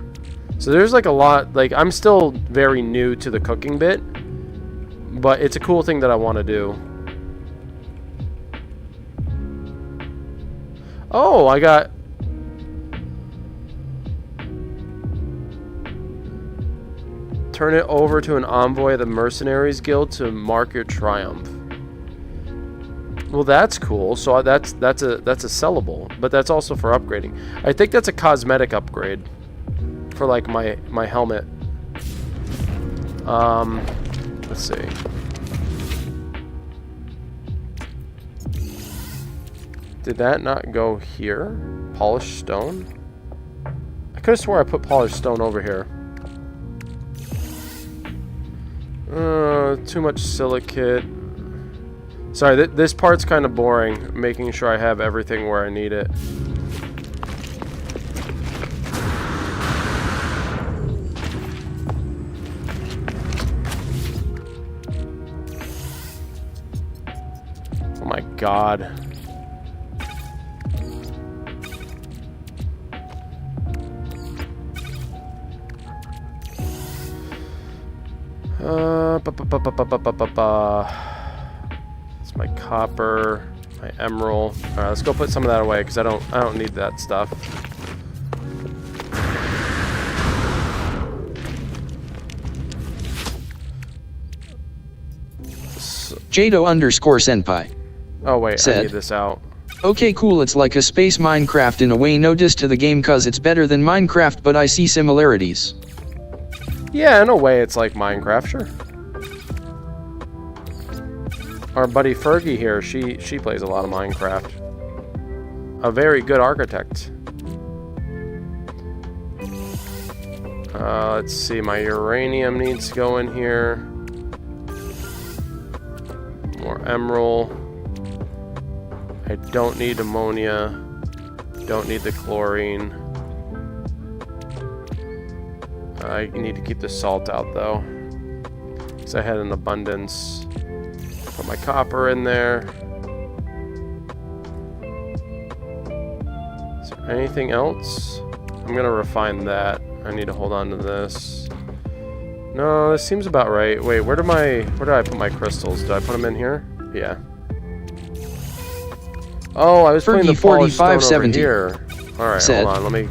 So there's like a lot, like I'm still very new to the cooking bit, but it's a cool thing that I want to do. Oh, I got... Turn it over to an envoy of the Mercenaries Guild to mark your triumph. Well, that's cool. So that's a sellable, but that's also for upgrading. I think that's a cosmetic upgrade for like my helmet. Let's see. Did that not go here? Polished stone? I could have swore I put polished stone over here. Too much silicate. Sorry, this part's kind of boring. Making sure I have everything where I need it. Oh my god. It's my copper, my emerald. All right, let's go put some of that away because I don't need that stuff. Jado_senpai. Oh wait, said, I need this out. "Okay, cool. It's like a space Minecraft in a way. No diss to the game cause it's better than Minecraft, but I see similarities." Yeah, in a way it's like Minecraft, sure. Our buddy Fergie here, she plays a lot of Minecraft. A very good architect. Let's see, my uranium needs to go in here. More emerald. I don't need ammonia. Don't need the chlorine. I need to keep the salt out though, because I had an abundance. Put my copper in there. Is there anything else? I'm gonna refine that. I need to hold on to this. No, this seems about right. Wait, where did I put my crystals? Did I put them in here? Yeah. Oh, I was putting the polished stone over here. All right, said, hold on. Let me.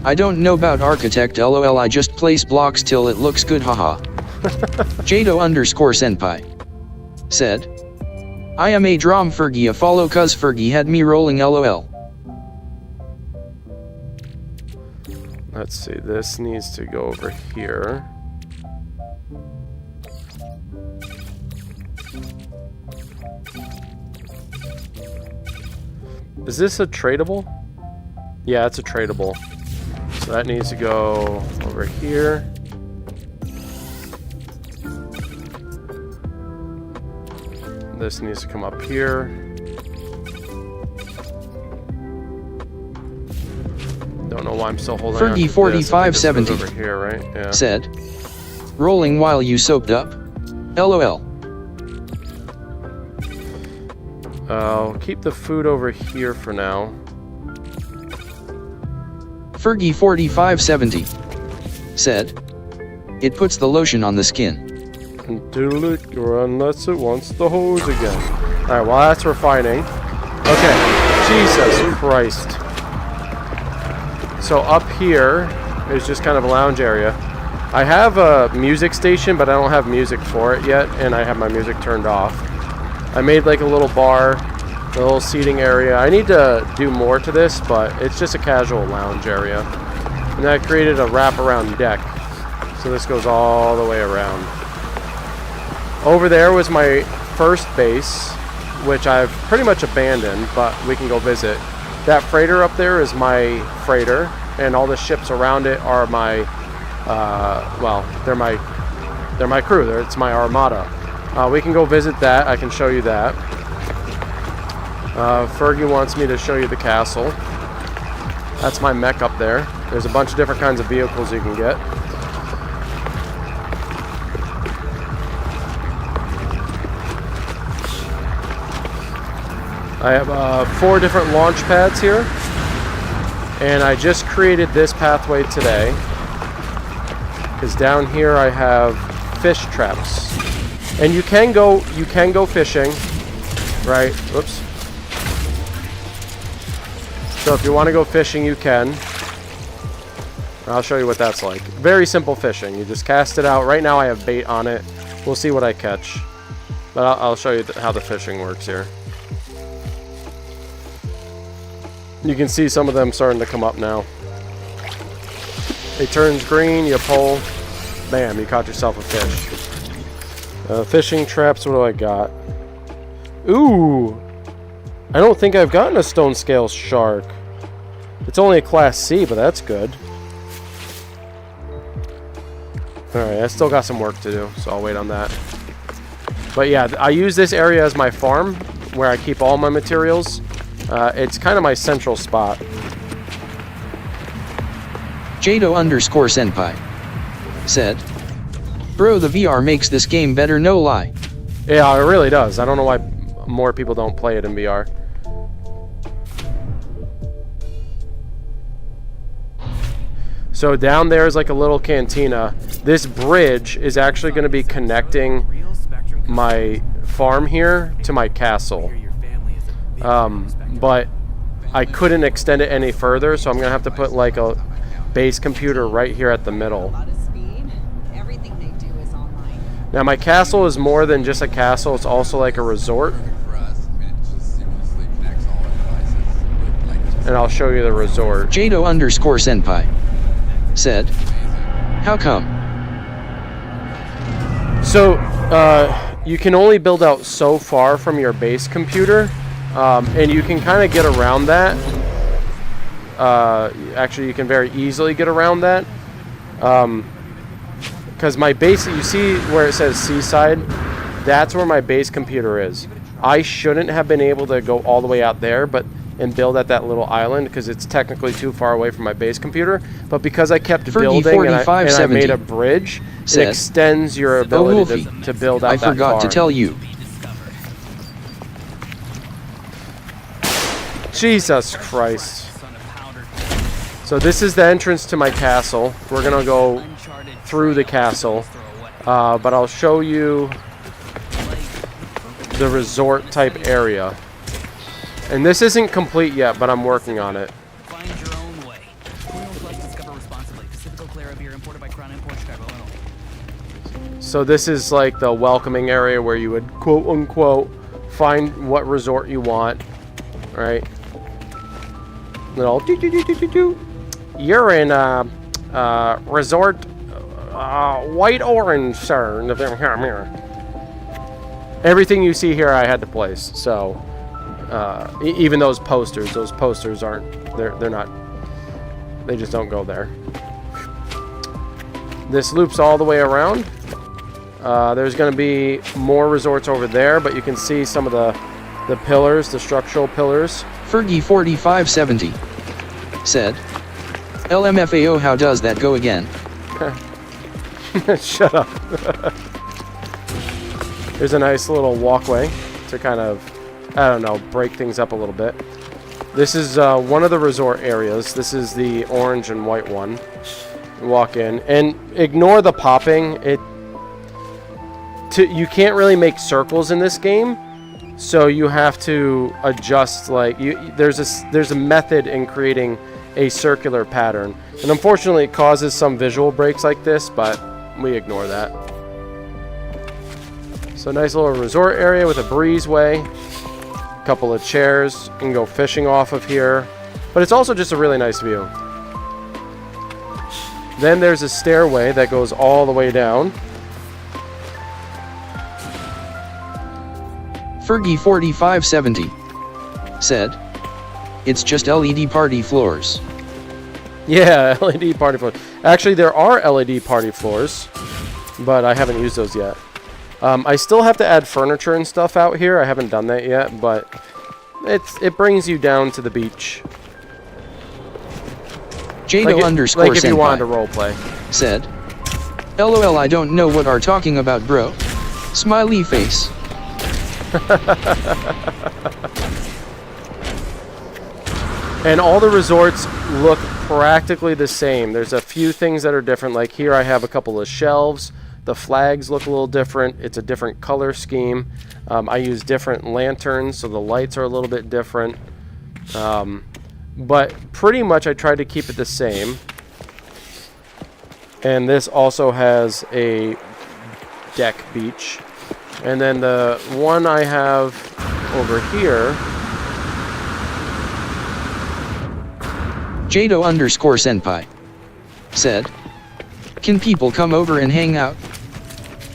"I don't know about architect, lol. I just place blocks till it looks good, haha." Jado_senpai said, "I am a drum Fergie a follow cuz Fergie had me rolling, lol." Let's see, this needs to go over here. Is this a tradable? Yeah, it's a tradable. So that needs to go over here. This needs to come up here. Don't know why I'm still holding on to this. Fergie4570 over here, right? Yeah. said, "Rolling while you soaked up? LOL." I'll keep the food over here for now. Fergie4570 said, "It puts the lotion on the skin." Until it unless it wants the hose again. Alright, well that's refining. Okay, Jesus Christ. So up here is just kind of a lounge area. I have a music station, but I don't have music for it yet, and I have my music turned off. I made like a little bar, a little seating area. I need to do more to this, but it's just a casual lounge area. And I created a wraparound deck. So this goes all the way around. Over there was my first base, which I've pretty much abandoned, but we can go visit. That freighter up there is my freighter, and all the ships around it are my, well, they're my crew. It's my armada. We can go visit that. I can show you that. Fergie wants me to show you the castle. That's my mech up there. There's a bunch of different kinds of vehicles you can get. I have 4 different launch pads here, and I just created this pathway today because down here I have fish traps, and you can go fishing, right? Whoops. So if you want to go fishing, you can. I'll show you what that's like. Very simple fishing. You just cast it out. Right now I have bait on it. We'll see what I catch, but I'll show you how the fishing works here. You can see some of them starting to come up now. It turns green, you pull, bam, you caught yourself a fish. Fishing traps, what do I got? Ooh! I don't think I've gotten a stone scale shark. It's only a class C, but that's good. Alright, I still got some work to do, so I'll wait on that. But yeah, I use this area as my farm, where I keep all my materials. It's kind of my central spot. Jado_senpai said, "Bro, the VR makes this game better, no lie." Yeah, it really does. I don't know why more people don't play it in VR. So down there is like a little cantina. This bridge is actually going to be connecting my farm here to my castle. But I couldn't extend it any further, so I'm going to have to put like a base computer right here at the middle. Now my castle is more than just a castle, it's also like a resort. And I'll show you the resort. Jado_senpai said, "How come?" So, you can only build out so far from your base computer. And you can kind of get around that. Actually, you can very easily get around that. Because my base, you see where it says Seaside? That's where my base computer is. I shouldn't have been able to go all the way out there and build at that little island because it's technically too far away from my base computer. But because I kept building and I made a bridge, it extends your ability to build out that far. I forgot to tell you. Jesus Christ. So this is the entrance to my castle. We're gonna go through the castle, but I'll show you the resort type area. And this isn't complete yet, but I'm working on it. Find your own way. Discover responsibly. Pacifico Clara beer imported by Crown Imports, Chicago, Illinois. So this is like the welcoming area where you would quote unquote find what resort you want, right? Little you're in resort White Orange, sir. Everything you see here I had to place. So even those posters aren't, they're not, they just don't go there. This loops all the way around. There's going to be more resorts over there, but you can see some of the pillars, the structural pillars. Fergie4570 said, "LMFAO, how does that go again?" Shut up. There's a nice little walkway to kind of, I don't know, break things up a little bit. This is one of the resort areas. This is the orange and white one. Walk in and ignore the popping. You can't really make circles in this game. So you have to adjust, like there's a method in creating a circular pattern, and unfortunately it causes some visual breaks like this, but we ignore that. So nice little resort area with a breezeway, a couple of chairs. You can go fishing off of here, but it's also just a really nice view. Then there's a stairway that goes all the way down. Fergie4570 said, "It's just LED party floors." Yeah, LED party floors. Actually, there are LED party floors, but I haven't used those yet. I still have to add furniture and stuff out here. I haven't done that yet, but it brings you down to the beach. Jado underscore like if you wanted to senpai role play. said, "LOL, I don't know what are talking about, bro." Smiley face. And all the resorts look practically the same. There's a few things that are different. Like here I have a couple of shelves. The flags look a little different. It's a different color scheme. I use different lanterns, so the lights are a little bit different. But pretty much I tried to keep it the same. And this also has a deck beach. And then the one I have over here, Jado underscore senpai said, "Can people come over and hang out?"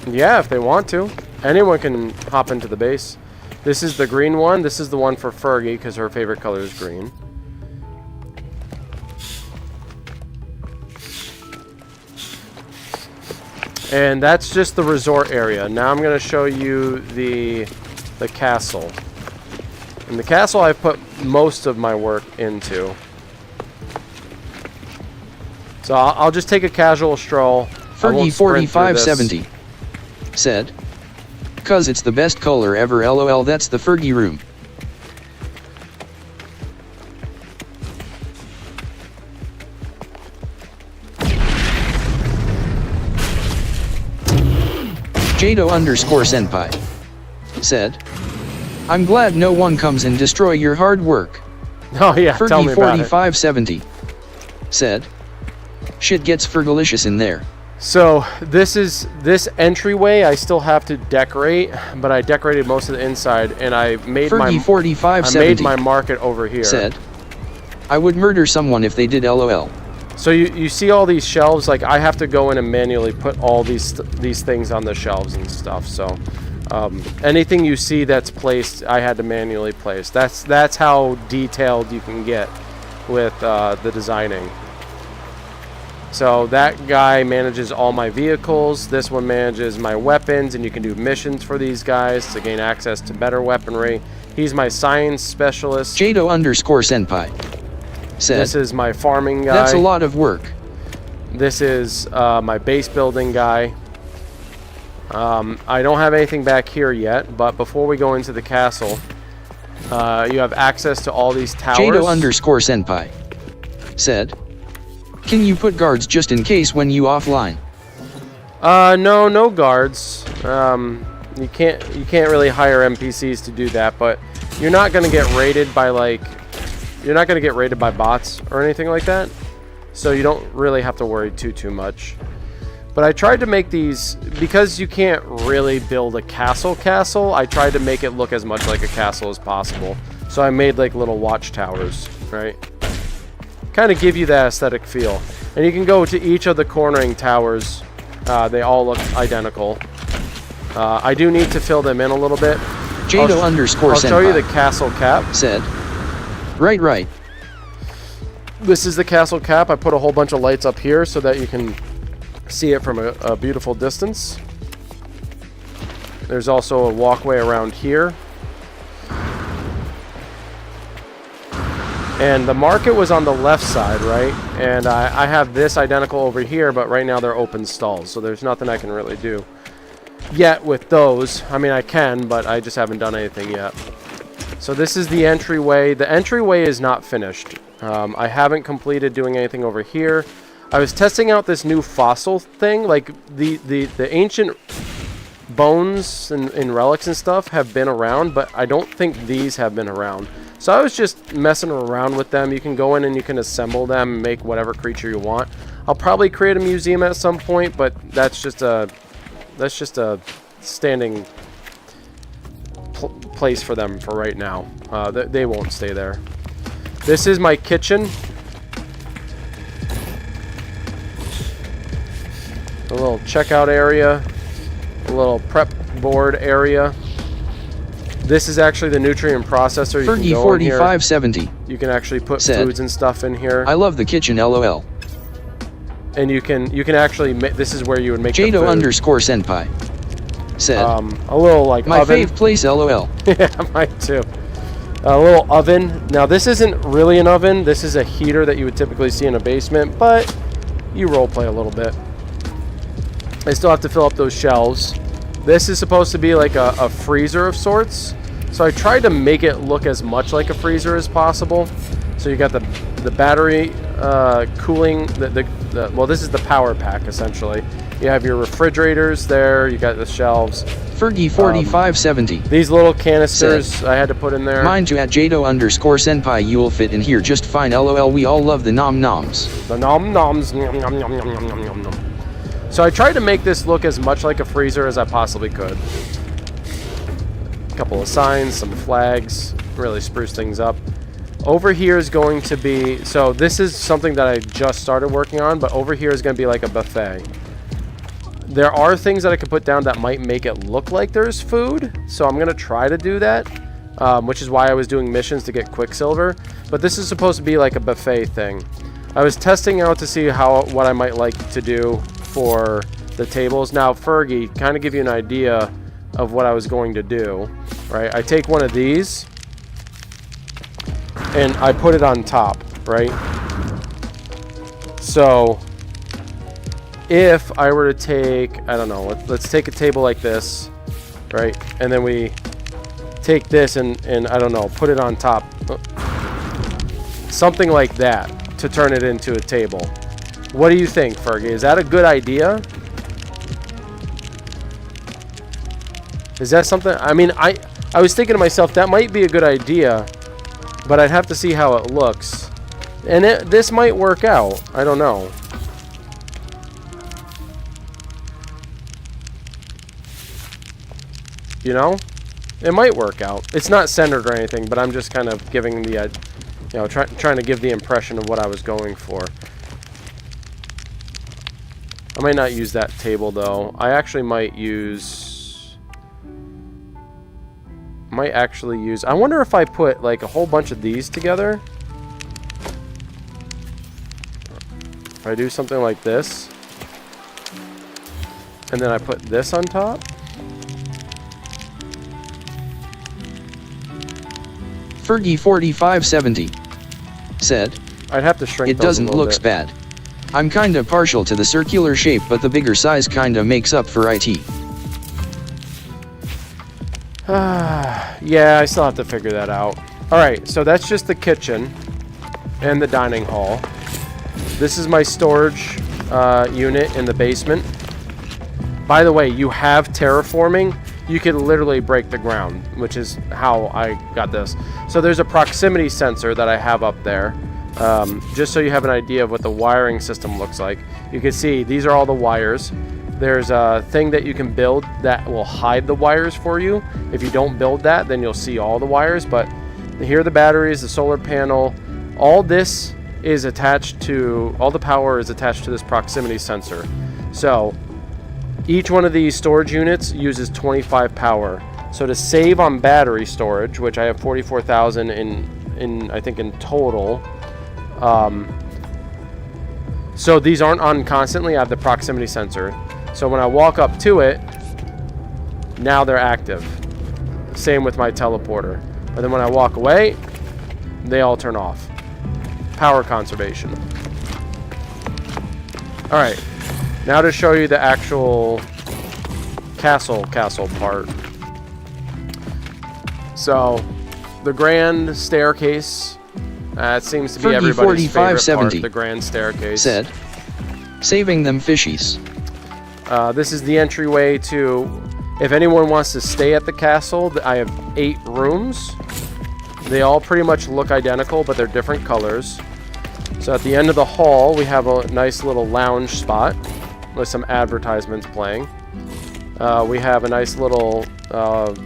yeah, if they want to. Anyone can hop into the base. This is the green one. This is the one for Fergie because her favorite color is green. And that's just the resort area. Now I'm going to show you the castle. And the castle I've put most of my work into. So I'll just take a casual stroll. Fergie4570 said, "'Cause it's the best color ever, LOL, that's the Fergie room." Jado underscore senpai said, "I'm glad no one comes and destroy your hard work." Oh yeah, tell me about it. Fergie4570 said, "Shit gets fergalicious in there." So this entryway I still have to decorate, but I decorated most of the inside, and I made my market over here. Said, "I would murder someone if they did, LOL." So you see all these shelves, like I have to go in and manually put all these things on the shelves and stuff. So anything you see that's placed, I had to manually place. That's how detailed you can get with the designing. So that guy manages all my vehicles. This one manages my weapons, and you can do missions for these guys to gain access to better weaponry. He's my science specialist. Jado underscore senpai said, "This is my farming guy. That's a lot of work." This is my base building guy. I don't have anything back here yet, but before we go into the castle, you have access to all these towers. Jado underscore senpai said, "Can you put guards just in case when you offline?" No guards. You can't really hire NPCs to do that, but you're not gonna get raided by bots or anything like that. So you don't really have to worry too much. But I tried to make these, because you can't really build a castle, I tried to make it look as much like a castle as possible. So I made like little watchtowers, right? Kind of give you that aesthetic feel. And you can go to each of the cornering towers. They all look identical. I do need to fill them in a little bit. Jado underscore senpai I'll show you the castle cap. Said, right. This is the castle cap. I put a whole bunch of lights up here so that you can see it from a beautiful distance. There's also a walkway around here. And the market was on the left side, right? And I have this identical over here, but right now they're open stalls, so there's nothing I can really do yet with those. I mean, I can, but I just haven't done anything yet. So this is the entryway. The entryway is not finished. I haven't completed doing anything over here. I was testing out this new fossil thing. Like the ancient bones and relics and stuff have been around, but I don't think these have been around. So I was just messing around with them. You can go in and you can assemble them and make whatever creature you want. I'll probably create a museum at some point, but that's just a standing place for them for right now. They won't stay there. This is my kitchen. A little checkout area, a little prep board area. This is actually the nutrient processor. You can Fergie go in here. 4570 You can actually put said, foods and stuff in here. I love the kitchen, lol. And you can actually this is where you would make the Jado food. _senpai said, A little like my oven. fave place, lol. Yeah, mine too. A little oven. Now this isn't really an oven. This is a heater that you would typically see in a basement, but you role play a little bit. I still have to fill up those shelves. This is supposed to be like a freezer of sorts. So I tried to make it look as much like a freezer as possible. So you got the battery cooling, well, this is the power pack essentially. You have your refrigerators there, you got the shelves. Fergie 4570 These little canisters I had to put in there. Mind you, at Jado _senpai, you'll fit in here just fine, lol. We all love the nom noms. The nom noms. Nom, nom, nom, nom, nom, nom, nom. So I tried to make this look as much like a freezer as I possibly could. A couple of signs, some flags, really spruce things up. Over here is going to be, so this is something that I just started working on, but over here is going to be like a buffet. There are things that I could put down that might make it look like there's food, so I'm going to try to do that, which is why I was doing missions to get Quicksilver. But this is supposed to be like a buffet thing. I was testing out to see what I might like to do for the tables. Now, Fergie, kind of give you an idea of what I was going to do, right? I take one of these and I put it on top, right? So if I were to take, I don't know, let's take a table like this, right? And then we take this and I don't know, put it on top. Something like that to turn it into a table. What do you think, Fergie? Is that a good idea? Is that something? I mean, I was thinking to myself, that might be a good idea, but I'd have to see how it looks. And this might work out. I don't know. You know? It might work out. It's not centered or anything, but I'm just kind of giving the, you know, trying to give the impression of what I was going for. I might not use that table though. I actually might use... I wonder if I put like a whole bunch of these together. If I do something like this. And then I put this on top. Fergie 4570 said, I'd have to shrink it those doesn't a little look bit. bad. I'm kinda partial to the circular shape, but the bigger size kinda makes up for it. Yeah, I still have to figure that out. Alright, so that's just the kitchen and the dining hall. This is my storage unit in the basement. By the way, you have terraforming. You can literally break the ground, which is how I got this. So there's a proximity sensor that I have up there. Just so you have an idea of what the wiring system looks like. You can see these are all the wires. There's a thing that you can build that will hide the wires for you. If you don't build that, then you'll see all the wires. But here are the batteries, the solar panel. All this is attached to, all the power is attached to this proximity sensor. So each one of these storage units uses 25 power. So to save on battery storage, which I have 44,000 in I think in total. So these aren't on constantly. I have the proximity sensor. So when I walk up to it, now they're active. Same with my teleporter. But then when I walk away, they all turn off. Power conservation. Alright. Now to show you the actual castle part. So, the grand staircase. It seems to be Fergie everybody's favorite 4570 part, the grand staircase. said, saving them fishies. This is the entryway to, if anyone wants to stay at the castle, I have 8 rooms. They all pretty much look identical, but they're different colors. So at the end of the hall, we have a nice little lounge spot with some advertisements playing. We have a nice little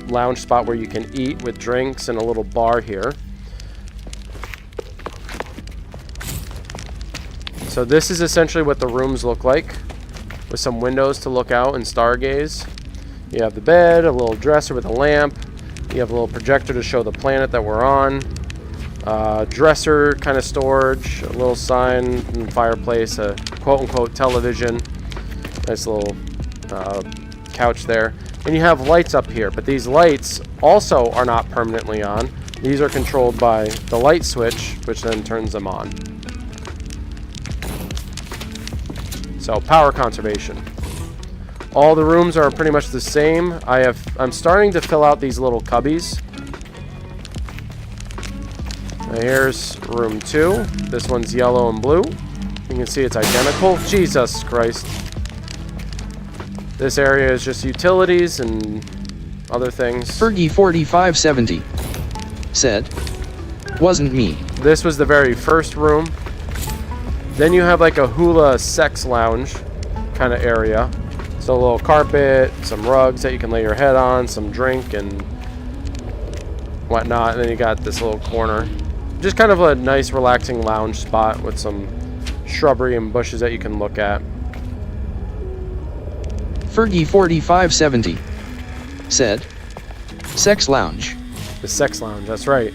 lounge spot where you can eat with drinks and a little bar here. So this is essentially what the rooms look like, with some windows to look out and stargaze. You have the bed, a little dresser with a lamp, You have a little projector to show the planet that we're on. Dresser kind of storage, a little sign, and fireplace, a quote-unquote television. Nice little couch there. And you have lights up here, but these lights also are not permanently on. These are controlled by the light switch, which then turns them on. So power conservation. All the rooms are pretty much the same. I'm starting to fill out these little cubbies. Now here's room 2. This one's yellow and blue. You can see it's identical. Jesus Christ. This area is just utilities and other things. Fergie4570 said, wasn't me. This was the very first room. Then you have like a hula sex lounge kind of area. So a little carpet, some rugs that you can lay your head on, some drink and whatnot. And then you got this little corner. Just kind of a nice relaxing lounge spot with some shrubbery and bushes that you can look at. Fergie4570 said, sex lounge. The sex lounge, that's right.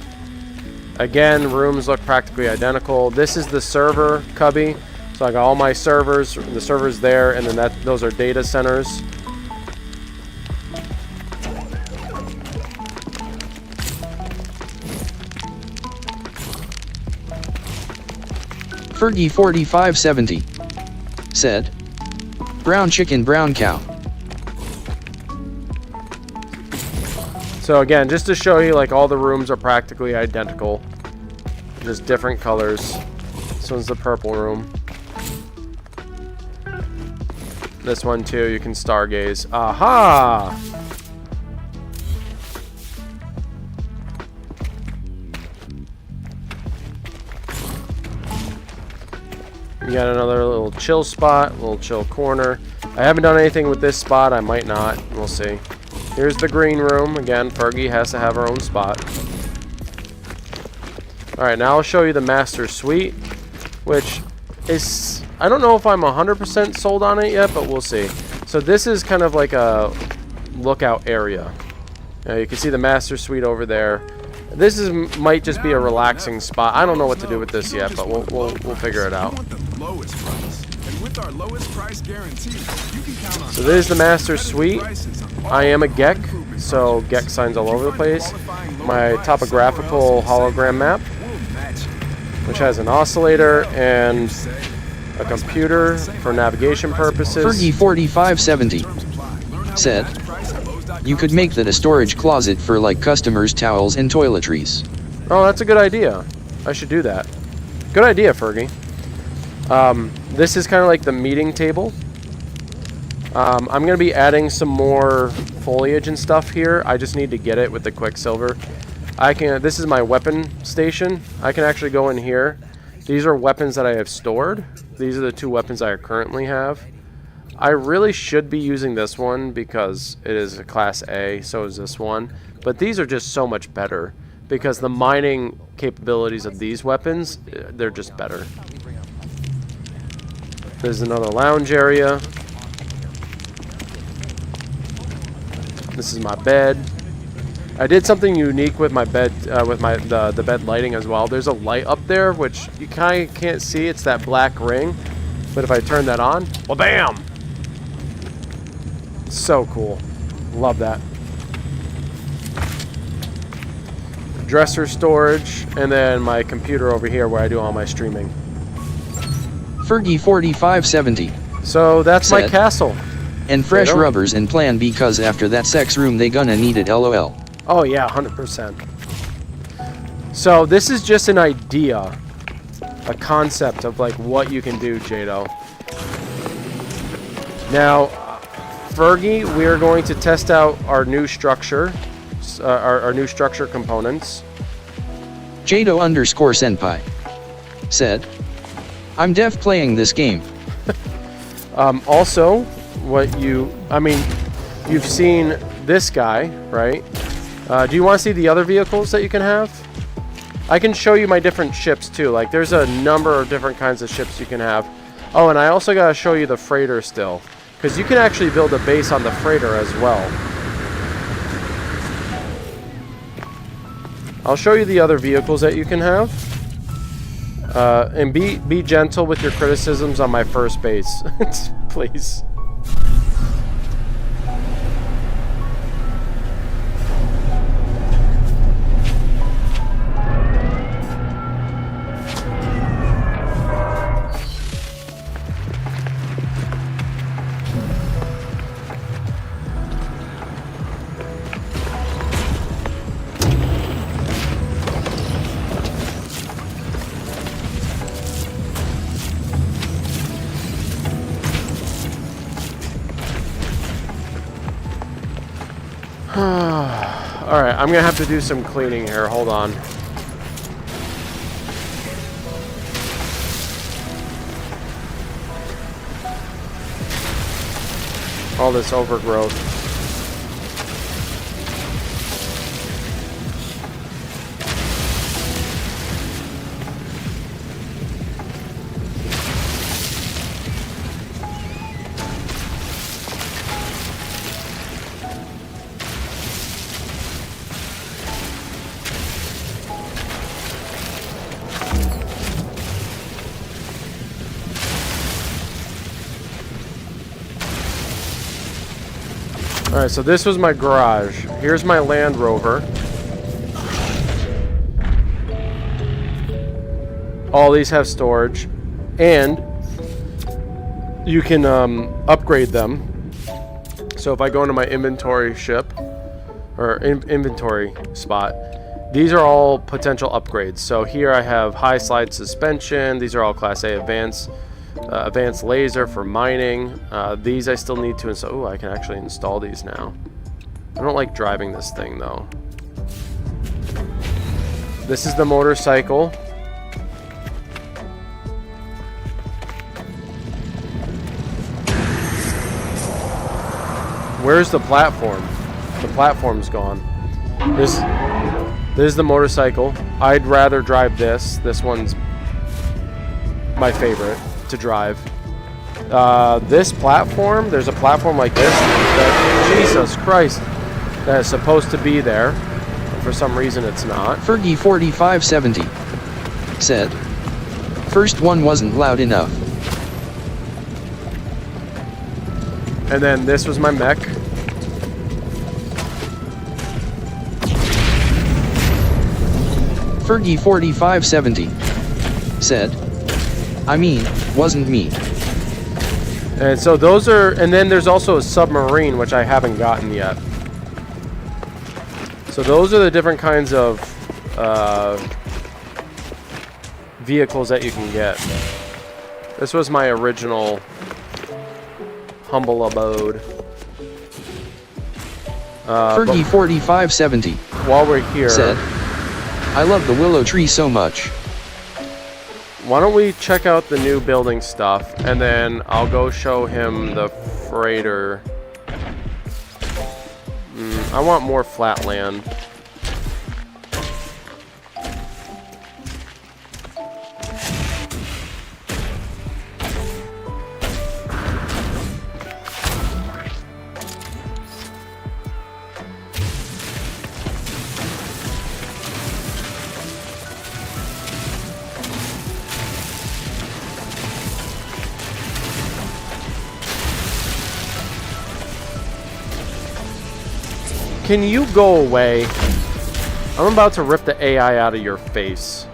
Again, rooms look practically identical. This is the server cubby. So I got all my servers, the servers there, and then those are data centers. Fergie4570 said, brown chicken, brown cow. So again, just to show you, like, all the rooms are practically identical. Just different colors. This one's the purple room. This one too, you can stargaze. Aha! You got another little chill spot, little chill corner. I haven't done anything with this spot, I might not. We'll see. Here's the green room. Again, Fergie has to have her own spot. Alright, now I'll show you the master suite, which is, I don't know if I'm 100% sold on it yet, but we'll see. So this is kind of like a lookout area. You can see the master suite over there. This might just be a relaxing spot. I don't know what to do with this yet, but we'll figure it out. So there's the master suite. I am a Gek, so Gek signs all over the place. My topographical hologram map, which has an oscillator and a computer for navigation purposes. Fergie4570 said, you could make that a storage closet for like customers' towels and toiletries. Oh, that's a good idea. I should do that. Good idea, Fergie. This is kind of like the meeting table. I'm going to be adding some more foliage and stuff here. I just need to get it with the Quicksilver. This is my weapon station. I can actually go in here. These are weapons that I have stored. These are the 2 weapons I currently have. I really should be using this one because it is a class A, so is this one. But these are just so much better because the mining capabilities of these weapons, they're just better. There's another lounge area. This is my bed. I did something unique with my bed, with the bed lighting as well. There's a light up there, which you kind of can't see. It's that black ring. But if I turn that on, well, bam! So cool. Love that. Dresser storage, and then my computer over here where I do all my streaming. Fergie4570. So that's my castle. And fresh rubbers and plan because after that sex room they gonna need it, LOL. Oh yeah, 100%. So this is just an idea, a concept of like what you can do, Jado. Now, Fergie, we are going to test out our new structure, our new structure components. Jado_senpai said, I'm deaf playing this game. Also, you've seen this guy, right? Do you want to see the other vehicles that you can have? I can show you my different ships too. Like there's a number of different kinds of ships you can have. Oh, and I also got to show you the freighter still. Because you can actually build a base on the freighter as well. I'll show you the other vehicles that you can have. And be gentle with your criticisms on my first base, please. Alright, I'm gonna have to do some cleaning here. Hold on. All this overgrowth. Alright, so this was my garage. Here's my Land Rover. All these have storage. And you can upgrade them. So if I go into my inventory ship, or inventory spot, these are all potential upgrades. So here I have high slide suspension. These are all Class A advanced. Advanced laser for mining. These I still need to install. Oh, I can actually install these now. I don't like driving this thing though. This is the motorcycle. Where's the platform? The platform's gone. This is the motorcycle. I'd rather drive this. This one's my favorite to drive. This platform, there's a platform like this that, Jesus Christ, that is supposed to be there. But for some reason it's not. Fergie 4570 said, first one wasn't loud enough. And then this was my mech. Fergie 4570 said, I mean, wasn't me. And so those are, and then there's also a submarine, which I haven't gotten yet. So those are the different kinds of vehicles that you can get. This was my original humble abode. Fergie 4570 while we're here, said, I love the willow tree so much. Why don't we check out the new building stuff, and then I'll go show him the freighter. I want more flat land. Can you go away? I'm about to rip the AI out of your face.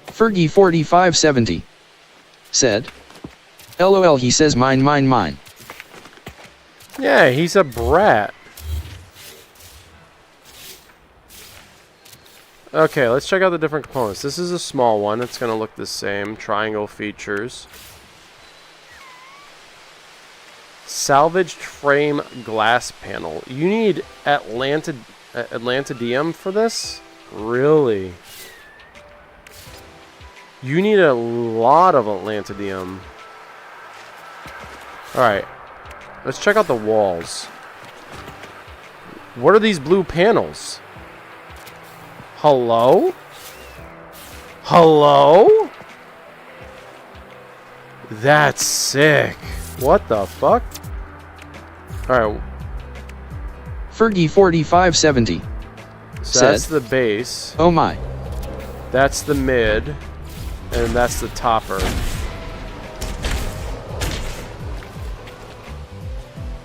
Fergie 4570 said, LOL, he says mine, mine, mine. Yeah, he's a brat. Okay, let's check out the different components. This is a small one. It's going to look the same. Triangle features. Salvaged frame glass panel. You need Atlantidium for this? Really? You need a lot of Atlantidium. Alright, let's check out the walls. What are these blue panels? Hello? Hello? That's sick. What the fuck? Alright. Fergie 4570 So said, that's the base. "Oh my. That's the mid. And that's the topper.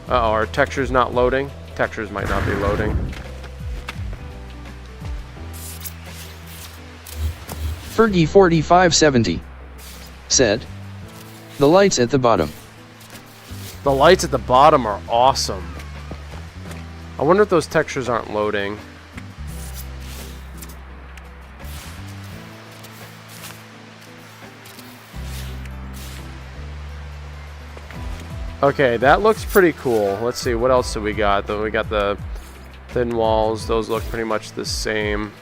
Uh-oh, our texture's not loading. Textures might not be loading. Fergie 4570 said, "The lights at the bottom." The lights at the bottom are awesome. I wonder if those textures aren't loading. Okay, that looks pretty cool. Let's see, what else do we got? Though we got the thin walls. Those look pretty much the same.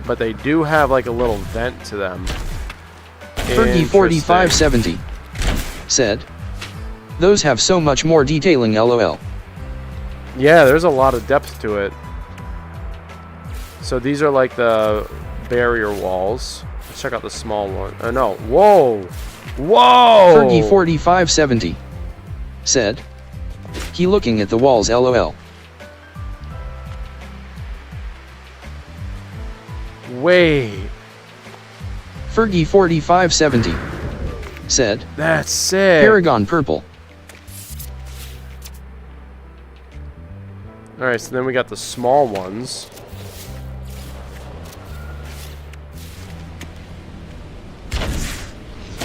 But they do have like a little vent to them. Fergie 4570 said, "Those have so much more detailing, lol." Yeah, there's a lot of depth to it. So these are like the barrier walls. Let's check out the small one. No, whoa! Whoa! Fergie 4570 said, "He looking at the walls, lol." Wait. Fergie 4570 said, That's sick. "Paragon purple." Alright, so then we got the small ones.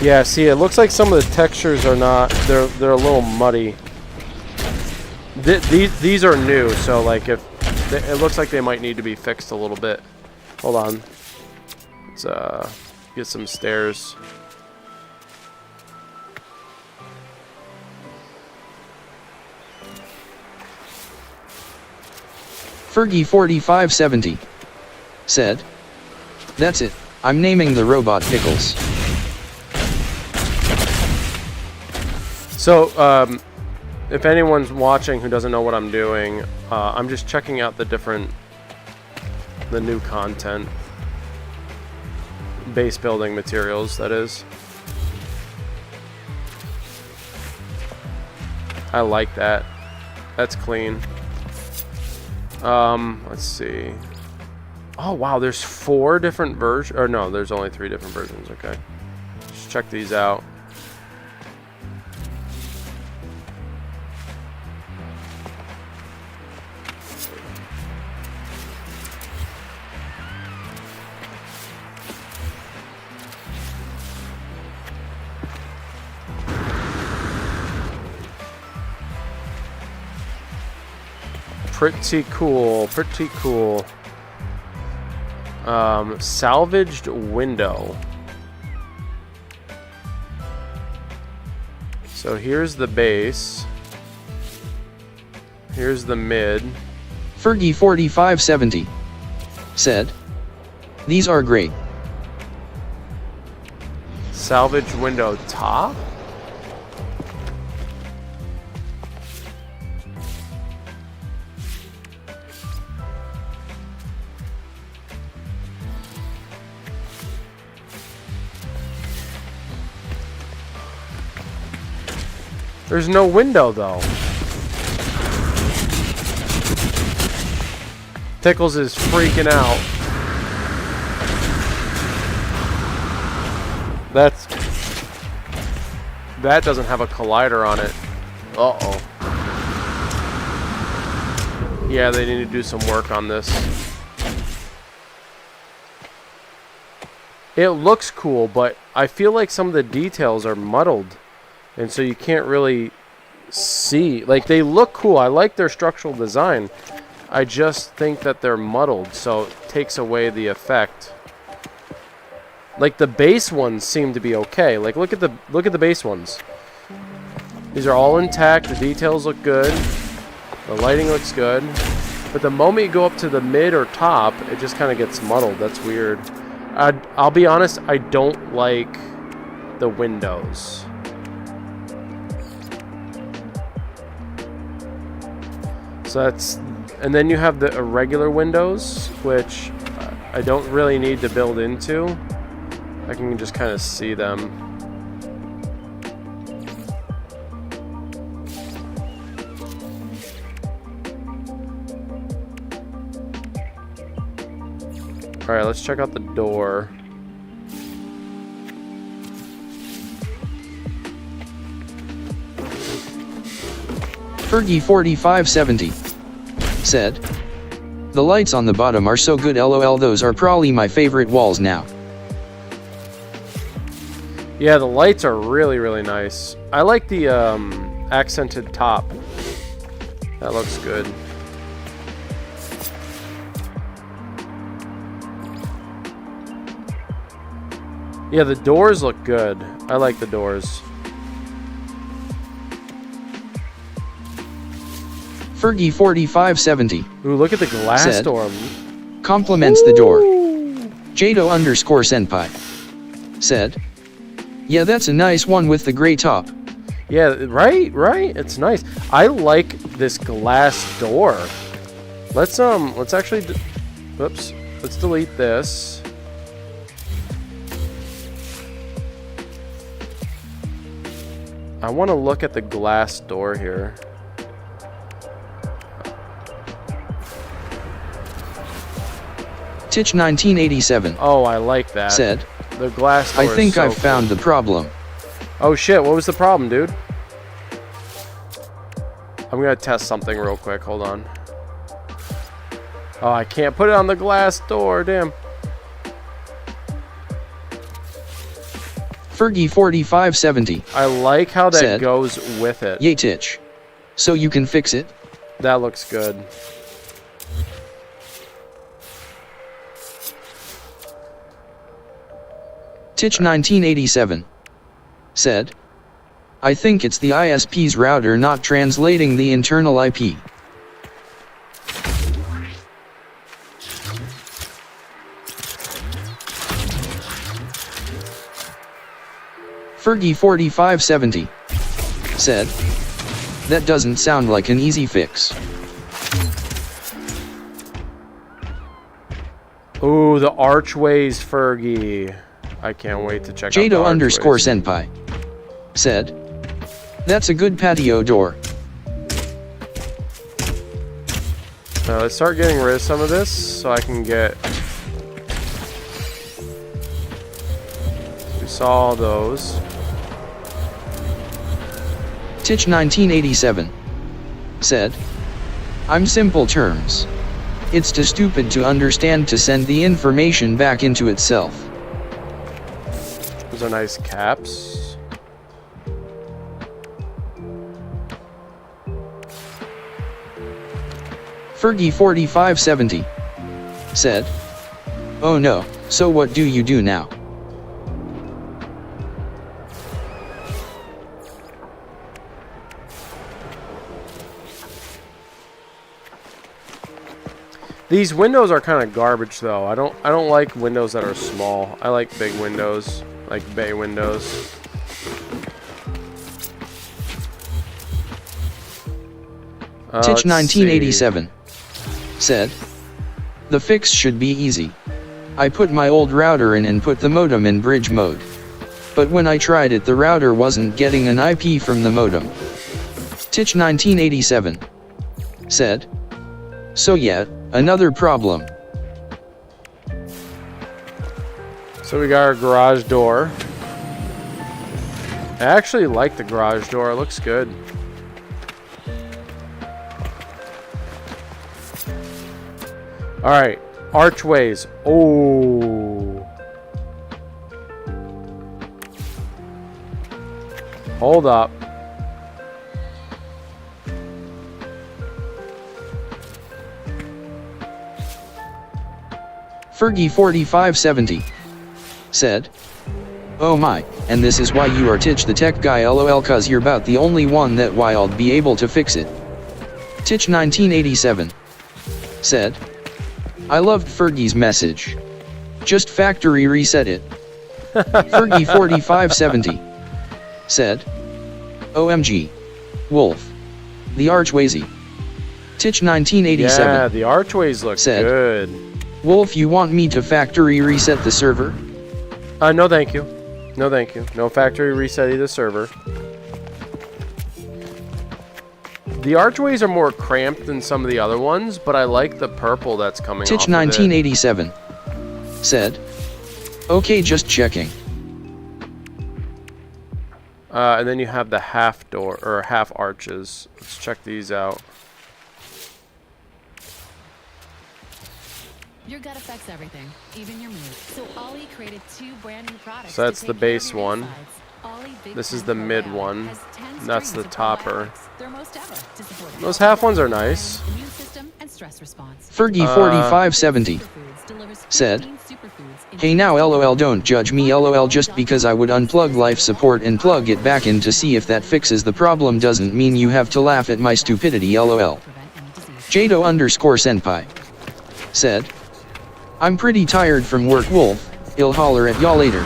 Yeah, see, it looks like some of the textures are not, they're a little muddy. These are new, so like if, it looks like they might need to be fixed a little bit. Hold on. Let's get some stairs. Fergie 4570 said, "That's it. I'm naming the robot Pickles." So, if anyone's watching who doesn't know what I'm doing, I'm just checking out the new content. Base building materials, that is. I like that. That's clean. Let's see. Oh, wow, there's 4 different versions. Or no, there's only 3 different versions. Okay. Just check these out. Pretty cool, pretty cool. Salvaged window. So here's the base. Here's the mid. Fergie 4570 said, "These are great." Salvaged window top? There's no window, though. Tickles is freaking out. That doesn't have a collider on it. Uh-oh. Yeah, they need to do some work on this. It looks cool, but I feel like some of the details are muddled. And so you can't really see. Like, they look cool. I like their structural design. I just think that they're muddled, so it takes away the effect. Like, the base ones seem to be okay. Like, look at the base ones. These are all intact. The details look good. The lighting looks good. But the moment you go up to the mid or top, it just kind of gets muddled. That's weird. I'll be honest, I don't like the windows. So that's, and then you have the irregular windows, which I don't really need to build into. I can just kind of see them. Alright, let's check out the door. Fergie4570 said, "The lights on the bottom are so good, lol, those are probably my favorite walls now." Yeah, the lights are really, really nice. I like the accented top. That looks good. Yeah, the doors look good. I like the doors. Fergie4570 Ooh, look at the glass said, door. compliments the door. Jado_senpai said, "Yeah, that's a nice one with the gray top." Yeah, right? It's nice. I like this glass door. Let's actually whoops. Let's delete this. I want to look at the glass door here. Titch1987 Oh, I like that. said, The glass door "I think is so I've found the problem." Oh shit, what was the problem, dude? I'm gonna test something real quick, hold on. Oh, I can't put it on the glass door, damn. Fergie4570 I like how that said, goes with it. "Yay Titch. So you can fix it?" That looks good. Titch1987 said, "I think it's the ISP's router not translating the internal IP." Fergie4570 said, "That doesn't sound like an easy fix." Ooh, the archways, Fergie. I can't wait to check out the archways. Jado_senpai said, "That's a good patio door." Now let's start getting rid of some of this so I can get... We saw all those. Titch1987 said, "I'm simple terms. It's too stupid to understand to send the information back into itself." Those are nice caps. Fergie4570 said, "Oh no, so what do you do now?" These windows are kind of garbage though. I don't like windows that are small. I like big windows, like bay windows. Titch1987 said, "The fix should be easy. I put my old router in and put the modem in bridge mode. But when I tried it, the router wasn't getting an IP from the modem." Titch1987 said, "So yeah, another problem." So we got our garage door. I actually like the garage door. It looks good. Alright, archways. Oh. Hold up. Fergie4570 said, "Oh my, and this is why you are Titch the tech guy, lol, cause you're about the only one that why I'll be able to fix it." Titch1987 said, "I loved Fergie's message. Just factory reset it." Fergie4570 said, "OMG. Wolf. The Archwaysy." Titch 1987. Yeah, the archways look Said. good. Wolf, you want me to factory reset the server? No thank you. No thank you. No factory resetting the server. The archways are more cramped than some of the other ones, but I like the purple that's coming off Titch of it. 1987. Said. Okay, just checking. And then you have the half door, or half arches. Let's check these out. Your gut affects everything, even your mood. So Ollie created 2 brand new products. So that's to the take care of base your one. insides. Ollie Big This is Pen the Pro mid Ad one. has 10 And that's the strings of topper. probiotics, their most ever, to support Those health, half ones are nice. immune system, and stress response. Fergie 4570. Superfoods delivers Said. 15 superfoods in Hey now lol, don't judge me lol, just because I would unplug life support and plug it back in to see if that fixes the problem doesn't mean you have to laugh at my stupidity lol. prevent any disease. Jado_senpai. Said. I'm pretty tired from work Wolf, I'll holler at y'all later.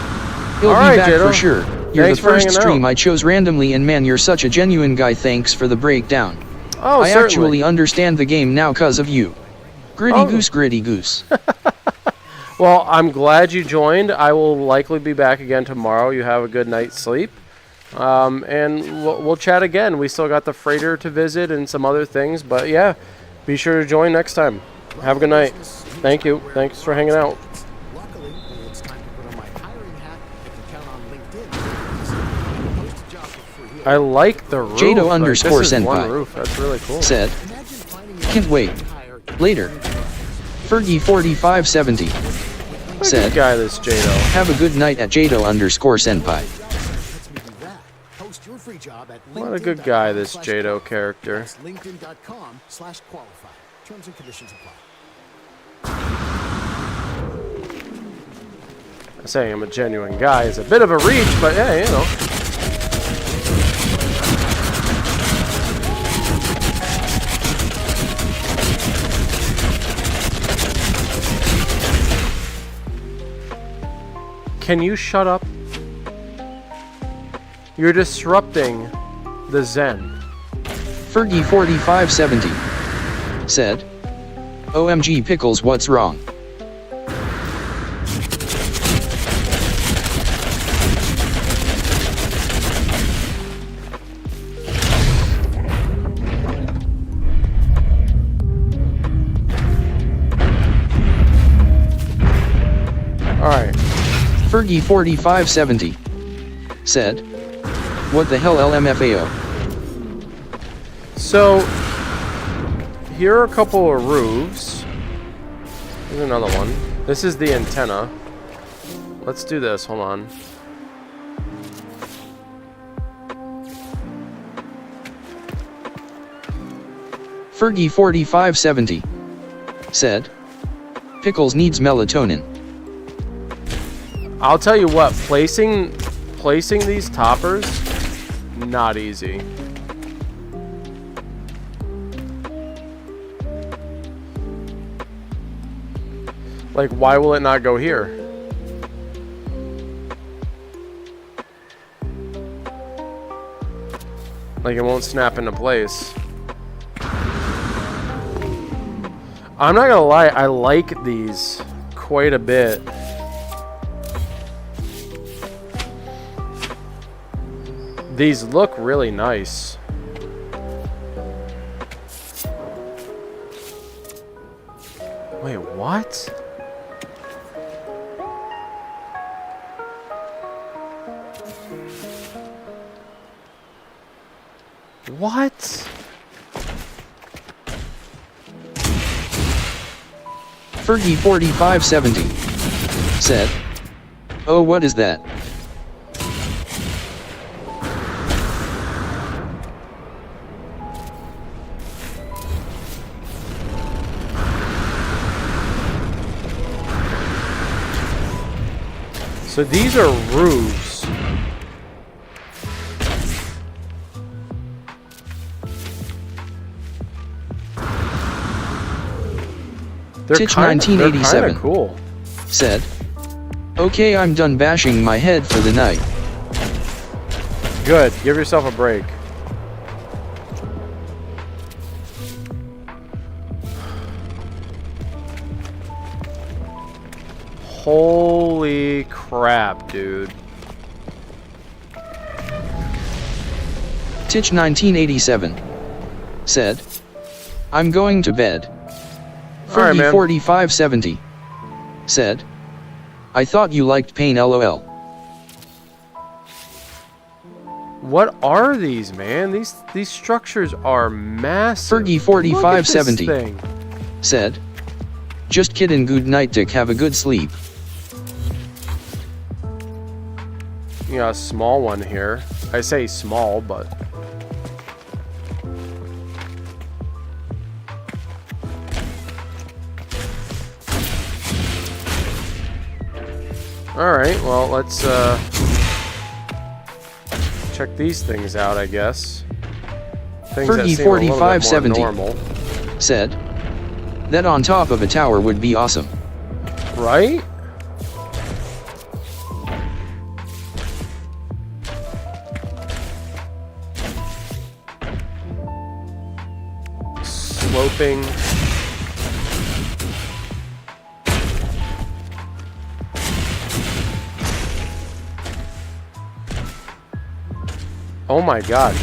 He'll Alright, be back Jado. for sure. You're Thanks the for first hanging stream out. I chose randomly and man you're such a genuine guy, thanks for the breakdown. Oh, I certainly. actually understand the game now cause of you. Gritty Oh. goose gritty goose. Well, I'm glad you joined. I will likely be back again tomorrow. You have a good night's sleep. And we'll chat again. We still got the freighter to visit and some other things. But yeah, be sure to join next time. Have a good night. Thank you. Thanks for hanging out. Luckily, it's time to put on my hiring hat. You can count on LinkedIn. Post a job for free. I like the roof. Jado_senpai. This is one roof. That's really cool. Said. Imagine finding Can't wait. Later. Fergie 4570. What a Said. good guy, this Jado. Have a good night at Jado_senpai. lets me do that. Post your free job at What a good guy, this Jado character. That's LinkedIn.com/qualify. Terms and conditions apply. Saying I'm a genuine guy is a bit of a reach, but yeah, you know. Can you shut up? You're disrupting the Zen. Fergie 4570. Said. OMG pickles, what's wrong? Alright. Fergie 4570. Said. What the hell LMFAO? So, here are a couple of roofs. There's another one. This is the antenna. Let's do this, hold on. Fergie 4570. Said. Pickles needs melatonin. I'll tell you what, placing these toppers, not easy. Like, why will it not go here? Like, it won't snap into place. I'm not gonna lie, I like these quite a bit. These look really nice. Wait, what? What? Fergie 4570. Said. Oh, what is that? So these are roofs. They're Titch kind of 1987. cool. Said. Okay, I'm done bashing my head for the night. Good. Give yourself a break. Holy crap, dude. Titch 1987 said, I'm going to bed. Alright, man. Fergie 4570 said, I thought you liked pain lol. What are these, man? These structures are massive. Fergie Look at this 4570 thing. said, just kiddin', good night dick, have a good sleep. You got a small one here. I say small, but... Alright, well, let's check these things out, I guess. Things that Fergie seem a little bit more 4570 normal. said, that on top of a tower would be awesome. Right? Sloping. Oh my god.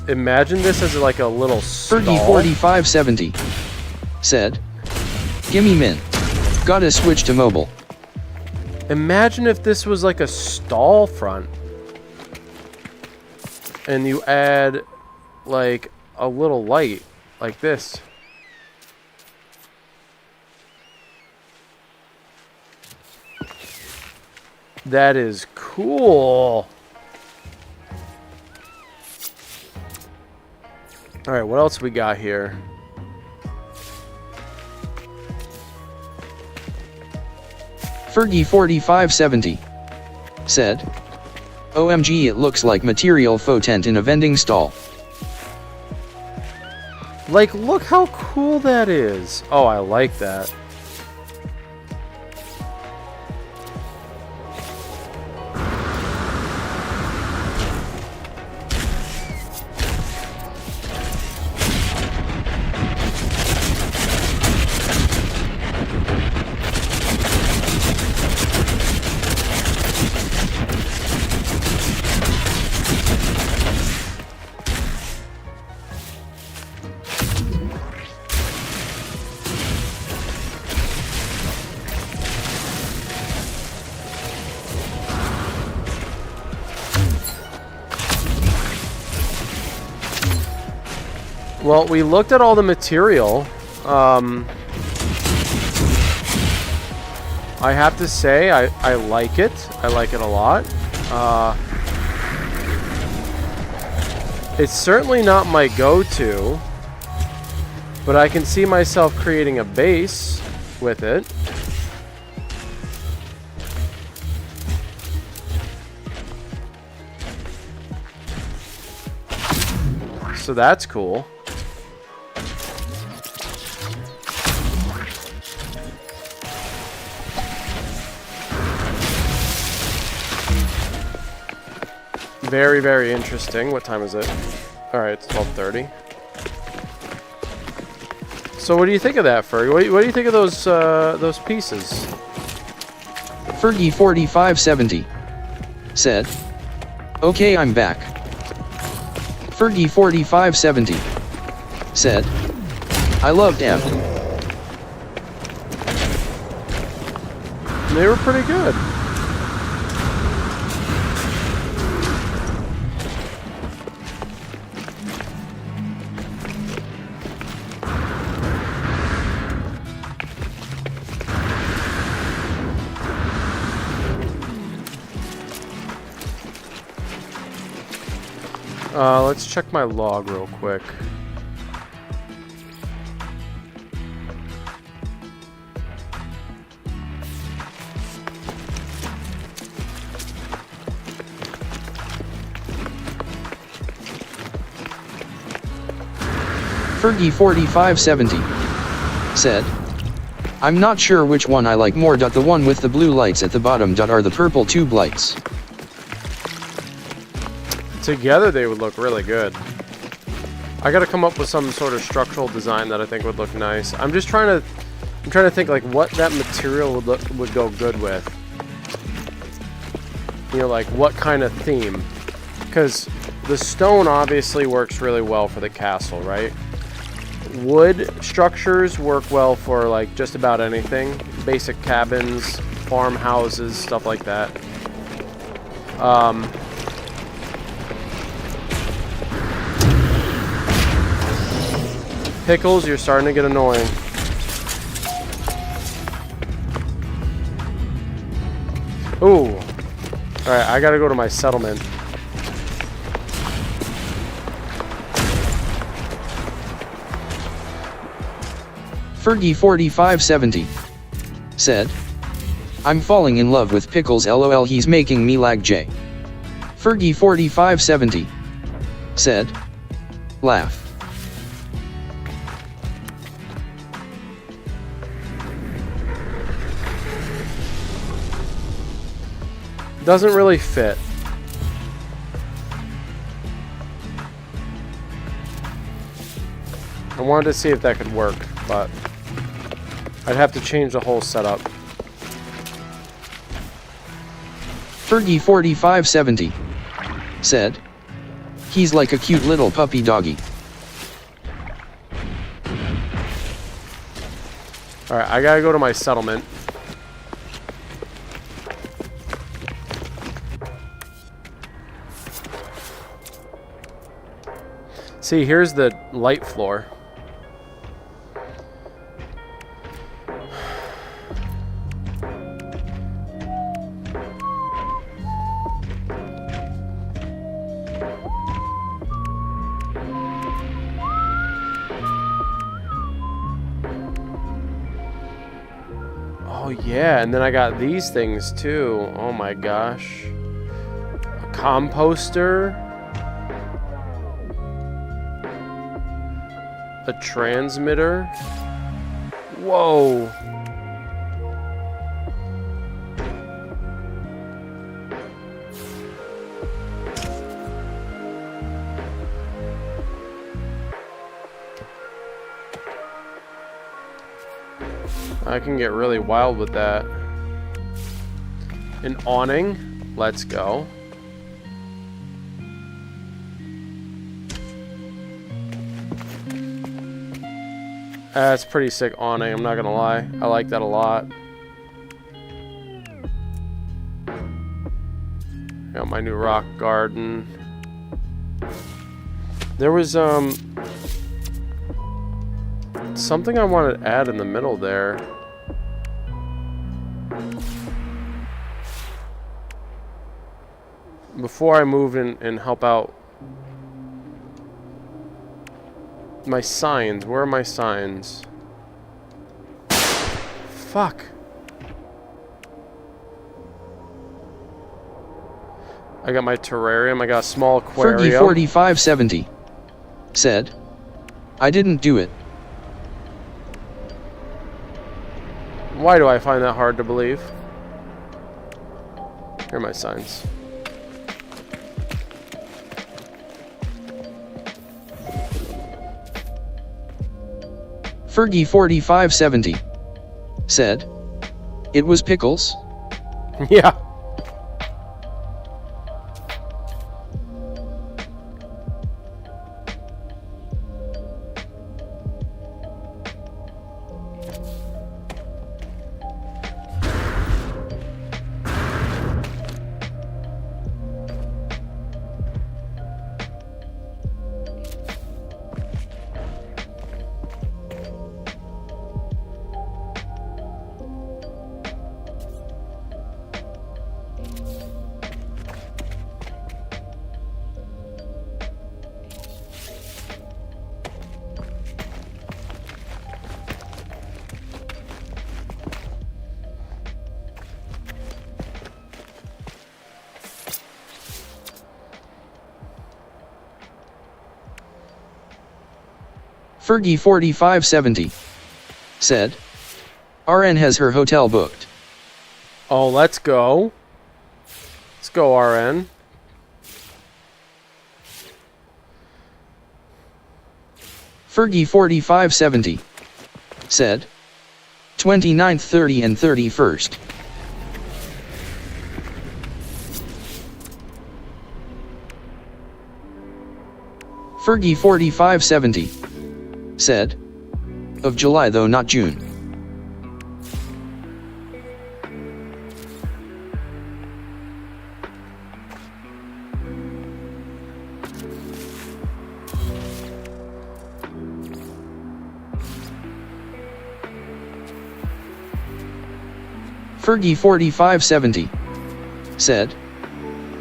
Imagine this as like a little Fergie stall. 4570 said, gimme min. Gotta switch to mobile. Imagine if this was like a stall front. And you add like a little light like this. That is cool. All right, what else we got here? Fergie 4570 said, OMG, it looks like material faux tent in a vending stall. Like, look how cool that is. Oh, I like that. Well, we looked at all the material. I have to say, I like it. I like it a lot. It's certainly not my go-to, but I can see myself creating a base with it. So that's cool. Very, very interesting. What time is it? Alright, it's 12:30. So what do you think of that, Fergie? What do you think of those pieces? Fergie 4570 said, okay, I'm back. Fergie 4570 said, I loved them. They were pretty good. Let's check my log real quick. Fergie 4570 said, I'm not sure which one I like more. The one with the blue lights at the bottom are the purple tube lights. Together they would look really good. I gotta come up with some sort of structural design that I think would look nice. I'm just trying to I'm trying to think like what that material would go good with. You know, like what kind of theme? Because the stone obviously works really well for the castle, right? Wood structures work well for like just about anything. Basic cabins, farmhouses, stuff like that. Pickles, you're starting to get annoying. Ooh. Alright, I gotta go to my settlement. Fergie4570 said, I'm falling in love with Pickles, lol, he's making me lag J. Fergie4570 said, laugh. Doesn't really fit. I wanted to see if that could work, but I'd have to change the whole setup. Fergie4570 said, he's like a cute little puppy doggy. Alright, I gotta go to my settlement. See, here's the light floor. Oh yeah, and then I got these things too. Oh my gosh. A composter. A transmitter. Whoa. I can get really wild with that. An awning. Let's go. That's pretty sick awning, I'm not gonna lie. I like that a lot. Got my new rock garden. There was something I wanted to add in the middle there. Before I move in and help out. My signs. Where are my signs? Fuck. I got my terrarium. I got a small aquarium. Fergie4570 said, I didn't do it. Why do I find that hard to believe? Here are my signs. Fergie4570 said, it was Pickles? Yeah. Fergie4570 said, RN has her hotel booked. Oh, let's go. Let's go, RN. Fergie4570 said, 29th, 30 and 31st. Fergie 4570 said, of July though not June. Fergie 4570 said,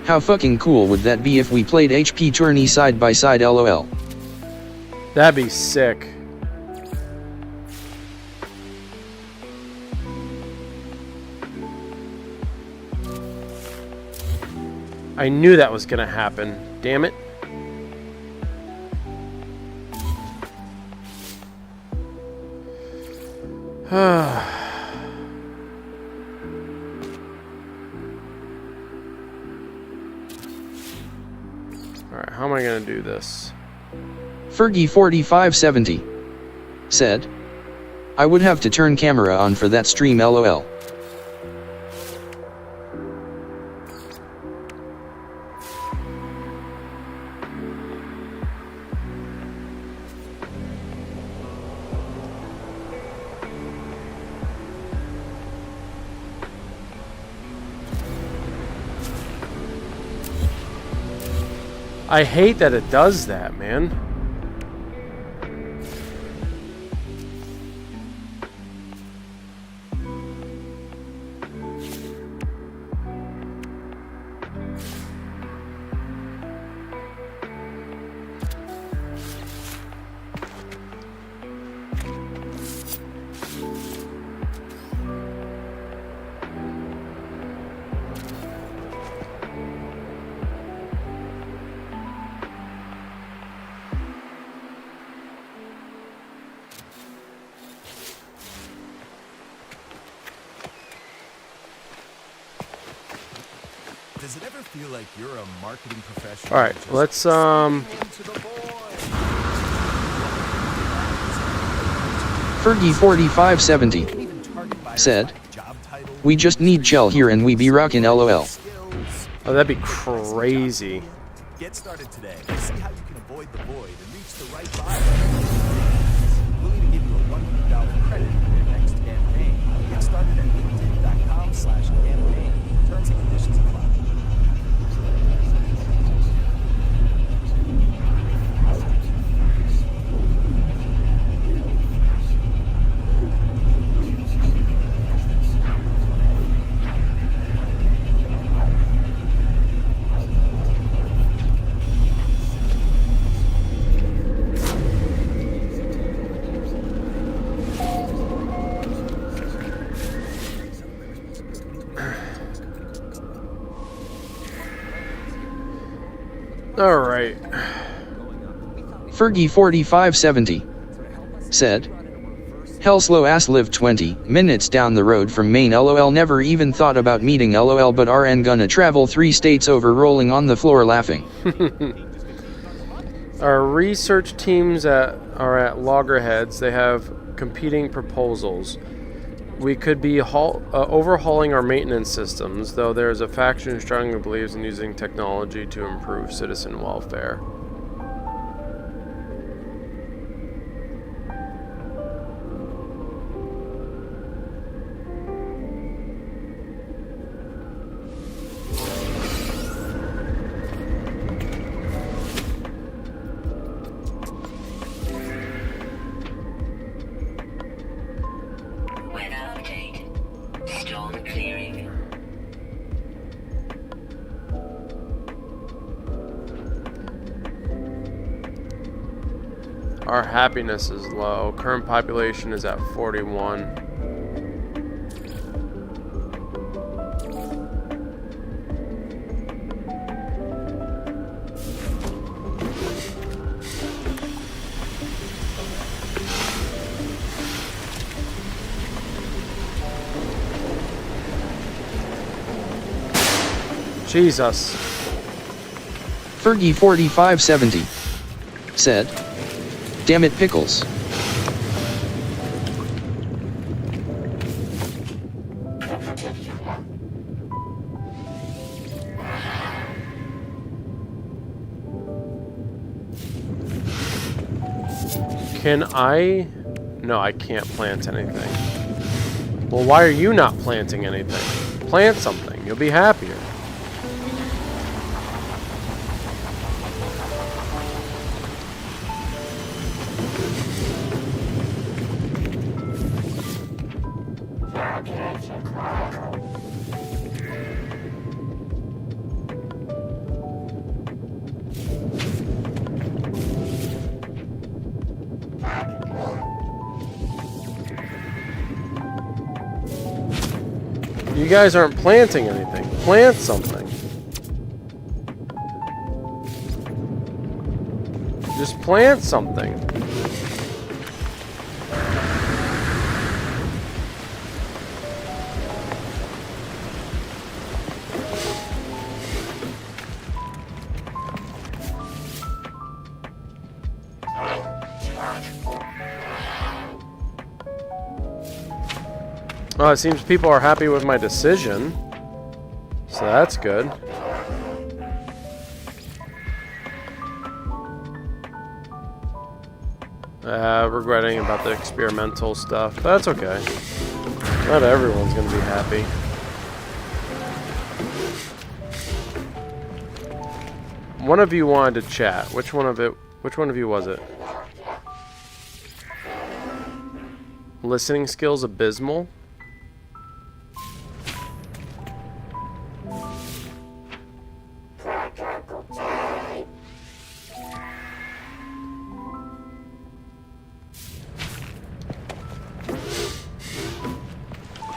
how fucking cool would that be if we played HP Tourney side by side LOL. That'd be sick. I knew that was gonna happen. Damn it. Alright, how am I gonna do this? Fergie 4570 said, I would have to turn camera on for that stream LOL. I hate that it does that, man. Does it ever feel like you're a marketing professional? All right, let's Fergie 4570 said, we just need Chell here and we be rockin' LOL. Oh, that'd be crazy. Get started today. See how you can avoid the void and reach the right buyer. We'll even give you a $100 credit for your next campaign. Get started at LinkedIn.com/campaign. Terms and conditions apply. All right. Fergie 4570 said, hell slow ass live 20 minutes down the road from Maine LOL never even thought about meeting LOL but RN gonna travel 3 states over rolling on the floor laughing. Our research teams are at loggerheads. They have competing proposals. We could be overhauling our maintenance systems, though there is a faction who strongly believes in using technology to improve citizen welfare. Our happiness is low. Current population is at 41. Jesus. Fergie 4570 said, damn it pickles. Can I? No, I can't plant anything. Well, why are you not planting anything? Plant something. You'll be happier. You guys aren't planting anything. Plant something. Just plant something. Well, it seems people are happy with my decision, so that's good. Regretting about the experimental stuff, but that's okay. Not everyone's gonna be happy. One of you wanted to chat. Which one of you was it? Listening skills abysmal.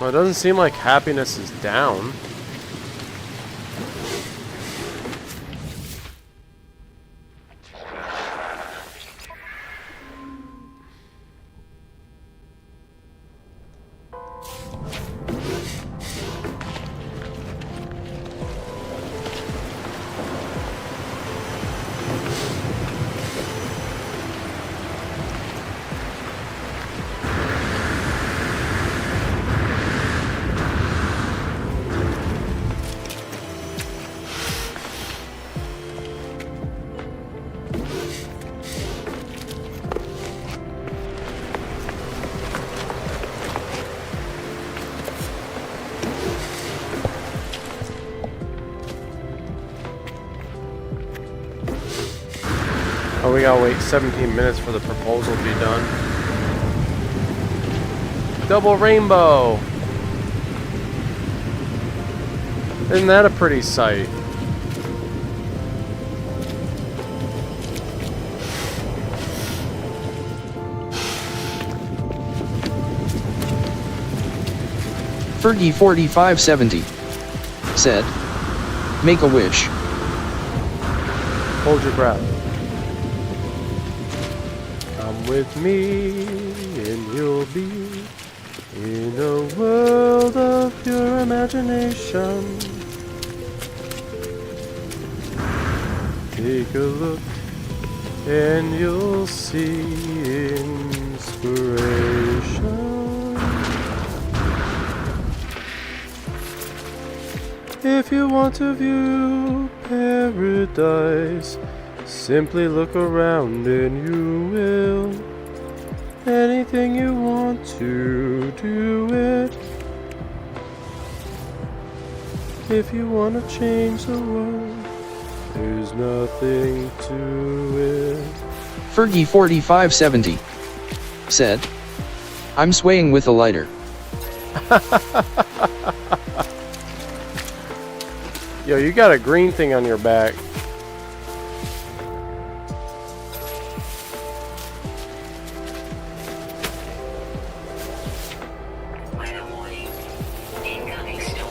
Well, it doesn't seem like happiness is down. Oh, we gotta wait 17 minutes for the proposal to be done. Double rainbow! Isn't that a pretty sight? Fergie4570 said, "Make a wish." Hold your breath. Come with me and you'll be in a world of pure imagination. Take a look and you'll see inspiration. If you want to view paradise, simply look around and you will. Anything you want to do it. If you want to change the world, there's nothing to it. Fergie4570 said, "I'm swaying with a lighter." Yo, you got a green thing on your back. Weather warning. Incoming storm.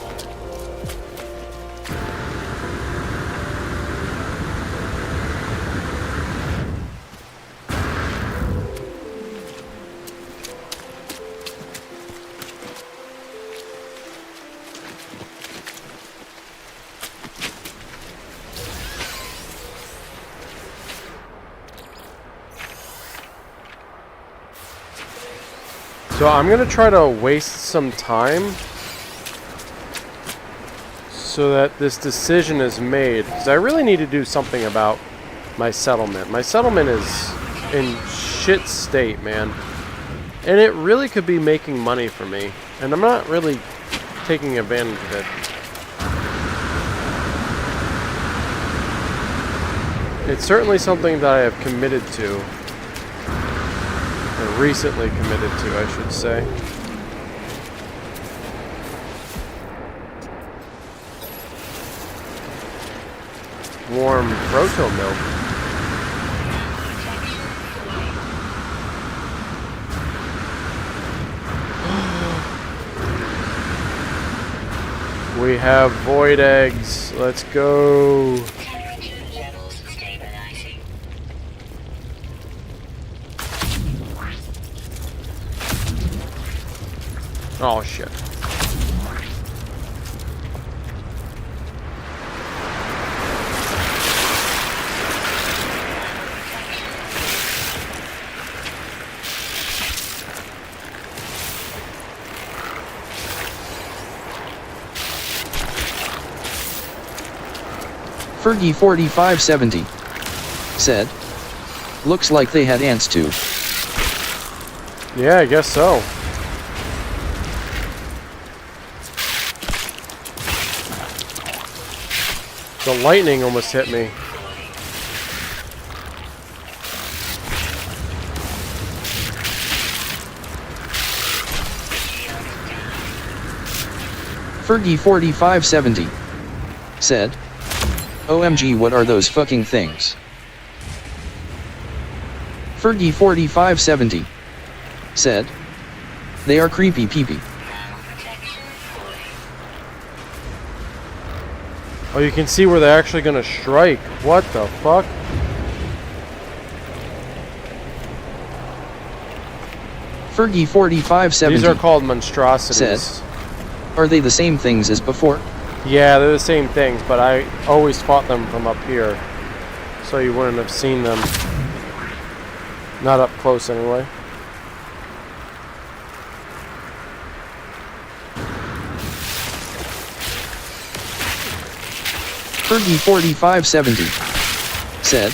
So I'm gonna try to waste some time so that this decision is made, because I really need to do something about my settlement. My settlement is in shit state, man. And it really could be making money for me. And I'm not really taking advantage of it. It's certainly something that I have committed to. Or recently committed to, I should say. Warm proto milk. We have void eggs. Let's go. Oh shit. Fergie 4570 said, looks like they had ants too. Yeah, I guess so. The lightning almost hit me. Fergie 4570 said, OMG, what are those fucking things? Fergie 4570 said, they are creepy peepee. Oh, you can see where they're actually gonna strike. What the fuck? Fergie 4570 These are called monstrosities. said, are they the same things as before? Yeah, they're the same things, but I always fought them from up here. So you wouldn't have seen them. Not up close anyway. Fergie 4570 said,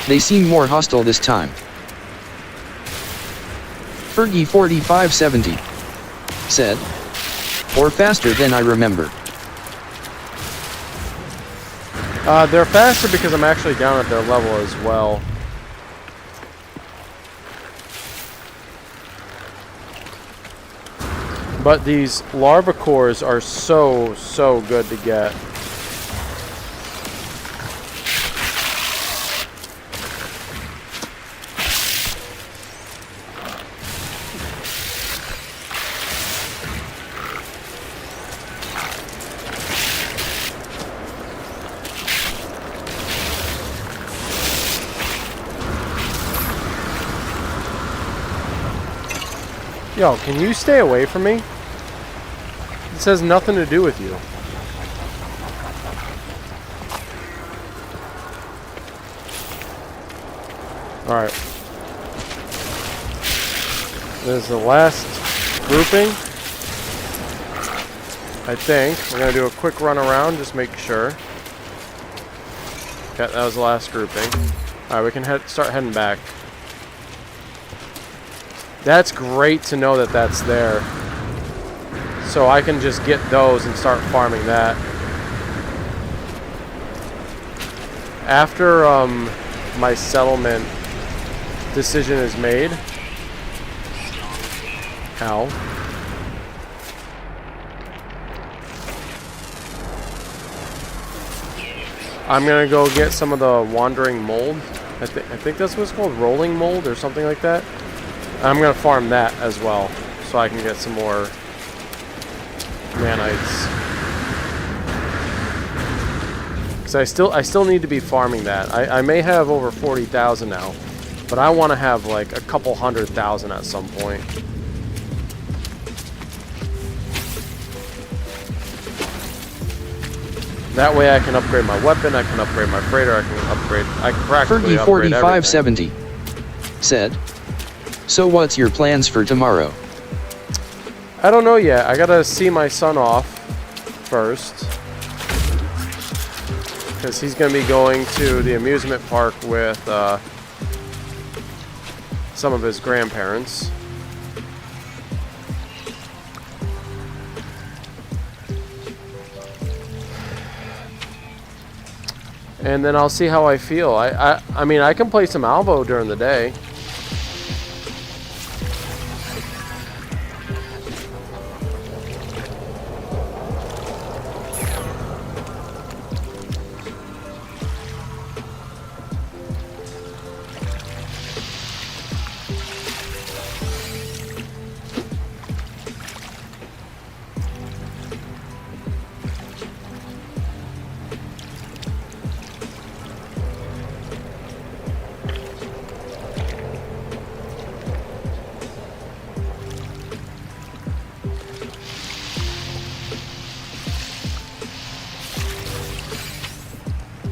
they seem more hostile this time. Fergie 4570 said, or faster than I remember. They're faster because I'm actually down at their level as well. But these larva cores are so good to get. Yo, can you stay away from me? This has nothing to do with you. Alright. This is the last grouping. I think. We're going to do a quick run around, just make sure. Okay, that was the last grouping. Alright, we can start heading back. That's great to know that that's there. So I can just get those and start farming that. After my settlement decision is made. Ow. I'm gonna go get some of the wandering mold. I think that's what it's called, rolling mold or something like that. I'm gonna farm that as well, so I can get some more nanites. Because I still need to be farming that. I may have over 40,000 now, but I want to have like a couple 100,000 at some point. That way I can upgrade my weapon, I can upgrade my freighter, I can practically Fergie upgrade 4570 said, so what's your plans for tomorrow? I don't know yet. I gotta see my son off first. Because he's gonna be going to the amusement park with some of his grandparents. And then I'll see how I feel. I mean, I can play some Alvo during the day.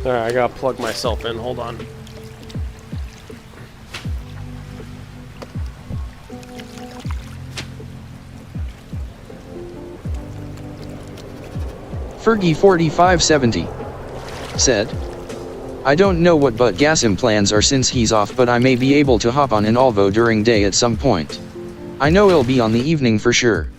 Alright, I gotta plug myself in. Hold on. Fergie4570 said, I don't know what but Gasim plans are since he's off, but I may be able to hop on an Alvo during day at some point. I know it'll be on the evening for sure.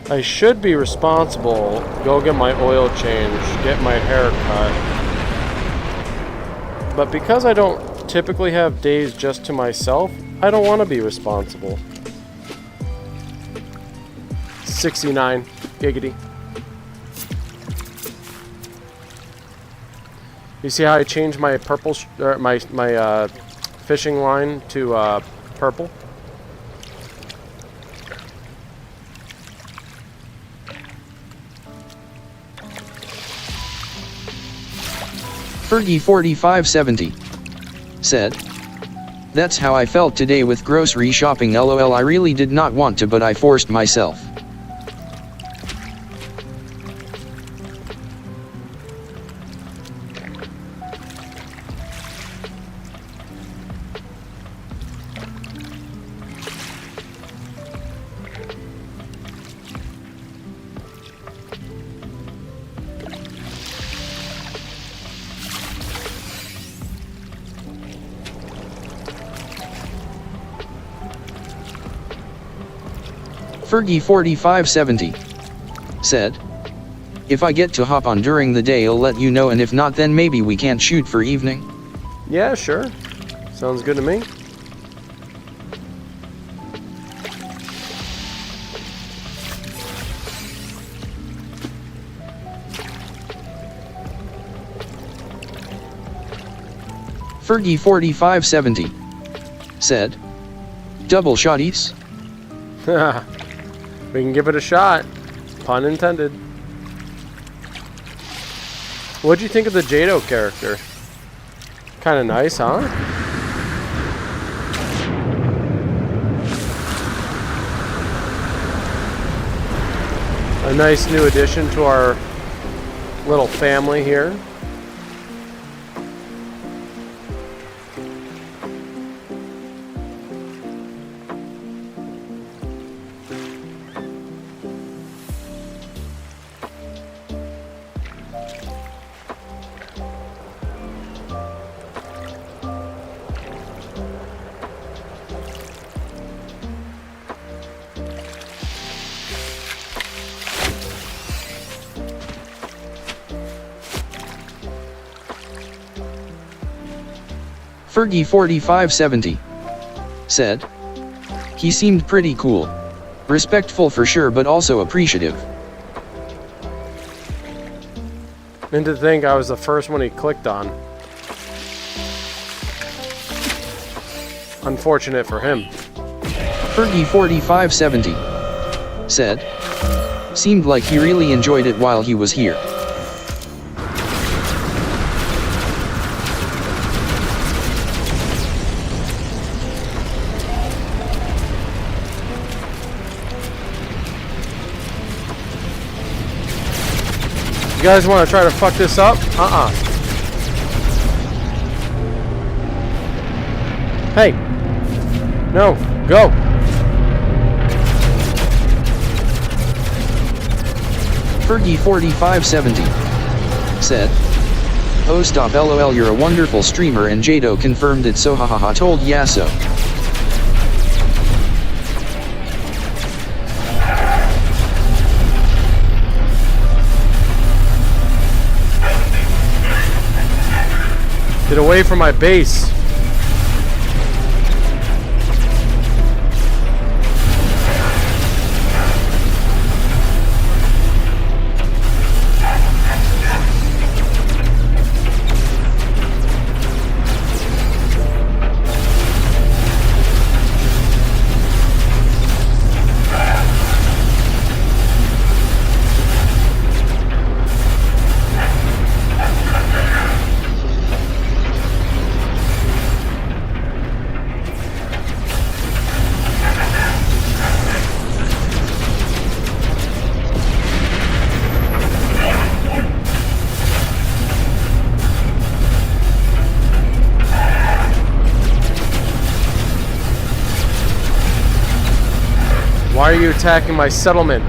I should be responsible, go get my oil change, get my hair cut. But because I don't typically have days just to myself, I don't want to be responsible. 69 giggity. You see how I changed my purple, my fishing line to purple? Fergie4570 said, that's how I felt today with grocery shopping. LOL, I really did not want to, but I forced myself. Fergie4570 said, if I get to hop on during the day, I'll let you know, and if not, then maybe we can't shoot for evening. Yeah, sure. Sounds good to me. Fergie4570 said, double shotties? We can give it a shot. Pun intended. What'd you think of the Jado character? Kind of nice, huh? A nice new addition to our little family here. Fergie4570 said, he seemed pretty cool. Respectful for sure, but also appreciative. And to think I was the first one he clicked on. Unfortunate for him. Fergie4570 said, seemed like he really enjoyed it while he was here. You guys want to try to fuck this up? Hey. No. Go. Fergie4570 said, "Oh stop lol, you're a wonderful streamer," and Jado confirmed it, so hahaha, told Yasso. Get away from my base. Why are you attacking my settlement?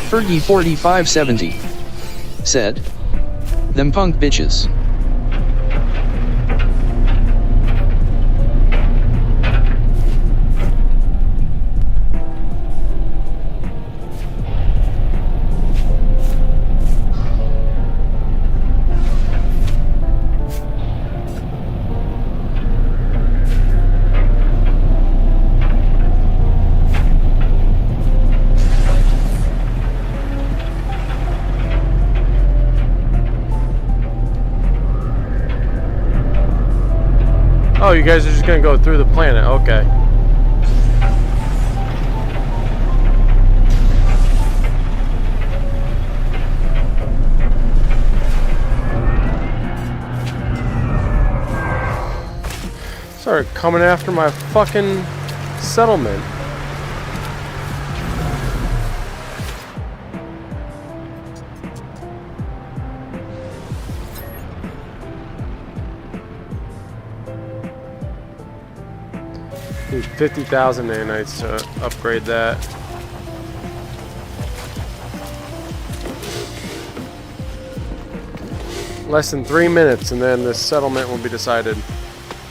Fergie4570 said, "Them punk bitches." Oh, you guys are just gonna go through the planet, okay. Started coming after my fucking settlement. Need 50,000 nanites to upgrade that. Less than 3 minutes and then this settlement will be decided.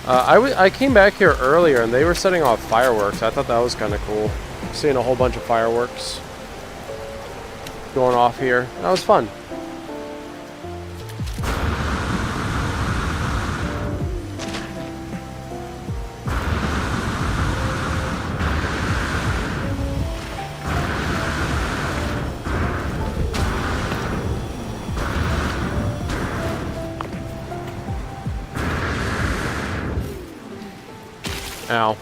I came back here earlier and they were setting off fireworks. I thought that was kind of cool. Seeing a whole bunch of fireworks going off here. That was fun. Ow.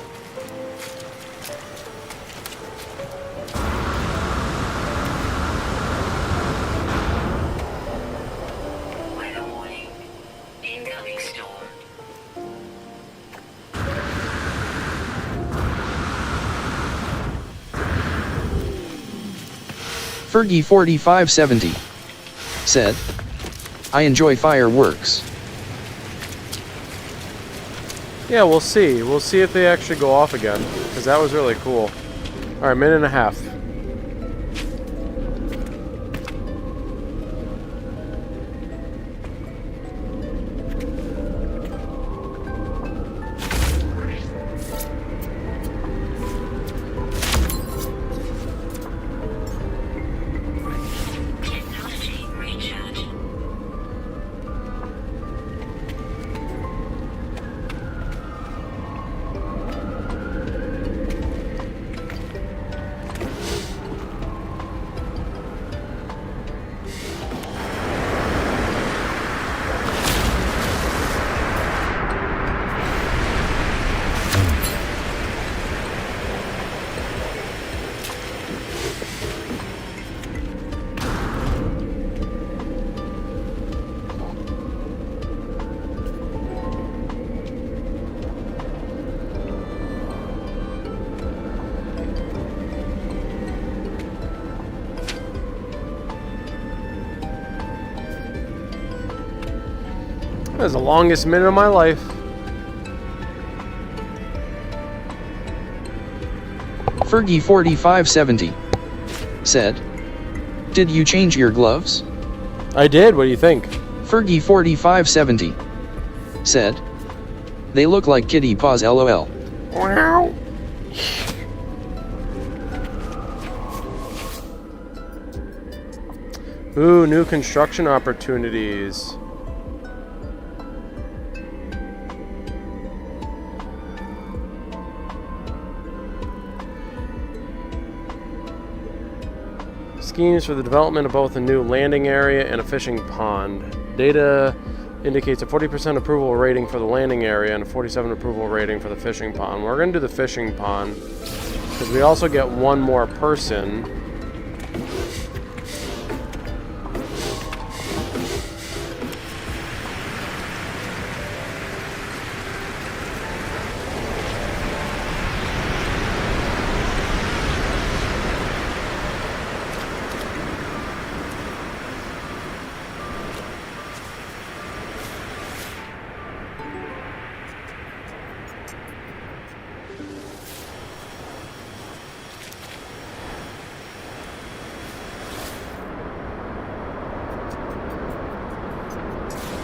Weather warning. Incoming storm. Fergie4570 said, "I enjoy fireworks." Yeah, we'll see. We'll see if they actually go off again, because that was really cool. Alright, minute and a half. Technology recharge. That was the longest minute of my life. Fergie4570 said, "Did you change your gloves?" I did. What do you think? Fergie4570 said, "They look like kitty paws, lol." Wow. Ooh, new construction opportunities. Schemes for the development of both a new landing area and a fishing pond. Data indicates a 40% approval rating for the landing area and a 47% approval rating for the fishing pond. We're going to do the fishing pond because we also get one more person.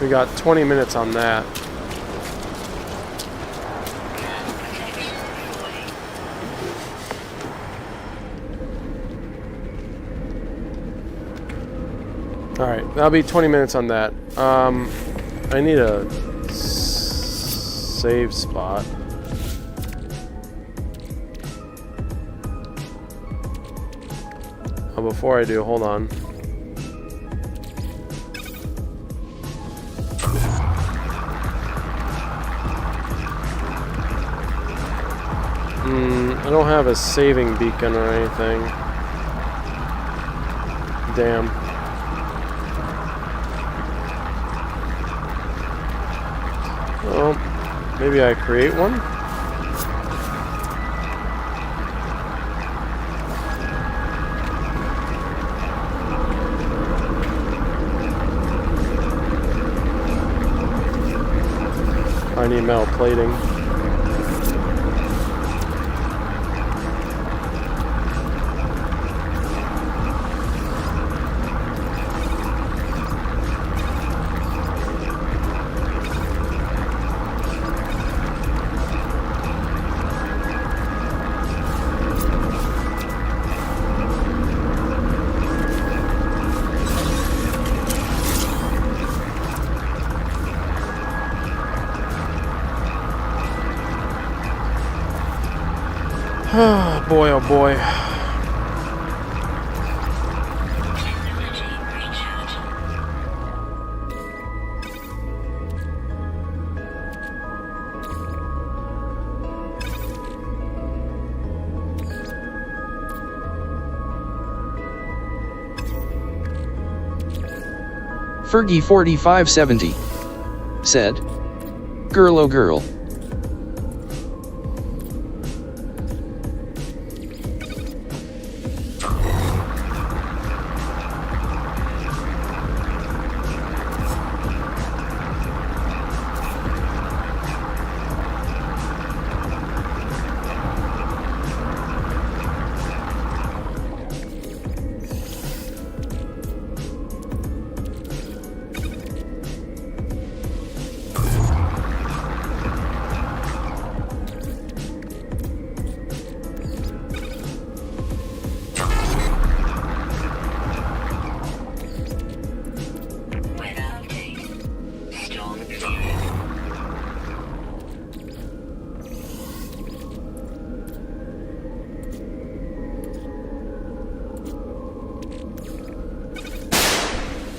We got 20 minutes on that. Alright, that'll be 20 minutes on that. I need a save spot. Oh, before I do, hold on. I don't have a saving beacon or anything. Damn. Well, maybe I create one? I need metal plating. Oh boy, oh boy. Technology recharge. Fergie4570 said, "Girl, oh girl."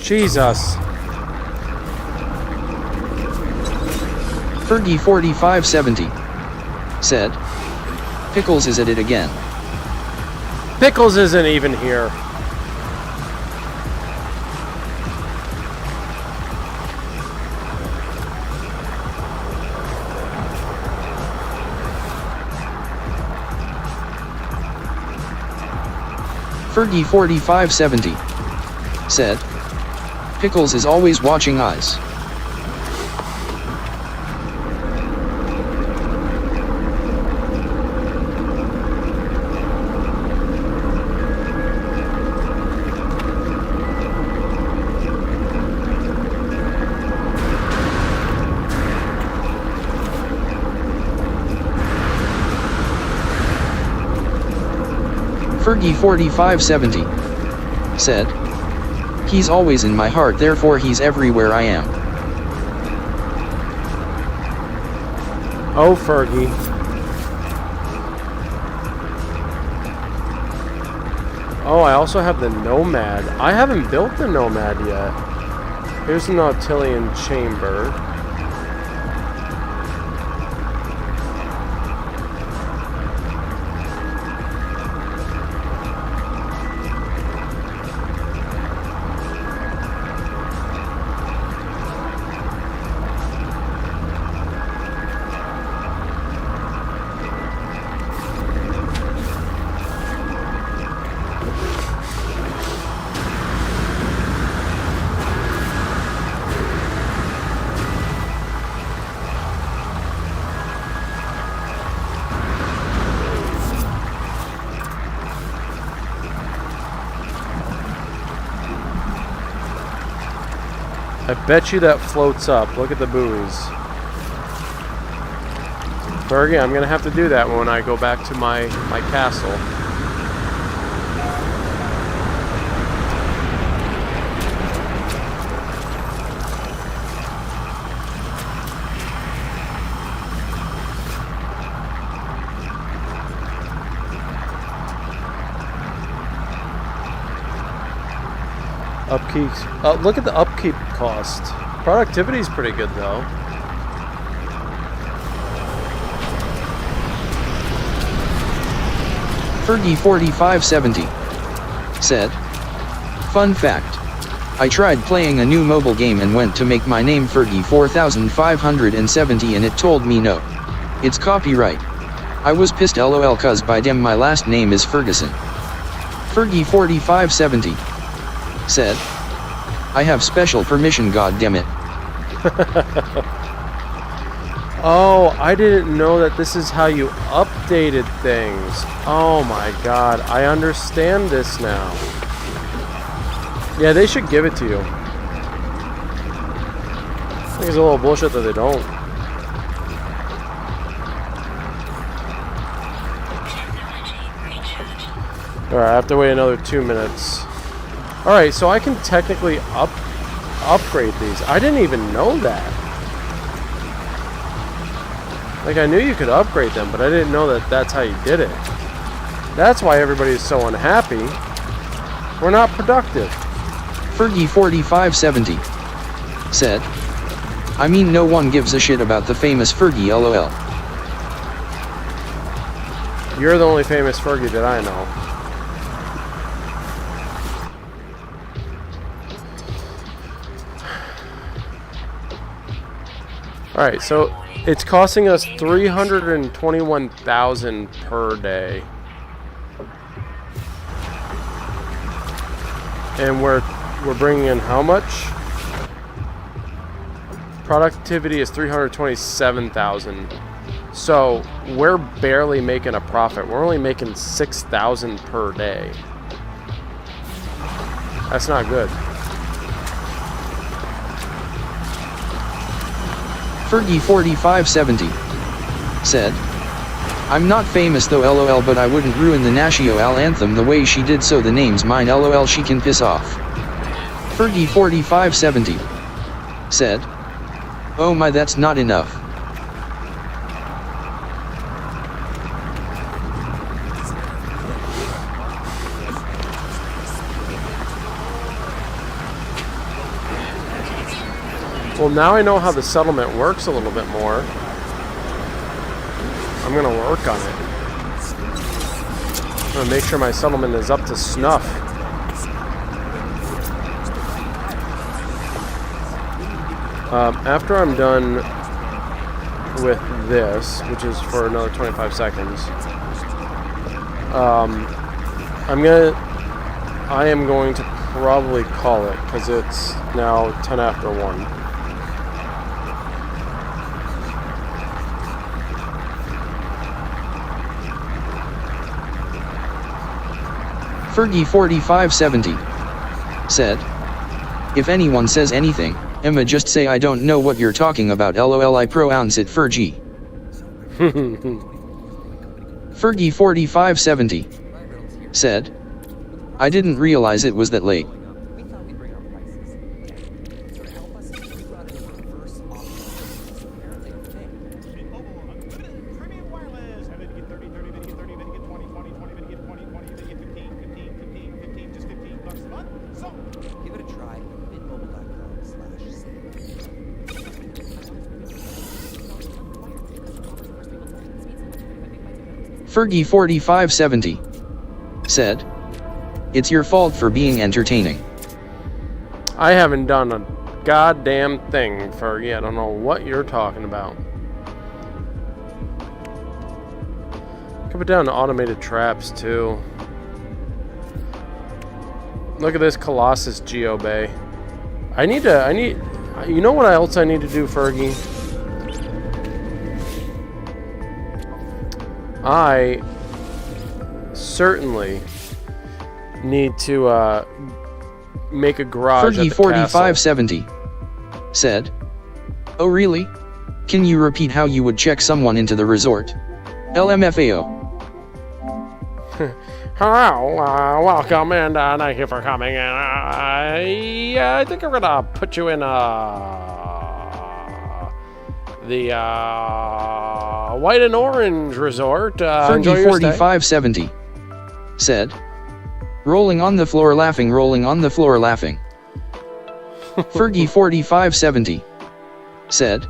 Jesus. Fergie4570 said, "Pickles is at it again." Pickles isn't even here. Fergie4570 said, "Pickles is always watching eyes." Fergie4570 said, "He's always in my heart, therefore he's everywhere I am." Oh, Fergie. Oh, I also have the Nomad. I haven't built the Nomad yet. Here's the Nautilian Chamber. I bet you that floats up. Look at the buoys. Fergie, I'm gonna have to do that when I go back to my castle. Upkeep. Look at the upkeep cost. Productivity is pretty good though. Fergie4570 said, "Fun fact. I tried playing a new mobile game and went to make my name Fergie4570 and it told me no. It's copyright. I was pissed lol cuz by dem my last name is Ferguson." Fergie4570 said, "I have special permission, goddammit." Oh, I didn't know that this is how you updated things. Oh my god, I understand this now. Yeah, they should give it to you. I think it's a little bullshit that they don't. Alright, I have to wait another 2 minutes. Alright, so I can technically upgrade these. I didn't even know that. Like, I knew you could upgrade them, but I didn't know that that's how you did it. That's why everybody's so unhappy. We're not productive. Fergie4570 said, "I mean, no one gives a shit about the famous Fergie lol." You're the only famous Fergie that I know. Alright, so it's costing us $321,000 per day. And we're bringing in how much? Productivity is 327,000. So we're barely making a profit. We're only making 6,000 per day. That's not good. Fergie4570 said, "I'm not famous though lol, but I wouldn't ruin the National anthem the way she did, so the name's mine lol, she can piss off." Fergie4570 said, "Oh my, that's not enough." Well, now I know how the settlement works a little bit more. I'm going to work on it. I'm going to make sure my settlement is up to snuff. After I'm done with this, which is for another 25 seconds, I am going to probably call it, because it's now 10 after 1. Fergie4570 said, "If anyone says anything, Emma, just say I don't know what you're talking about lol, I pronounce it Fergie." Fergie4570 said. I didn't realize it was that late. We thought we'd bring our prices down. So to help us, we brought in a reverse auction system. Apparently a thing. Mint Mobile Unlimited Premium Wireless. How did you get 30, 30, then you get 30, then you get 20, 20, 20, then you get 20, 20, then you get 15, 15, 15, 15, just $15 a month. So, Give it a try. mintmobile.com/save. Fergie4570 said. It's your fault for being entertaining. I haven't done a goddamn thing, Fergie. I don't know what you're talking about. Could put down automated traps too. Look at this Colossus Geobay. You know what else I need to do, Fergie? I certainly need to make a garage at the castle. Fergie4570 said. Oh really? Can you repeat how you would check someone into the resort? LMFAO. Hello, welcome, and thank you for coming. And I think I'm gonna put you in the White and Orange Resort. Enjoy your stay. Fergie4570 said. Rolling on the floor laughing, rolling on the floor laughing. Fergie4570 said.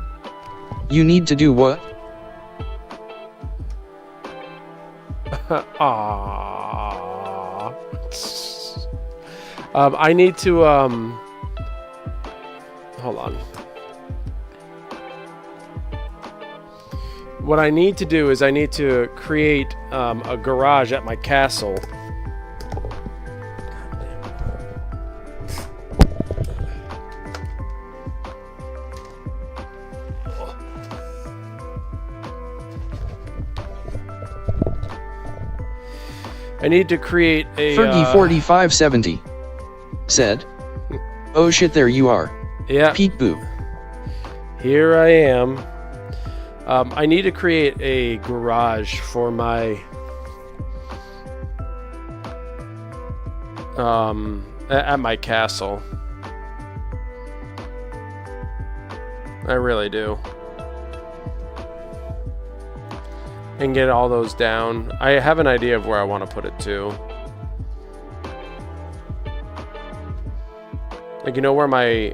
You need to do what? I need to, hold on. What I need to do is I need to create a garage at my castle. I need to create a Fergie4570 said. Oh shit, there you are. Yeah. Pete Boo. Here I am. I need to create a garage for my at my castle. I really do. And get all those down. I have an idea of where I want to put it too. Like, you know where my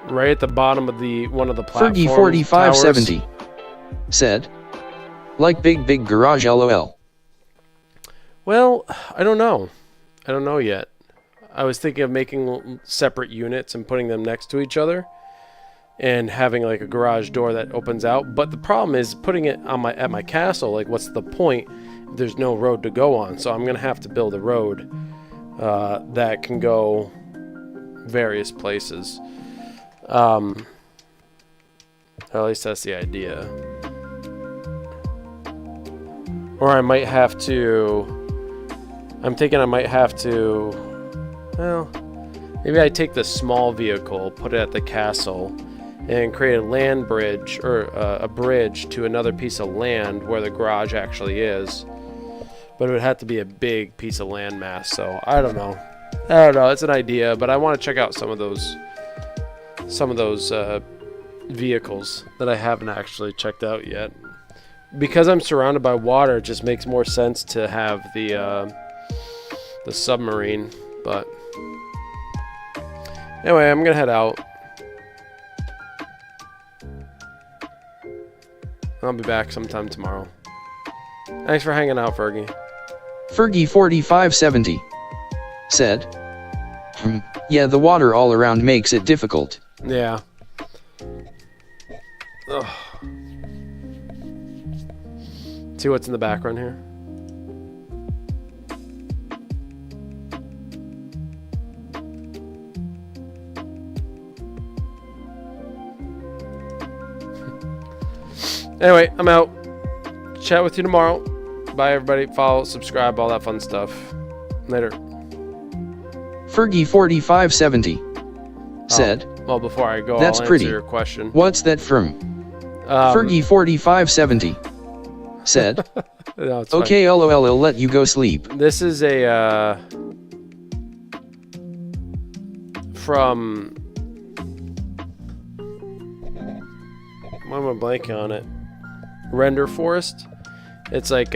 right at the bottom of the one of the platforms. Fergie4570 said. Like big garage LOL. Well, I don't know. I don't know yet. I was thinking of making separate units and putting them next to each other. And having like a garage door that opens out, but the problem is putting it on at my castle. Like, what's the point if there's no road to go on? So I'm gonna have to build a road that can go various places. Or at least that's the idea. Or I might have to. I'm thinking I might have to. Well, maybe I take the small vehicle, put it at the castle, and create a land bridge, or a bridge to another piece of land where the garage actually is. But it would have to be a big piece of land mass, so I don't know. It's an idea, but I want to check out some of those vehicles that I haven't actually checked out yet. Because I'm surrounded by water, it just makes more sense to have the submarine, but anyway, I'm gonna head out. I'll be back sometime tomorrow. Thanks for hanging out, Fergie. Fergie4570 said. Yeah, the water all around makes it difficult. Yeah. Ugh. See what's in the background here? Anyway, I'm out. Chat with you tomorrow. Bye, everybody. Follow, subscribe, all that fun stuff. Later. Fergie4570 said. Well, before I go, That's I'll pretty. answer your question. What's that from? Fergie4570 said. No, it's fine. Okay, lol, I'll let you go sleep. This is a from. Why am I blanking on it? Render Forest. It's like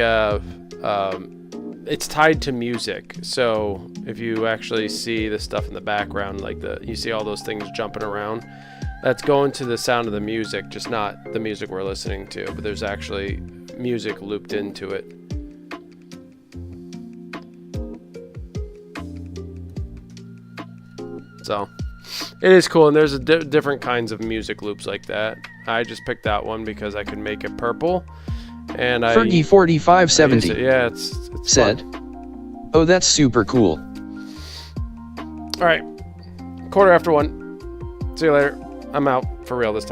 it's tied to music. So if you actually see the stuff in the background, like you see all those things jumping around, that's going to the sound of the music, just not the music we're listening to. But there's actually music looped into it. So it is cool, and there's different kinds of music loops like that. I just picked that one because I could make it purple, and Fergie 4570 yeah, it's said, fun. "Oh, that's super cool." All right, 1:15. See you later. I'm out for real this time.